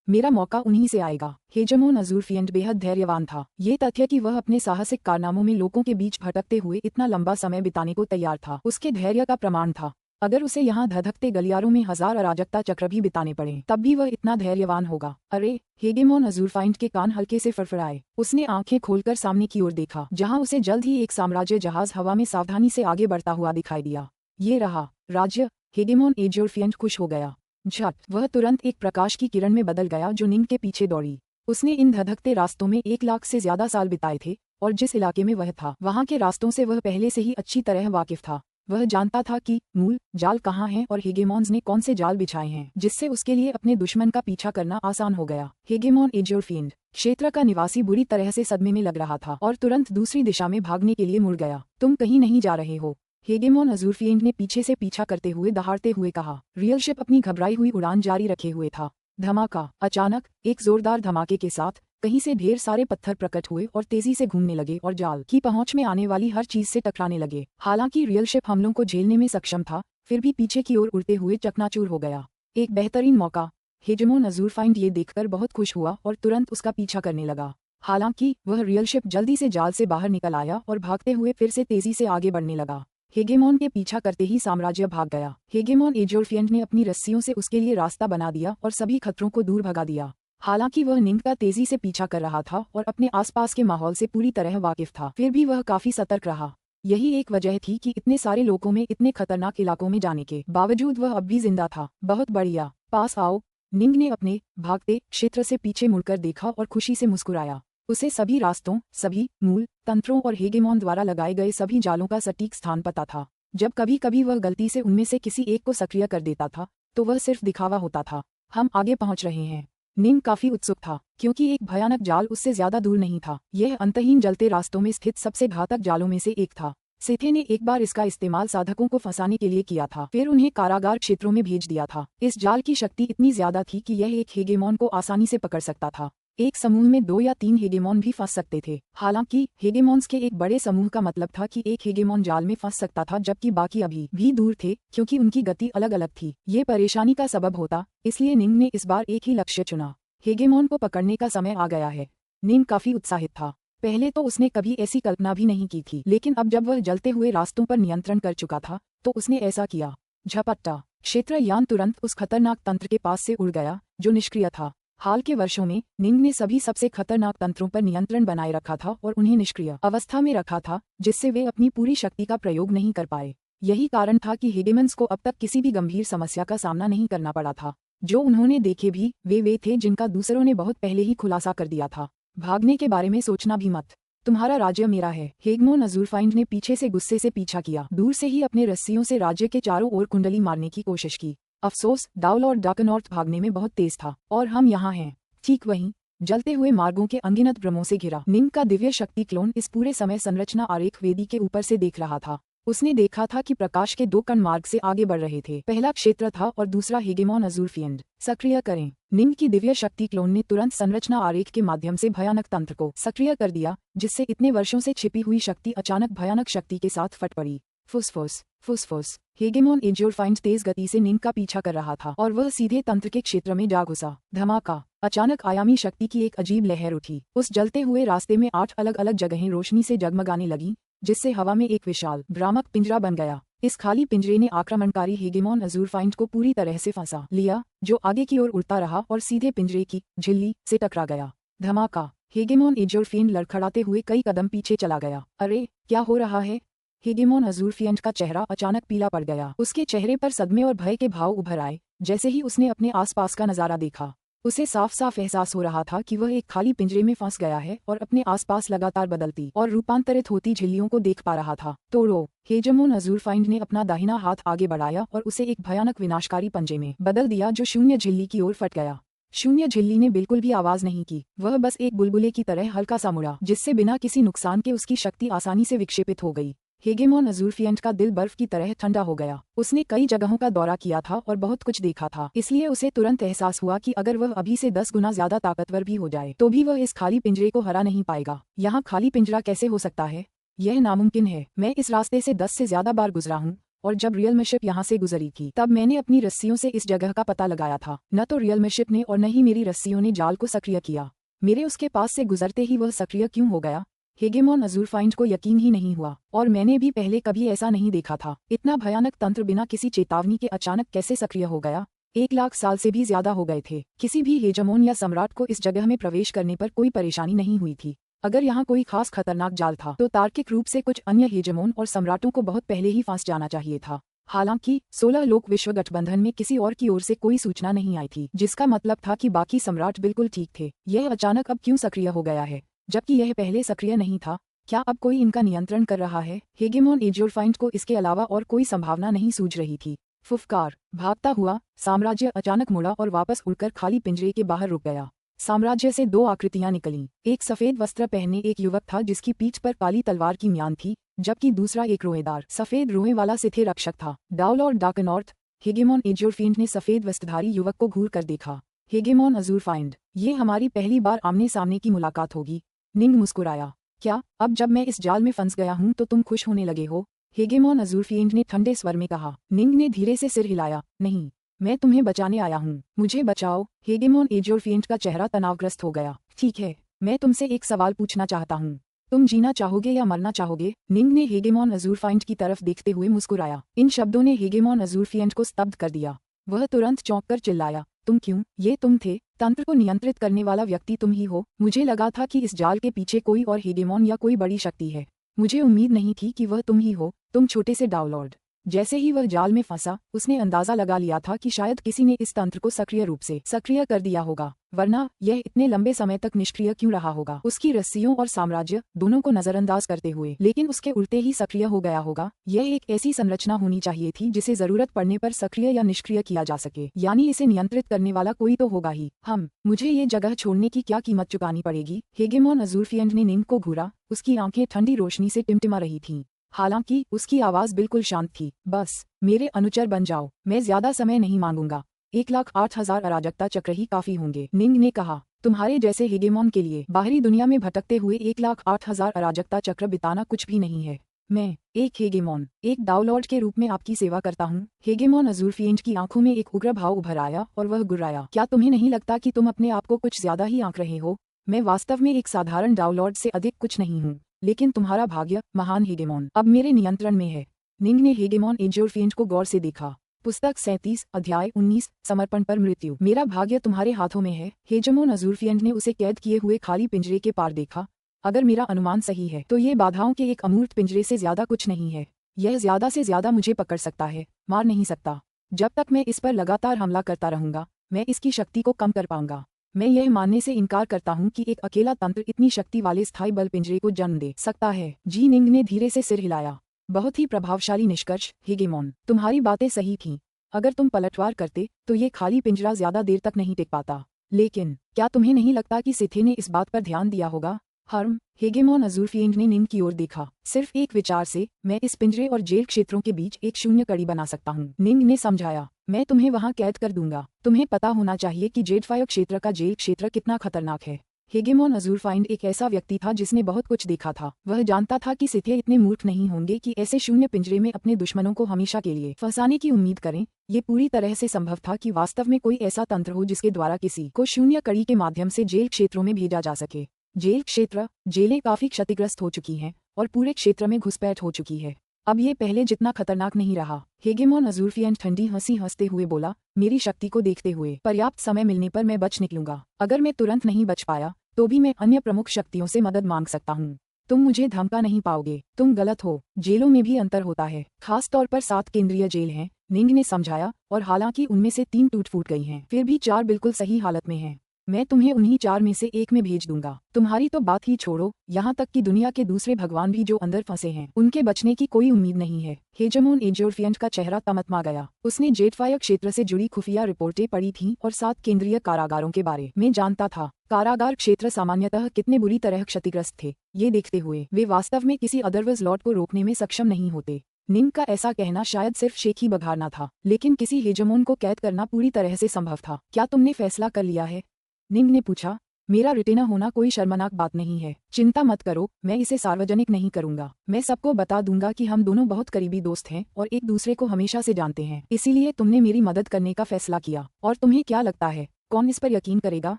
मेरा मौका उन्हीं से आएगा। हेजेमोन अज़ूरफिएंड बेहद धैर्यवान था। ये तथ्य कि वह अपने साहसिक कारनामों में लोगों के बीच भटकते हुए इतना लंबा समय बिताने को तैयार था, उसके धैर्य का प्रमाण था। अगर उसे यहाँ धधकते गलियारों में 1000 अराजकता चक्र भी बिताने पड़े, तब भी वह इतना धैर्यवान होगा। अरे! हेगेमॉन अज़ूरफाइंड के कान हल्के से फड़फड़ाए। उसने आंखें खोलकर सामने की ओर देखा, जहाँ उसे जल्द ही एक साम्राज्य जहाज हवा में सावधानी से आगे बढ़ता हुआ दिखाई दिया। ये रहा राज्य। हेगेमॉन अज़ूरफिएंड खुश हो गया। झट वह तुरंत एक प्रकाश की किरण में बदल गया जो निंग के पीछे दौड़ी। उसने इन धधकते रास्तों में 1 लाख से ज्यादा साल बिताए थे और जिस इलाके में वह था, वहां के रास्तों से वह पहले से ही अच्छी तरह वाकिफ था। वह जानता था कि मूल जाल कहाँ हैं और हेगेमॉन्स ने कौन से जाल बिछाए हैं, जिससे उसके लिए अपने दुश्मन का पीछा करना आसान हो गया। हेगेमॉन अज़ूरफिएंड क्षेत्र का निवासी बुरी तरह से सदमे में लग रहा था और तुरंत दूसरी दिशा में भागने के लिए मुड़ गया। तुम कहीं नहीं जा रहे हो? हेगेमॉन अज़ूरफिएंड ने पीछे से पीछा करते हुए दहाड़ते हुए कहा। रियल शिप अपनी घबराई हुई उड़ान जारी रखे हुए था। धमाका! अचानक एक जोरदार धमाके के साथ कहीं से ढेर सारे पत्थर प्रकट हुए और तेजी से घूमने लगे और जाल की पहुंच में आने वाली हर चीज से टकराने लगे। हालांकि रियल शिप हमलों को झेलने में सक्षम था, फिर भी पीछे की ओर उड़ते हुए चकनाचूर हो गया। एक बेहतरीन मौका। हेजेमोन अज़ूरफाइंड ये देखकर बहुत खुश हुआ और तुरंत उसका पीछा करने लगा। हालांकि वह रियल शिप जल्दी से जाल से बाहर निकल आया और भागते हुए फिर से तेजी से आगे बढ़ने लगा। हेगेमॉन के पीछा करते ही साम्राज्य भाग गया। हेगेमॉन अज़ूरफिएंड ने अपनी रस्सियों से उसके लिए रास्ता बना दिया और सभी खतरों को दूर भगा दिया। हालांकि वह निंग का तेजी से पीछा कर रहा था और अपने आसपास के माहौल से पूरी तरह वाकिफ था, फिर भी वह काफी सतर्क रहा। यही एक वजह थी कि इतने सारे लोगों में इतने खतरनाक इलाकों में जाने के बावजूद वह अब भी जिंदा था। बहुत बढ़िया, पास आओ। निंग ने अपने भागते क्षेत्र से पीछे मुड़कर देखा और खुशी से मुस्कुराया। उसे सभी रास्तों, सभी मूल तंत्रों और हेगेमॉन द्वारा लगाए गए सभी जालों का सटीक स्थान पता था। जब कभी कभी वह गलती से उनमें से किसी एक को सक्रिय कर देता था, तो वह सिर्फ दिखावा होता था। हम आगे पहुंच रहे हैं। निंग काफी उत्सुक था, क्योंकि एक भयानक जाल उससे ज्यादा दूर नहीं था। यह अंतहीन जलते रास्तों में स्थित सबसे घातक जालों में से एक था। सेथे ने एक बार इसका इस्तेमाल साधकों को फंसाने के लिए किया था, फिर उन्हें कारागार क्षेत्रों में भेज दिया था। इस जाल की शक्ति इतनी ज्यादा थी कि यह एक हेगेमॉन को आसानी से पकड़ सकता था। एक समूह में 2 या 3 हेगेमॉन भी फंस सकते थे। हालांकि हेगेमॉन्स के एक बड़े समूह का मतलब था कि एक हेगेमॉन जाल में फंस सकता था, जबकि बाकी अभी भी दूर थे, क्योंकि उनकी गति अलग अलग थी। ये परेशानी का सबब होता, इसलिए निंग ने इस बार एक ही लक्ष्य चुना। हेगेमॉन को पकड़ने का समय आ गया है। निंग काफी उत्साहित था। पहले तो उसने कभी ऐसी कल्पना भी नहीं की थी, लेकिन अब जब वह जलते हुए रास्तों पर नियंत्रण कर चुका था, तो उसने ऐसा किया। झपट्टा! क्षेत्र यान तुरंत उस खतरनाक तंत्र के पास से उड़ गया, जो निष्क्रिय था। हाल के वर्षों में निंग ने सभी सबसे खतरनाक तंत्रों पर नियंत्रण बनाए रखा था और उन्हें निष्क्रिय अवस्था में रखा था, जिससे वे अपनी पूरी शक्ति का प्रयोग नहीं कर पाए। यही कारण था कि हेगेमॉन्स को अब तक किसी भी गंभीर समस्या का सामना नहीं करना पड़ा था। जो उन्होंने देखे भी वे थे जिनका दूसरों ने बहुत पहले ही खुलासा कर दिया था। भागने के बारे में सोचना भी मत। तुम्हारा राज्य मेरा है। हेगेमॉन अज़ूरफाइंड ने पीछे से गुस्से से पीछा किया, दूर से ही अपने रस्सियों से राज्य के चारों ओर कुंडली मारने की कोशिश की। अफसोस, डाउलॉर्ड डार्कनॉर्थ भागने में बहुत तेज था, और हम यहाँ हैं। ठीक वहीं जलते हुए मार्गों के अनगिनत भ्रमों से घिरा निंग का दिव्य शक्ति क्लोन इस पूरे समय संरचना आरेख वेदी के ऊपर से देख रहा था। उसने देखा था कि प्रकाश के दो कण मार्ग से आगे बढ़ रहे थे। पहला क्षेत्र था और दूसरा हेगेमॉन अज़ूर फिएंड। सक्रिय करें। निंग की दिव्य शक्ति क्लोन ने तुरंत संरचना आरेख के माध्यम से भयानक तंत्र को सक्रिय कर दिया, जिससे इतने वर्षों से छिपी हुई शक्ति अचानक भयानक शक्ति के साथ फट पड़ी। फुसफुस फुसफुस। हेगेमॉन अज़ूर फिएंड तेज गति से निंग का पीछा कर रहा था और वह सीधे तंत्र के क्षेत्र में जा घुसा। धमाका। अचानक आयामी शक्ति की एक अजीब लहर उठी। उस जलते हुए रास्ते में 8 अलग अलग जगहें रोशनी से जगमगाने लगीं, जिससे हवा में एक विशाल भ्रामक पिंजरा बन गया। इस खाली पिंजरे ने आक्रमणकारी हेगेमॉन अज़ूर फिएंड को पूरी तरह से फंसा लिया, जो आगे की ओर उड़ता रहा और सीधे पिंजरे की झिल्ली से टकरा गया। धमाका। हेगेमॉन अज़ूर फिएंड लड़खड़ाते हुए कई कदम पीछे चला गया। अरे, क्या हो रहा है? हेगेमॉन अज़ूर फिएंड का चेहरा अचानक पीला पड़ गया। उसके चेहरे पर सदमे और भय के भाव उभर आए। जैसे ही उसने अपने आसपास का नजारा देखा, उसे साफ साफ एहसास हो रहा था कि वह एक खाली पिंजरे में फंस गया है और अपने आसपास लगातार बदलती और रूपांतरित होती झिल्लियों को देख पा रहा था। तोड़ो। हेगेमॉन अज़ूर फिएंड ने अपना दाहिना हाथ आगे बढ़ाया और उसे एक भयानक विनाशकारी पंजे में बदल दिया, जो शून्य झिल्ली की ओर फट गया। शून्य झिल्ली ने बिल्कुल भी आवाज नहीं की। वह बस एक बुलबुले की तरह हल्का सा मुड़ा, जिससे बिना किसी नुकसान के उसकी शक्ति आसानी से विक्षेपित हो गई। हेगेमॉन अज़ूर फिएंड का दिल बर्फ की तरह ठंडा हो गया। उसने कई जगहों का दौरा किया था और बहुत कुछ देखा था, इसलिए उसे तुरंत एहसास हुआ कि अगर वह अभी से 10 गुना ज्यादा ताकतवर भी हो जाए तो भी वह इस खाली पिंजरे को हरा नहीं पाएगा। यहाँ खाली पिंजरा कैसे हो सकता है? यह नामुमकिन है। मैं इस रास्ते से 10 से ज्यादा बार गुजरा हूँ, और जब रियल मिशिप यहाँ से गुजरी थी तब मैंने अपनी रस्सियों से इस जगह का पता लगाया था। न तो रियल मिशिप ने और न ही मेरी रस्सियों ने जाल को सक्रिय किया। मेरे उसके पास से गुजरते ही वह सक्रिय क्यों हो गया? हेगेमॉन अज़ूर फिएंड को यकीन ही नहीं हुआ, और मैंने भी पहले कभी ऐसा नहीं देखा था। इतना भयानक तंत्र बिना किसी चेतावनी के अचानक कैसे सक्रिय हो गया? 1 लाख साल से भी ज्यादा हो गए थे। किसी भी हेगेमॉन या सम्राट को इस जगह में प्रवेश करने पर कोई परेशानी नहीं हुई थी। अगर यहाँ कोई खास खतरनाक जाल था तो तार्किक रूप से कुछ अन्य हेगेमॉन और सम्राटों को बहुत पहले ही फंस जाना चाहिए था। हालांकि 16 लोक विश्व गठबंधन में किसी और की ओर से कोई सूचना नहीं आई थी, जिसका मतलब था कि बाकी सम्राट बिल्कुल ठीक थे। यह अचानक अब क्यों सक्रिय हो गया है, जबकि यह पहले सक्रिय नहीं था? क्या अब कोई इनका नियंत्रण कर रहा है? हेगेमॉन अज़ूर फिएंड को इसके अलावा और कोई संभावना नहीं सूझ रही थी। फुफकार। भागता हुआ साम्राज्य अचानक मुड़ा और वापस उड़कर खाली पिंजरे के बाहर रुक गया। साम्राज्य से 2 आकृतियां निकलीं। एक सफेद वस्त्र पहने एक युवक था जिसकी पीठ पर काली तलवार की म्यान थी, जबकि दूसरा एक रोएदार सफेद रोए वाला सिथे रक्षक था। डाउलॉर्ड डार्कनॉर्थ। हेगेमॉन अज़ूर फिएंड ने सफेद वस्त्रधारी युवक को घूर कर देखा। हेगेमॉन अज़ूर फिएंड, ये हमारी पहली बार आमने सामने की मुलाकात होगी। निंग मुस्कुराया। क्या अब जब मैं इस जाल में फंस गया हूँ तो तुम खुश होने लगे हो? हेगेमॉन अज़ूर फिएंड ने ठंडे स्वर में कहा। निंग ने धीरे से सिर हिलाया। नहीं, मैं तुम्हें बचाने आया हूँ। मुझे बचाओ। हेगेमॉन अज़ूर फिएंड का चेहरा तनावग्रस्त हो गया। ठीक है, मैं तुमसे एक सवाल पूछना चाहता हूँ। तुम जीना चाहोगे या मरना चाहोगे? निंग ने हेगेमॉन अज़ूर फिएंड की तरफ देखते हुए मुस्कुराया। इन शब्दों ने हेगेमॉन अज़ूर फिएंड को स्तब्ध कर दिया। वह तुरंत चौंक कर चिल्लाया। तुम क्यों? ये तुम थे? तंत्र को नियंत्रित करने वाला व्यक्ति तुम ही हो? मुझे लगा था कि इस जाल के पीछे कोई और हेगेमॉन या कोई बड़ी शक्ति है। मुझे उम्मीद नहीं थी कि वह तुम ही हो, तुम छोटे से डाउलॉर्ड। जैसे ही वह जाल में फंसा, उसने अंदाजा लगा लिया था कि शायद किसी ने इस तंत्र को सक्रिय रूप से सक्रिय कर दिया होगा, वरना यह इतने लंबे समय तक निष्क्रिय क्यों रहा होगा? उसकी रस्सियों और साम्राज्य दोनों को नजरअंदाज करते हुए, लेकिन उसके उल्टे ही सक्रिय हो गया होगा। यह एक ऐसी संरचना होनी चाहिए थी जिसे जरूरत पड़ने पर सक्रिय या निष्क्रिय किया जा सके, यानी इसे नियंत्रित करने वाला कोई तो होगा ही। मुझे ये जगह छोड़ने की क्या कीमत चुकानी पड़ेगी? हेगेमॉन अज़ूर फिएंड ने निंग को घूरा। उसकी आंखें ठंडी रोशनी से टिमटिमा रही थीं। हालांकि उसकी आवाज बिल्कुल शांत थी। बस मेरे अनुचर बन जाओ, मैं ज्यादा समय नहीं मांगूंगा। 1,08,000 अराजकता चक्र ही काफी होंगे। निंग ने कहा। तुम्हारे जैसे हेगेमॉन के लिए बाहरी दुनिया में भटकते हुए 1,08,000 अराजकता चक्र बिताना कुछ भी नहीं है। मैं एक हेगेमॉन, एक डाउलॉर्ड के रूप में आपकी सेवा करता हूँ। हेगेमॉन अज़ूर फिएंड की आंखों में एक उग्र भाव उभर आया और वह गुर्राया। क्या तुम्हें नहीं लगता कि तुम अपने आप को कुछ ज्यादा ही आंक रहे हो? मैं वास्तव में एक साधारण डाउलॉर्ड से अधिक कुछ नहीं हूँ, लेकिन तुम्हारा भाग्य, महान हेगेमॉन, अब मेरे नियंत्रण में है। निंग ने हेगेमॉन अज़ूर फिएंड को गौर से देखा। पुस्तक 37, अध्याय 19, समर्पण पर मृत्यु। मेरा भाग्य तुम्हारे हाथों में है। हेगेमॉन अज़ूर फिएंड ने उसे कैद किए हुए खाली पिंजरे के पार देखा। अगर मेरा अनुमान सही है तो ये बाधाओं के एक अमूर्त पिंजरे से ज्यादा कुछ नहीं है। यह ज्यादा से ज्यादा मुझे पकड़ सकता है, मार नहीं सकता। जब तक मैं इस पर लगातार हमला करता रहूंगा, मैं इसकी शक्ति को कम कर पाऊंगा। मैं यह मानने से इनकार करता हूँ कि एक अकेला तंत्र इतनी शक्ति वाले स्थायी बल पिंजरे को जन्म दे सकता है। जी निंग ने धीरे से सिर हिलाया। बहुत ही प्रभावशाली निष्कर्ष, हेगेमॉन। तुम्हारी बातें सही थीं। अगर तुम पलटवार करते तो ये खाली पिंजरा ज्यादा देर तक नहीं टिक पाता। लेकिन क्या तुम्हें नहीं लगता कि सिथे ने इस बात पर ध्यान दिया होगा हर्म, हेगेमॉन अज़ुरफिएंड ने निंग की ओर देखा। सिर्फ एक विचार से मैं इस पिंजरे और जेल क्षेत्रों के बीच एक शून्य कड़ी बना सकता हूँ। निंग ने समझाया, मैं तुम्हें वहाँ कैद कर दूंगा। तुम्हें पता होना चाहिए कि जेडफायर क्षेत्र का जेल क्षेत्र कितना खतरनाक है। हेगेमॉन अज़ुरफाइंड एक ऐसा व्यक्ति था जिसने बहुत कुछ देखा था। वह जानता था कि सिथे इतने मूर्ख नहीं होंगे कि ऐसे शून्य पिंजरे में अपने दुश्मनों को हमेशा के लिए फंसाने की उम्मीद करें। ये पूरी तरह से संभव था कि वास्तव में कोई ऐसा तंत्र हो जिसके द्वारा किसी को शून्य कड़ी के माध्यम से जेल क्षेत्रों में भेजा जा सके। जेल क्षेत्र, जेलें काफी क्षतिग्रस्त हो चुकी हैं और पूरे क्षेत्र में घुसपैठ हो चुकी है। अब ये पहले जितना खतरनाक नहीं रहा। हेगेमॉन अज़ुरफिएंड ठंडी हंसी हंसते हुए बोला, मेरी शक्ति को देखते हुए पर्याप्त समय मिलने पर मैं बच निकलूंगा। अगर मैं तुरंत नहीं बच पाया तो भी मैं अन्य प्रमुख शक्तियों से मदद मांग सकता हूँ। तुम मुझे धमका नहीं पाओगे। तुम गलत हो। जेलों में भी अंतर होता है, खास तौर पर 7 केंद्रीय जेल हैं, निंग ने समझाया, और हालांकि उनमें से 3 टूट फूट गई हैं, फिर भी 4 बिल्कुल सही हालत में हैं। मैं तुम्हें उन्हीं 4 में से एक में भेज दूंगा। तुम्हारी तो बात ही छोड़ो, यहाँ तक कि दुनिया के दूसरे भगवान भी जो अंदर फंसे हैं, उनके बचने की कोई उम्मीद नहीं है। हेगेमॉन अज़ुरफिएंड का चेहरा तमतमा गया। उसने जेडफायर क्षेत्र से जुड़ी खुफिया रिपोर्टें पढ़ी थीं और 7 केंद्रीय कारागारों के बारे में जानता था। कारागार क्षेत्र सामान्यतः कितने बुरी तरह क्षतिग्रस्त थे, ये देखते हुए वे वास्तव में किसी अदरवाइज लॉर्ड को रोकने में सक्षम नहीं होते। निंग का ऐसा कहना शायद सिर्फ शेख ही बघारना था, लेकिन किसी हेगेमॉन को कैद करना पूरी तरह से संभव था। क्या तुमने फैसला कर लिया है? निंग ने पूछा। मेरा रिटेना होना कोई शर्मनाक बात नहीं है। चिंता मत करो, मैं इसे सार्वजनिक नहीं करूंगा। मैं सबको बता दूंगा कि हम दोनों बहुत करीबी दोस्त हैं और एक दूसरे को हमेशा से जानते हैं। इसीलिए तुमने मेरी मदद करने का फैसला किया। और तुम्हें क्या लगता है, कौन इस पर यकीन करेगा?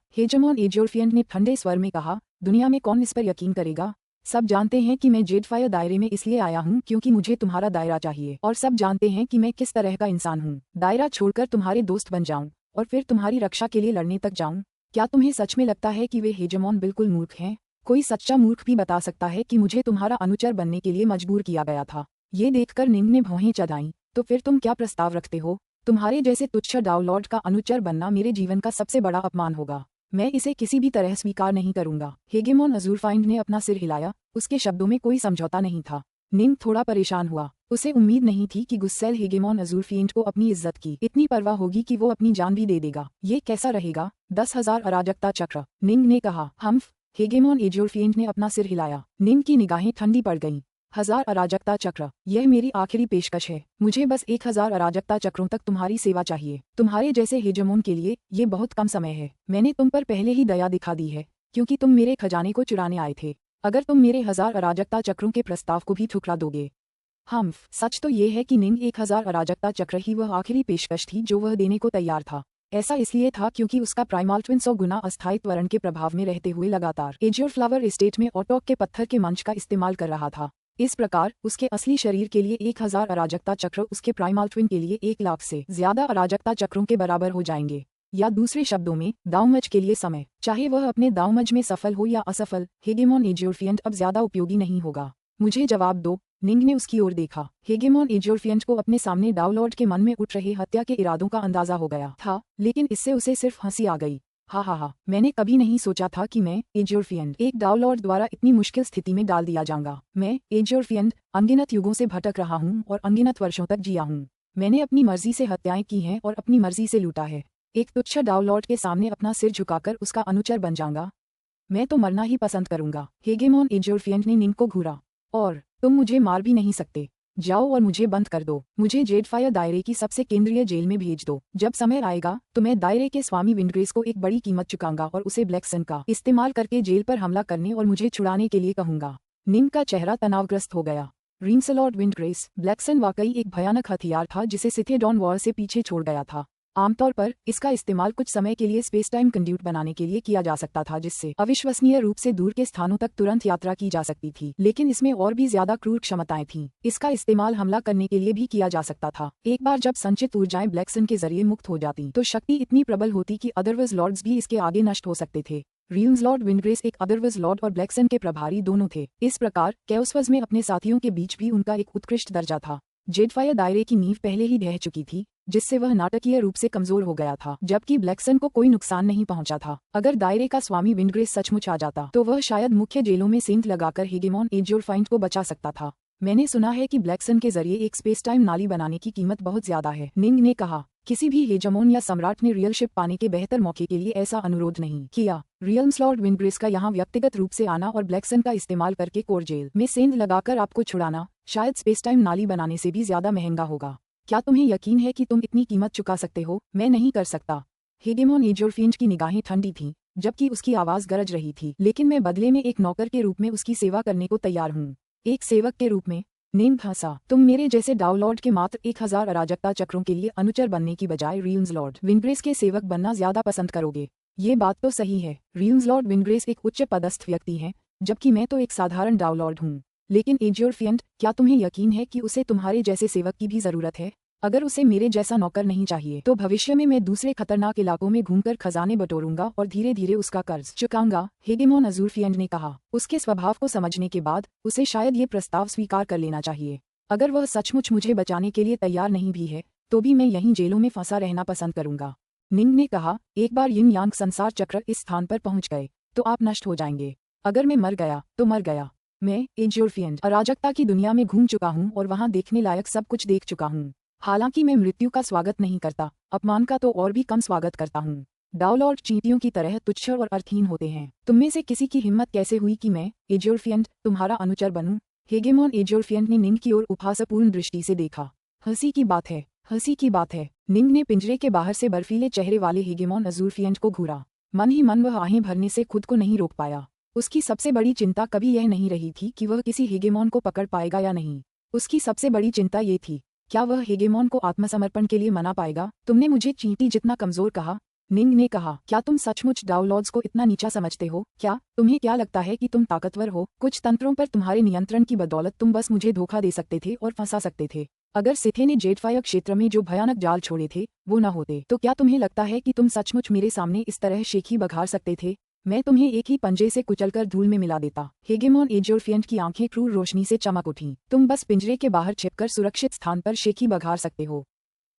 हेगेमॉन अज़ुरफिएंड ने ठंडे स्वर में कहा, दुनिया में कौन इस पर यकीन करेगा? सब जानते हैं कि मैं जेडफायर दायरे में इसलिए आया हूँ क्योंकि मुझे तुम्हारा दायरा चाहिए, और सब जानते हैं कि मैं किस तरह का इंसान हूँ। दायरा छोड़कर तुम्हारे दोस्त बन जाऊं और फिर तुम्हारी रक्षा के लिए लड़ने तक जाऊं। क्या तुम्हें सच में लगता है कि वे हेगेमॉन बिल्कुल मूर्ख हैं? कोई सच्चा मूर्ख भी बता सकता है कि मुझे तुम्हारा अनुचर बनने के लिए मजबूर किया गया था। ये देखकर निंग ने भौहें चढ़ाईं। तो फिर तुम क्या प्रस्ताव रखते हो? तुम्हारे जैसे तुच्छ डाउनलॉर्ड का अनुचर बनना मेरे जीवन का सबसे बड़ा अपमान होगा। मैं इसे किसी भी तरह स्वीकार नहीं करूंगा। हेगेमॉन अज़ुरफाइंड ने अपना सिर हिलाया। उसके शब्दों में कोई समझौता नहीं था। निंग थोड़ा परेशान हुआ। उसे उम्मीद नहीं थी कि गुस्सैल हेगेमॉन अज़ुरफिएंड को अपनी इज्जत की इतनी परवाह होगी कि वो अपनी जान भी दे देगा। ये कैसा रहेगा? 10,000 अराजकता चक्र, निंग ने कहा। हम्फ, हेगेमॉन अज़ुरफिएंड ने अपना सिर हिलाया। निंग की निगाहें ठंडी पड़ गईं। 1000 अराजकता चक्र, यह मेरी आखिरी पेशकश है। मुझे बस 1000 अराजकता चक्रों तक तुम्हारी सेवा चाहिए। तुम्हारे जैसे हेगेमॉन के लिए ये बहुत कम समय है। मैंने तुम पर पहले ही दया दिखा दी है, क्योंकि तुम मेरे खजाने को चुराने आए थे। अगर तुम मेरे 1000 अराजकता चक्रों के प्रस्ताव को भी ठुकरा दोगे। हम्फ, सच तो ये है कि निंग 1000 अराजकता चक्र ही वह आखिरी पेशकश थी जो वह देने को तैयार था। ऐसा इसलिए था क्योंकि उसका प्राइमाल्ट्विन 100 गुना अस्थायी त्वरण के प्रभाव में रहते हुए लगातार एज़्योरफ्लावर एस्टेट में ऑटॉक के पत्थर के मंच का इस्तेमाल कर रहा था। इस प्रकार उसके असली शरीर के लिए 1000 अराजकता चक्र उसके प्राइमाल्ट्विन के लिए 1 लाख से ज्यादा अराजकता चक्रों के बराबर हो जाएंगे। या दूसरे शब्दों में, दावमज के लिए समय, चाहे वह अपने दावमज में सफल हो या असफल, हेगेमॉन अज़ुरफिएंड अब ज्यादा उपयोगी नहीं होगा। मुझे जवाब दो। निंग ने उसकी ओर देखा। हेगेमॉन अज़ुरफिएंड को अपने सामने डाउनलॉर्ड के मन में उठ रहे हत्या के इरादों का अंदाजा हो गया था, लेकिन इससे उसे सिर्फ हंसी आ गई। हा, मैंने कभी नहीं सोचा था कि मैं, अज़ुरफिएंड, एक डाउनलॉर्ड द्वारा इतनी मुश्किल स्थिति में डाल दिया जाऊंगा। मैं, अज़ुरफिएंड, अनगिनत युगों से भटक रहा हूँ और अनगिनत वर्षों तक जिया हूँ। मैंने अपनी मर्जी से हत्याएं की हैं और अपनी मर्जी से लूटा है। एक तुच्छ डाउनलॉर्ड के सामने अपना सिर झुकाकर उसका अनुचर बन जाऊंगा? मैं तो मरना ही पसंद करूंगा। हेगेमॉन अज़ुरफिएंड ने निंग को घूरा। और तुम मुझे मार भी नहीं सकते। जाओ और मुझे बंद कर दो। मुझे जेडफायर दायरे की सबसे केंद्रीय जेल में भेज दो। जब समय आएगा तो मैं दायरे के स्वामी विंडग्रेस को एक बड़ी कीमत चुकाऊंगा और उसे ब्लैकसन का इस्तेमाल करके जेल पर हमला करने और मुझे छुड़ाने के लिए कहूंगा। निंग का चेहरा तनावग्रस्त हो गया। रिंसलॉर्ड विंडग्रेस, ब्लैकसन वाकई एक भयानक हथियार था जिसे सिथे डॉन वॉर से पीछे छोड़ गया था। आमतौर पर इसका इस्तेमाल कुछ समय के लिए स्पेस टाइम कंड्यूट बनाने के लिए किया जा सकता था, जिससे अविश्वसनीय रूप से दूर के स्थानों तक तुरंत यात्रा की जा सकती थी। लेकिन इसमें और भी ज्यादा क्रूर क्षमताएं थीं। इसका इस्तेमाल हमला करने के लिए भी किया जा सकता था। एक बार जब संचित ऊर्जाएं ब्लैकसन के जरिए मुक्त हो जाती तो शक्ति इतनी प्रबल होती कि अदरवाइज लॉर्ड्स भी इसके आगे नष्ट हो सकते थे। रियम्सलॉर्ड विंडग्रेस एक अदरवाइज लॉर्ड और ब्लैकसन के प्रभारी दोनों थे। इस प्रकार कैओसवज में अपने साथियों के बीच भी उनका एक उत्कृष्ट दर्जा था। जेडफायर दायरे की नींव पहले ही ढह चुकी थी, जिससे वह नाटकीय रूप से कमजोर हो गया था, जबकि ब्लैकसन को कोई नुकसान नहीं पहुंचा था। अगर दायरे का स्वामी विंडग्रेस सचमुच आ जाता तो वह शायद मुख्य जेलों में सेंध लगाकर हेगेमॉन अज़ुरफिएंड को बचा सकता था। मैंने सुना है कि ब्लैकसन के जरिए एक स्पेस टाइम नाली बनाने की कीमत बहुत ज्यादा है। निंग ने कहा, किसी भी हेजमोन या सम्राट ने रियल शिप पाने के बेहतर मौके के लिए ऐसा अनुरोध नहीं किया। रियल्म्स लॉर्ड विंडब्रेस का यहाँ व्यक्तिगत रूप से आना और ब्लैकसन का इस्तेमाल करके कोर जेल में सेंध लगाकर आपको छुड़ाना शायद स्पेस टाइम नाली बनाने से भी ज्यादा महंगा होगा। क्या तुम्हें यकीन है कि तुम इतनी कीमत चुका सकते हो? मैं नहीं कर सकता। हेगेमोन एजोरफिएंट की निगाहें ठंडी थीं, जबकि उसकी आवाज गरज रही थी। लेकिन मैं बदले में एक नौकर के रूप में उसकी सेवा करने को तैयार हूँ। एक सेवक के रूप में? निंग हंसा। तुम मेरे जैसे डाउलॉर्ड के मात्र 1000 अराजकता चक्रों के लिए अनुचर बनने की बजाय रियल्म्स लॉर्ड विंडब्रेस के सेवक बनना ज्यादा पसंद करोगे। ये बात तो सही है। रियल्म्स लॉर्ड विंडब्रेस एक उच्च पदस्थ व्यक्ति है, जबकि मैं तो एक साधारण डाउलॉर्ड हूँ। लेकिन एजोरफिएंट, क्या तुम्हें यकीन है कि उसे तुम्हारे जैसे सेवक की भी जरूरत है? अगर उसे मेरे जैसा नौकर नहीं चाहिए तो भविष्य में मैं दूसरे खतरनाक इलाकों में घूमकर खजाने बटोरूंगा और धीरे धीरे उसका कर्ज चुकाऊंगा। हेगेमोन अजूरफिएंट ने कहा। उसके स्वभाव को समझने के बाद उसे शायद ये प्रस्ताव स्वीकार कर लेना चाहिए। अगर वह सचमुच मुझे बचाने के लिए तैयार नहीं भी है तो भी मैं यहीं जेलों में फंसा रहना पसंद करूंगा। निंग ने कहा, एक बार यिन यांग संसार चक्र इस स्थान पर पहुंच गए तो आप नष्ट हो जाएंगे। अगर मैं मर गया तो मर गया। मैं एजोरफिएंट अराजकता की दुनिया में घूम चुका हूँ और वहाँ देखने लायक सब कुछ देख चुका हूँ। हालांकि मैं मृत्यु का स्वागत नहीं करता, अपमान का तो और भी कम स्वागत करता हूँ। डाउलॉर्ड चींटियों की तरह तुच्छ और अर्थहीन होते हैं। तुममें से किसी की हिम्मत कैसे हुई कि मैं एजोरफिएंट तुम्हारा अनुचर बनूं? हेगेमोन एजोरफिएंट ने निंग की ओर उपहासपूर्ण दृष्टि से देखा। हंसी की बात है, हंसी की बात है। निंग ने पिंजरे के बाहर से बर्फीले चेहरे वाले हेगेमोन अजूरफिएंट को घूरा। मन ही मन वह आहें भरने से खुद को नहीं रोक पाया। उसकी सबसे बड़ी चिंता कभी यह नहीं रही थी कि वह किसी हेगेमोन को पकड़ पाएगा या नहीं। उसकी सबसे बड़ी चिंता ये थी, क्या वह हेगेमोन को आत्मसमर्पण के लिए मना पाएगा? तुमने मुझे चींटी जितना कमजोर कहा, निंग ने कहा। क्या तुम सचमुच डाउलॉर्ड्स को इतना नीचा समझते हो? क्या तुम्हें क्या लगता है कि तुम ताकतवर हो? कुछ तंत्रों पर तुम्हारे नियंत्रण की बदौलत तुम बस मुझे धोखा दे सकते थे और फंसा सकते थे। अगर सिथे ने जेडफायर क्षेत्र में जो भयानक जाल छोड़े थे वो न होते तो क्या तुम्हें लगता है कि तुम सचमुच मेरे सामने इस तरह शेखी बघार सकते थे? मैं तुम्हें एक ही पंजे से कुचलकर धूल में मिला देता। हेगेमोन एजोरफिएंट की आंखें क्रूर रोशनी से चमक उठीं। तुम बस पिंजरे के बाहर छिपकर सुरक्षित स्थान पर शेखी बघार सकते हो।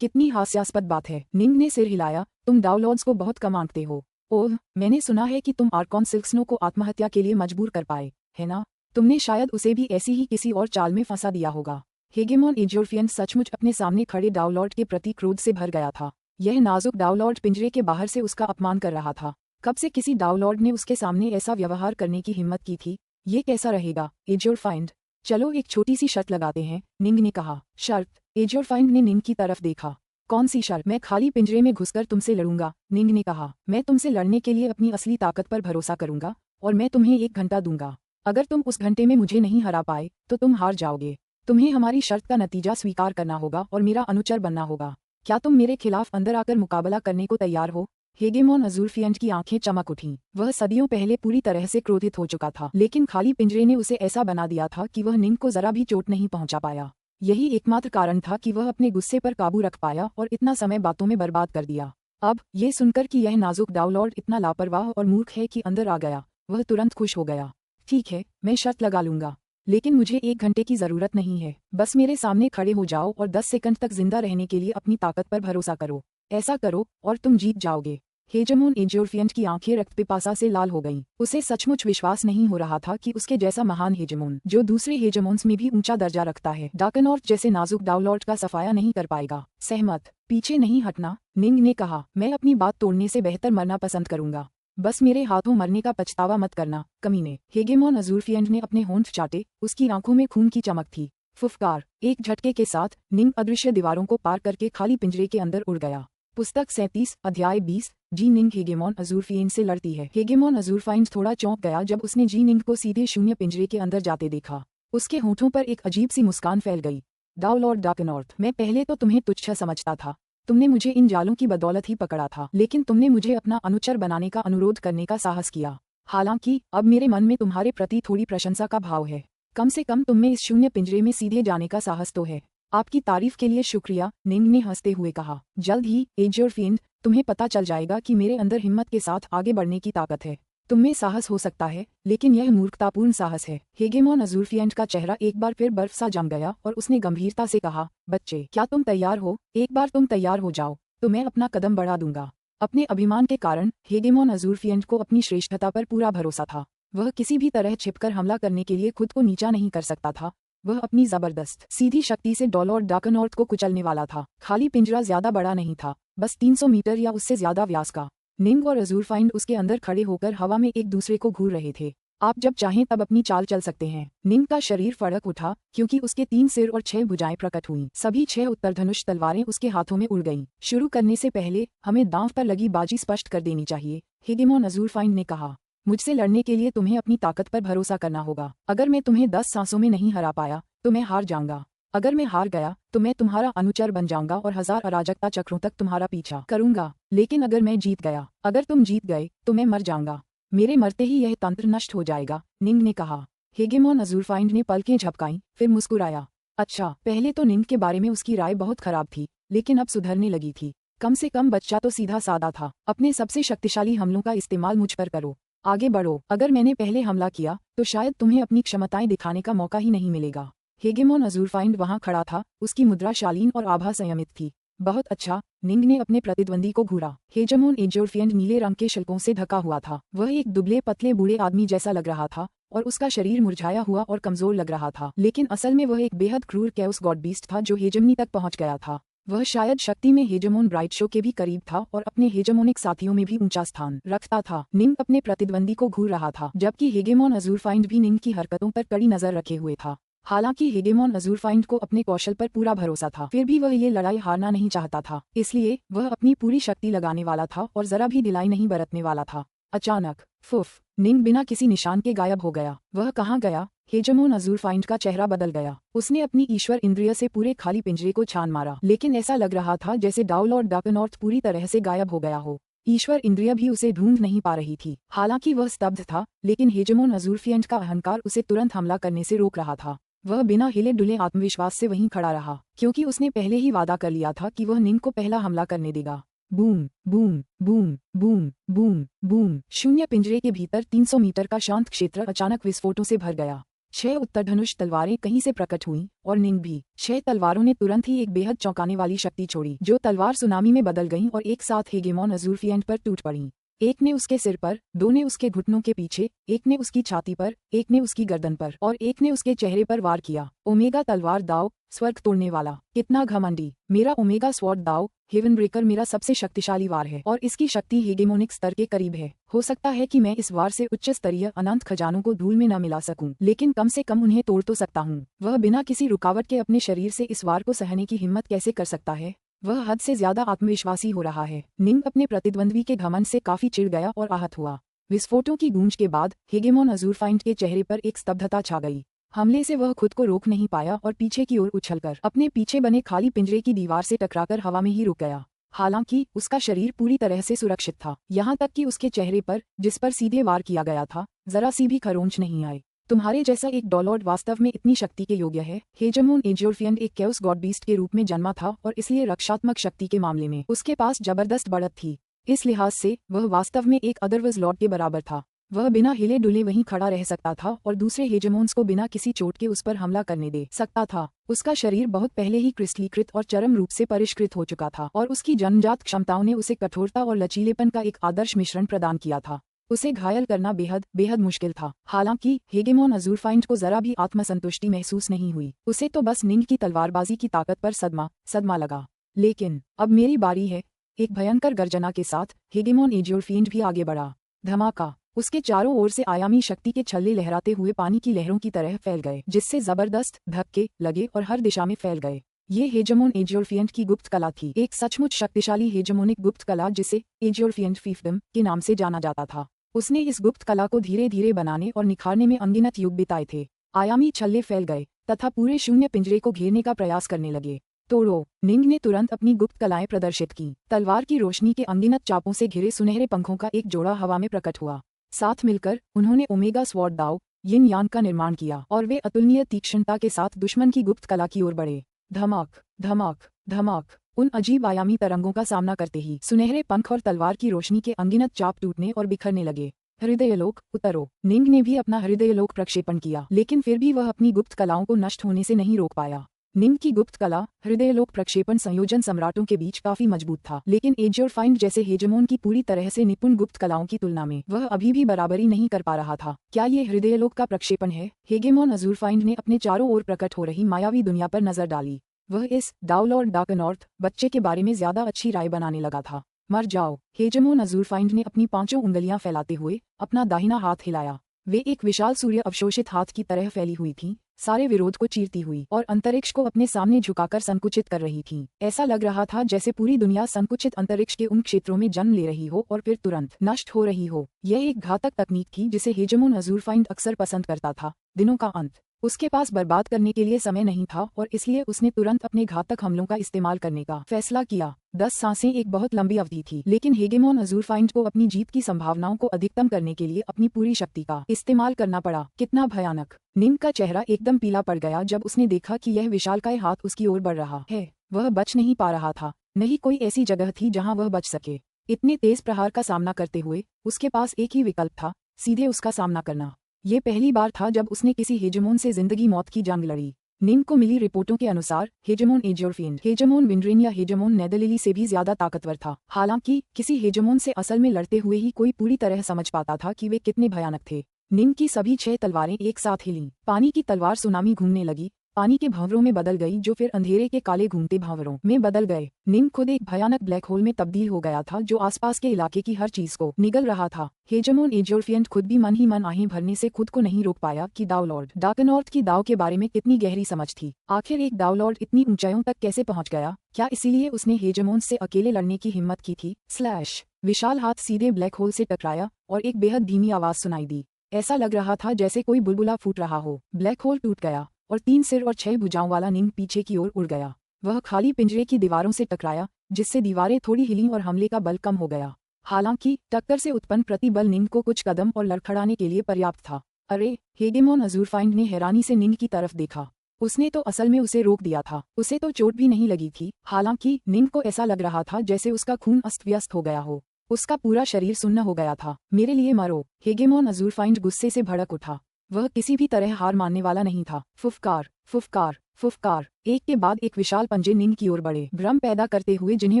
कितनी हास्यास्पद बात है। निंग ने सिर हिलाया। तुम डाउलॉर्ड्स को बहुत कम आंकते हो। ओह, मैंने सुना है कि तुम आर्कॉन सिल्क्सनो को आत्महत्या के लिए मजबूर कर पाए, है ना? तुमने शायद उसे भी ऐसी ही किसी और चाल में फंसा दिया होगा। हेगेमोन एजोरफिएंट सचमुच अपने सामने खड़े डाउलॉर्ड के प्रति क्रोध से भर गया था। यह नाजुक डाउलॉर्ड पिंजरे के बाहर से उसका अपमान कर रहा था। कब से किसी डाउलॉर्ड ने उसके सामने ऐसा व्यवहार करने की हिम्मत की थी? ये कैसा रहेगा एजोरफाइंड? चलो एक छोटी सी शर्त लगाते हैं, निंग ने कहा। शर्त? एजोरफाइंड ने निंग की तरफ देखा। कौन सी शर्त? मैं खाली पिंजरे में घुसकर तुमसे लड़ूंगा, निंग ने कहा। मैं तुमसे लड़ने के लिए अपनी असली ताकत पर भरोसा करूंगा और मैं तुम्हें 1 घंटा दूंगा। अगर तुम उस घंटे में मुझे नहीं हरा पाए तो तुम हार जाओगे। तुम्हें हमारी शर्त का नतीजा स्वीकार करना होगा और मेरा अनुचर बनना होगा। क्या तुम मेरे खिलाफ अंदर आकर मुकाबला करने को तैयार हो? हेगेमोन अजूरफिएंट की आंखें चमक उठीं। वह सदियों पहले पूरी तरह से क्रोधित हो चुका था, लेकिन खाली पिंजरे ने उसे ऐसा बना दिया था कि वह निंग को जरा भी चोट नहीं पहुंचा पाया। यही एकमात्र कारण था कि वह अपने गुस्से पर काबू रख पाया और इतना समय बातों में बर्बाद कर दिया। अब ये सुनकर कि यह नाजुक डाउलॉर्ड इतना लापरवाह और मूर्ख है कि अंदर आ गया, वह तुरंत खुश हो गया। ठीक है, मैं शर्त लगा लूंगा, लेकिन मुझे 1 घंटे की जरूरत नहीं है। बस मेरे सामने खड़े हो जाओ और 10 सेकंड तक जिंदा रहने के लिए अपनी ताकत पर भरोसा करो। ऐसा करो और तुम जीत जाओगे। हेगेमोन एजोरफिएंट की आंखें रक्त पिपासा से लाल हो गईं। उसे सचमुच विश्वास नहीं हो रहा था कि उसके जैसा महान हेगेमोन, जो दूसरे हेगेमोन्स में भी ऊंचा दर्जा रखता है, डार्कनॉर्थ जैसे नाजुक डाउलॉर्ड का सफाया नहीं कर पाएगा। सहमत? पीछे नहीं हटना, निंग ने कहा। मैं अपनी बात तोड़ने से बेहतर मरना पसंद करूंगा। बस मेरे हाथों मरने का पछतावा मत करना, कमीने। हेगेमोन अजूरफिएंट ने अपने होंठ चाटे। उसकी आंखों में खून की चमक थी। फुफकार। एक झटके के साथ निंग अदृश्य दीवारों को पार करके खाली पिंजरे के अंदर उड़ गया। पुस्तक 37 अध्याय 20 जी निंग हेगेमोन अजूरफिएंट से लड़ती है। हेगेमोन अजूरफाइंड थोड़ा चौंक गया जब उसने जी निंग को सीधे शून्य पिंजरे के अंदर जाते देखा। उसके होठों पर एक अजीब सी मुस्कान फैल गई। डाउलॉर्ड डार्कनॉर्थ, मैं पहले तो तुम्हें तुच्छ समझता था। तुमने मुझे इन जालों की बदौलत ही पकड़ा था, लेकिन तुमने मुझे अपना अनुचर बनाने का अनुरोध करने का साहस किया। हालांकि अब मेरे मन में तुम्हारे प्रति थोड़ी प्रशंसा का भाव है। कम से कम तुम में इस शून्य पिंजरे में सीधे जाने का साहस तो है। आपकी तारीफ के लिए शुक्रिया, निंग ने हंसते हुए कहा। जल्द ही एजोरफिएंट, तुम्हें पता चल जाएगा कि मेरे अंदर हिम्मत के साथ आगे बढ़ने की ताकत है। तुममें साहस हो सकता है, लेकिन यह मूर्खतापूर्ण साहस है। हेगेमोन अजूरफिएंट का चेहरा एक बार फिर बर्फ सा जम गया और उसने गंभीरता से कहा, बच्चे, क्या तुम तैयार हो? एक बार तुम तैयार हो जाओ तो मैं अपना कदम बढ़ा दूंगा। अपने अभिमान के कारण हेगेमोन अजूरफिएंट को अपनी श्रेष्ठता पर पूरा भरोसा था। वह किसी भी तरह छिपकर हमला करने के लिए खुद को नीचा नहीं कर सकता था। वह अपनी जबरदस्त सीधी शक्ति से डॉलॉर्ड डार्कनॉर्थ को कुचलने वाला था। खाली पिंजरा ज्यादा बड़ा नहीं था, बस 300 मीटर या उससे ज्यादा व्यास का। निंग और अज़ूरफाइंड उसके अंदर खड़े होकर हवा में एक दूसरे को घूर रहे थे। आप जब चाहें तब अपनी चाल चल सकते हैं। निंग का शरीर फड़क उठा क्योंकि उसके 3 सिर और 6 भुजाएं प्रकट हुईं। सभी 6 उत्तरधनुष तलवारें उसके हाथों में उड़ गईं। शुरू करने से पहले हमें दांव पर लगी बाजी स्पष्ट कर देनी चाहिए, हेगेमोन अज़ूरफाइंड ने कहा। मुझसे लड़ने के लिए तुम्हें अपनी ताकत पर भरोसा करना होगा। अगर मैं तुम्हें 10 सांसों में नहीं हरा पाया तो मैं हार जाऊंगा। अगर मैं हार गया तो मैं तुम्हारा अनुचर बन जाऊंगा और 1000 अराजकता चक्रों तक तुम्हारा पीछा करूंगा। लेकिन अगर मैं जीत गया, अगर तुम जीत गए तो मैं मर जाऊंगा। मेरे मरते ही यह तंत्र नष्ट हो जाएगा, निंग ने कहा। हेगेमोन अज़ूरफाइंड ने पलकें झपकाईं, फिर मुस्कुराया। अच्छा, पहले तो निंग के बारे में उसकी राय बहुत खराब थी, लेकिन अब सुधरने लगी थी। कम से कम बच्चा तो सीधा सादा था। अपने सबसे शक्तिशाली हमलों का इस्तेमाल मुझ पर करो। आगे बढ़ो। अगर मैंने पहले हमला किया तो शायद तुम्हें अपनी क्षमताएं दिखाने का मौका ही नहीं मिलेगा। हेगेमोन अज़ूरफाइंड वहां खड़ा था, उसकी मुद्रा शालीन और आभा संयमित थी। बहुत अच्छा, निंग ने अपने प्रतिद्वंदी को घूरा। हेगेमोन एज़ूरफाइंड नीले रंग के शिल्पों से ढका हुआ था। वह एक दुबले पतले बूढ़े आदमी जैसा लग रहा था और उसका शरीर मुरझाया हुआ और कमजोर लग रहा था। लेकिन असल में वह एक बेहद क्रूर कैओस गॉड बीस्ट था जो हेजेमनी तक पहुंच गया था। वह शायद शक्ति में हेजेमोन ब्राइट शो के भी करीब था और अपने हेजेमोनिक साथियों में भी ऊंचा स्थान रखता था। निंग अपने प्रतिद्वंदी को घूर रहा था, जबकि हेगेमोन अज़ूरफाइंड भी निंग की हरकतों पर कड़ी नजर रखे हुए था। हालांकि हेगेमोन अज़ूरफाइंड को अपने कौशल पर पूरा भरोसा था, फिर भी वह ये लड़ाई हारना नहीं चाहता था। इसलिए वह अपनी पूरी शक्ति लगाने वाला था और जरा भी ढिलाई नहीं बरतने वाला था। अचानक फुफ, निंग बिना किसी निशान के गायब हो गया। वह कहाँ गया? हेगेमोन अज़ूरफाइंड का चेहरा बदल गया। उसने अपनी ईश्वर इंद्रिय से पूरे खाली पिंजरे को छान मारा, लेकिन ऐसा लग रहा था जैसे डॉलॉर्ड डार्कनॉर्थ पूरी तरह से गायब हो गया हो। ईश्वर इंद्रिय भी उसे ढूंढ नहीं पा रही थी। हालांकि वह स्तब्ध था, लेकिन हेगेमोन अज़ूरफाइंड का अहंकार उसे तुरंत हमला करने से रोक रहा था। वह बिना हिले डुले आत्मविश्वास से वहीं खड़ा रहा, क्योंकि उसने पहले ही वादा कर लिया था कि वह निंग को पहला हमला करने देगा। Boom boom boom boom boom boom. शून्य पिंजरे के भीतर 300 मीटर का शांत क्षेत्र अचानक विस्फोटों से भर गया। 6 उत्तरधनुष तलवारें कहीं से प्रकट हुईं और निंग भी। 6 तलवारों ने तुरंत ही एक बेहद चौंकाने वाली शक्ति छोड़ी, जो तलवार सुनामी में बदल गईं और एक साथ हेगेमोन अज़ूरफाइंड पर टूट पड़ीं। एक ने उसके सिर पर, 2 ने उसके घुटनों के पीछे, एक ने उसकी छाती पर, एक ने उसकी गर्दन पर और एक ने उसके चेहरे पर वार किया। ओमेगा तलवार दाव, स्वर्ग तोड़ने वाला। कितना घमंडी! मेरा ओमेगा स्वॉर्ड दाव, हेवन ब्रेकर मेरा सबसे शक्तिशाली वार है और इसकी शक्ति हेगेमोनिक स्तर के करीब है। हो सकता है कि मैं इस वार से उच्च स्तरीय अनंत खजानों को धूल में न मिला सकूं, लेकिन कम से कम उन्हें तोड़ तो सकता हूं। वह बिना किसी रुकावट के अपने शरीर से इस वार को सहने की हिम्मत कैसे कर सकता है? वह हद से ज्यादा आत्मविश्वासी हो रहा है। निंग अपने प्रतिद्वंद्वी के घमंड से काफी चिढ़ गया और आहत हुआ। विस्फोटों की गूंज के बाद हेगेमोन अज़ूरफाइंड के चेहरे पर एक स्तब्धता छा गई। हमले से वह खुद को रोक नहीं पाया और पीछे की ओर उछलकर अपने पीछे बने खाली पिंजरे की दीवार से टकराकर हवा में ही रुक गया। हालांकि उसका शरीर पूरी तरह से सुरक्षित था, यहाँ तक कि उसके चेहरे पर, जिस पर सीधे वार किया गया था, जरा सी भी खरोंच नहीं आई। तुम्हारे जैसा एक डॉलॉर्ड वास्तव में इतनी शक्ति के योग्य है। हेजेमोन एज़ूरफाइंड एक कैओस गॉड बीस्ट के रूप में जन्मा था और इसलिए रक्षात्मक शक्ति के मामले में उसके पास जबरदस्त बढ़त थी। इस लिहाज से वह वास्तव में एक अदरवाइज लॉर्ड के बराबर था। वह बिना हिले डुले वहीं खड़ा रह सकता था और दूसरे हेजेमोन्स को बिना किसी चोट के उस पर हमला करने दे सकता था। उसका शरीर बहुत पहले ही क्रिस्टलीकृत और चरम रूप से परिष्कृत हो चुका था और उसकी जन्मजात क्षमताओं ने उसे कठोरता और लचीलेपन का एक आदर्श मिश्रण प्रदान किया था। उसे घायल करना बेहद बेहद मुश्किल था। हालांकि हेगेमोन अज़ूरफाइंड को जरा भी आत्मसंतुष्टि महसूस नहीं हुई। उसे तो बस निंग की तलवारबाजी की ताकत पर सदमा लगा। लेकिन अब मेरी बारी है। एक भयंकर गर्जना के साथ हेगेमोन एज़ूरफाइंड भी आगे बढ़ा। धमाका! उसके चारों ओर से आयामी शक्ति के छल्ले लहराते हुए पानी की लहरों की तरह फैल गए, जिससे जबरदस्त धक्के लगे और हर दिशा में फैल गए। ये हेजेमोन एज़ूरफाइंड की गुप्त कला थी, एक सचमुच शक्तिशाली हेजेमोनिक गुप्त कला जिसे एज़ूरफाइंड फीफडम के नाम से जाना जाता था। उसने इस गुप्त कला को धीरे धीरे बनाने और निखारने में अनगिनत युग बिताए थे। आयामी छल्ले फैल गए तथा पूरे शून्य पिंजरे को घेरने का प्रयास करने लगे। तोड़ो! निंग ने तुरंत अपनी गुप्त कलाएं प्रदर्शित की। तलवार की रोशनी के अनगिनत चापों से घिरे सुनहरे पंखों का एक जोड़ा हवा में प्रकट हुआ। साथ मिलकर उन्होंने ओमेगा स्वॉर्ड दाव, यिन यान का निर्माण किया और वे अतुलनीय तीक्ष्णता के साथ दुश्मन की गुप्त कला की ओर बढ़े। धमाक धमाक धमाक! उन अजीब आयामी तरंगों का सामना करते ही सुनहरे पंख और तलवार की रोशनी के अनगिनत चाप टूटने और बिखरने लगे। हृदयलोक उतरो! निंग ने भी अपना हृदयलोक प्रक्षेपण किया, लेकिन फिर भी वह अपनी गुप्त कलाओं को नष्ट होने से नहीं रोक पाया। निम्न की गुप्त कला हृदयलोक प्रक्षेपण संयोजन सम्राटों के बीच काफी मजबूत था, लेकिन एज्योरफाइंड जैसे हेजेमोन की पूरी तरह से निपुण गुप्त कलाओं की तुलना में वह अभी भी बराबरी नहीं कर पा रहा था। क्या ये हृदयलोक का प्रक्षेपण है? हेगेमोन अज़ूरफाइंड ने अपने चारों ओर प्रकट हो रही मायावी दुनिया पर नजर डाली। वह इस डाउलॉर्ड डार्कनॉर्थ बच्चे के बारे में ज्यादा अच्छी राय बनाने लगा था। मर जाओ। हेजेमोन अज़ूरफाइंड ने अपनी 5 उंगलियां फैलाते हुए अपना दाहिना हाथ हिलाया। वे एक विशाल सूर्य अवशोषित हाथ की तरह फैली हुई थीं, सारे विरोध को चीरती हुई और अंतरिक्ष को अपने सामने झुकाकर संकुचित कर रही थीं। ऐसा लग रहा था जैसे पूरी दुनिया संकुचित अंतरिक्ष के उन क्षेत्रों में जन्म ले रही हो और फिर तुरंत नष्ट हो रही हो। यह एक घातक तकनीक थी जिसे हेजेमोन अज़ूरफाइंड अक्सर पसंद करता था। दिनों का अंत। उसके पास बर्बाद करने के लिए समय नहीं था और इसलिए उसने तुरंत अपने घातक हमलों का इस्तेमाल करने का फैसला किया। 10 सांसें एक बहुत लंबी अवधि थी, लेकिन हेगेमोन अज़ूरफाइंड को अपनी जीत की संभावनाओं को अधिकतम करने के लिए अपनी पूरी शक्ति का इस्तेमाल करना पड़ा। कितना भयानक। निम्न का चेहरा एकदम पीला पड़ गया जब उसने देखा कि यह विशालकाय हाथ उसकी ओर बढ़ रहा है। वह बच नहीं पा रहा था। नहीं कोई ऐसी जगह थी जहाँ वह बच सके। इतने तेज प्रहार का सामना करते हुए उसके पास एक ही विकल्प था, सीधे उसका सामना करना। ये पहली बार था जब उसने किसी हेजेमोन से जिंदगी मौत की जंग लड़ी। निम्न को मिली रिपोर्टों के अनुसार हेजेमोन एज्योरफाइंड हेजेमोन विंड्रेन या हेजेमोन नेदरलिली से भी ज्यादा ताकतवर था। हालांकि किसी हेजेमोन से असल में लड़ते हुए ही कोई पूरी तरह समझ पाता था कि वे कितने भयानक थे। निम्न की सभी 6 तलवारें एक साथ हिलीं। पानी की तलवार सुनामी घूमने लगी, पानी के भंवरों में बदल गई जो फिर अंधेरे के काले घूमते भंवरों में बदल गए। निम्न खुद एक भयानक ब्लैक होल में तब्दील हो गया था जो आसपास के इलाके की हर चीज को निगल रहा था। हेजेमोन एज्योरफाइंड खुद भी मन ही मन आहें भरने से खुद को नहीं रोक पाया कि डाउलॉर्ड डार्कनॉर्थ की दाव के बारे में कितनी गहरी समझ थी। आखिर एक डाउलॉर्ड इतनी ऊंचाइयों तक कैसे पहुंच गया? क्या इसीलिए उसने हेजेमोन से अकेले लड़ने की हिम्मत की थी? स्लैश। विशाल हाथ सीधे ब्लैक होल से टकराया और एक बेहद धीमी आवाज सुनाई दी। ऐसा लग रहा था जैसे कोई बुलबुला फूट रहा हो। ब्लैक होल टूट गया और 3 सिर और 6 भुजाओं वाला निम्न पीछे की ओर उड़ गया। वह खाली पिंजरे की दीवारों से टकराया, जिससे दीवारें थोड़ी हिलीं और हमले का बल कम हो गया। हालांकि टक्कर से उत्पन्न प्रतिबल निम्न को कुछ कदम और लड़खड़ाने के लिए पर्याप्त था। अरे! हेगेमोन अज़ूरफाइंड ने हैरानी से निम्न की तरफ देखा। उसने तो असल में उसे रोक दिया था। उसे तो चोट भी नहीं लगी थी। हालांकि निम्न को ऐसा लग रहा था जैसे उसका खून अस्त व्यस्त हो गया हो। उसका पूरा शरीर सुन्न हो गया था। मेरे लिए मरो। हेगेमोन अज़ूरफाइंड गुस्से से भड़क उठा। वह किसी भी तरह हार मानने वाला नहीं था। फुफकार, फुफकार, फुफकार। एक के बाद एक विशाल पंजे निम्न की ओर बढ़े, भ्रम पैदा करते हुए जिन्हें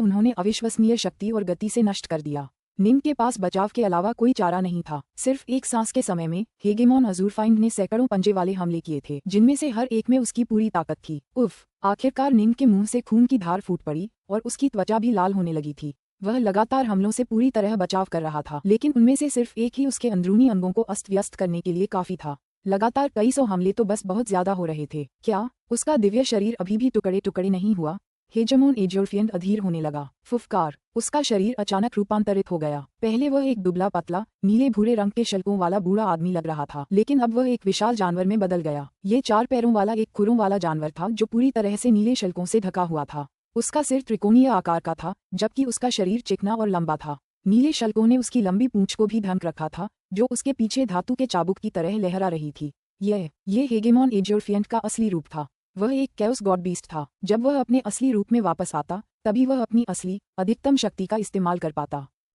उन्होंने अविश्वसनीय शक्ति और गति से नष्ट कर दिया। निम्न के पास बचाव के अलावा कोई चारा नहीं था। सिर्फ एक सांस के समय में हेगेमोन अज़ूरफाइंड ने सैकड़ों पंजे वाले हमले किए थे, जिनमें से हर एक में उसकी पूरी ताकत थी। उफ! आखिरकार निम्न के मुंह से खून की धार फूट पड़ी और उसकी त्वचा भी लाल होने लगी थी। वह लगातार हमलों से पूरी तरह बचाव कर रहा था, लेकिन उनमें से सिर्फ एक ही उसके अंदरूनी अंगों को अस्त व्यस्त करने के लिए काफी था। लगातार कई 100 हमले तो बस बहुत ज्यादा हो रहे थे। क्या उसका दिव्य शरीर अभी भी टुकड़े टुकड़े नहीं हुआ? हेजेमोन एज्योरफाइंड अधीर होने लगा। फुफकार। उसका शरीर अचानक रूपांतरित हो गया। पहले वह एक दुबला पतला नीले भूरे रंग के शल्कों वाला बूढ़ा आदमी लग रहा था, लेकिन अब वह एक विशाल जानवर में बदल गया। ये 4 पैरों वाला एक खुरों वाला जानवर था जो पूरी तरह से नीले शल्कों से ढका हुआ था। उसका सिर त्रिकोणीय आकार का था, जबकि उसका शरीर चिकना और लंबा था। नीले शल्कों ने उसकी लंबी पूंछ को भी ढक रखा था, जो उसके पीछे धातु के चाबुक की तरह लहरा रही थी। ये हेगेमोन एज्योरफाइंड का असली रूप था। वह एक कैओस गॉड बीस्ट था। जब वह अपने असली रूप में वापस आता, तभी वह अपनी असली, अधिकतम शक्ति का इस्तेमाल कर पाता।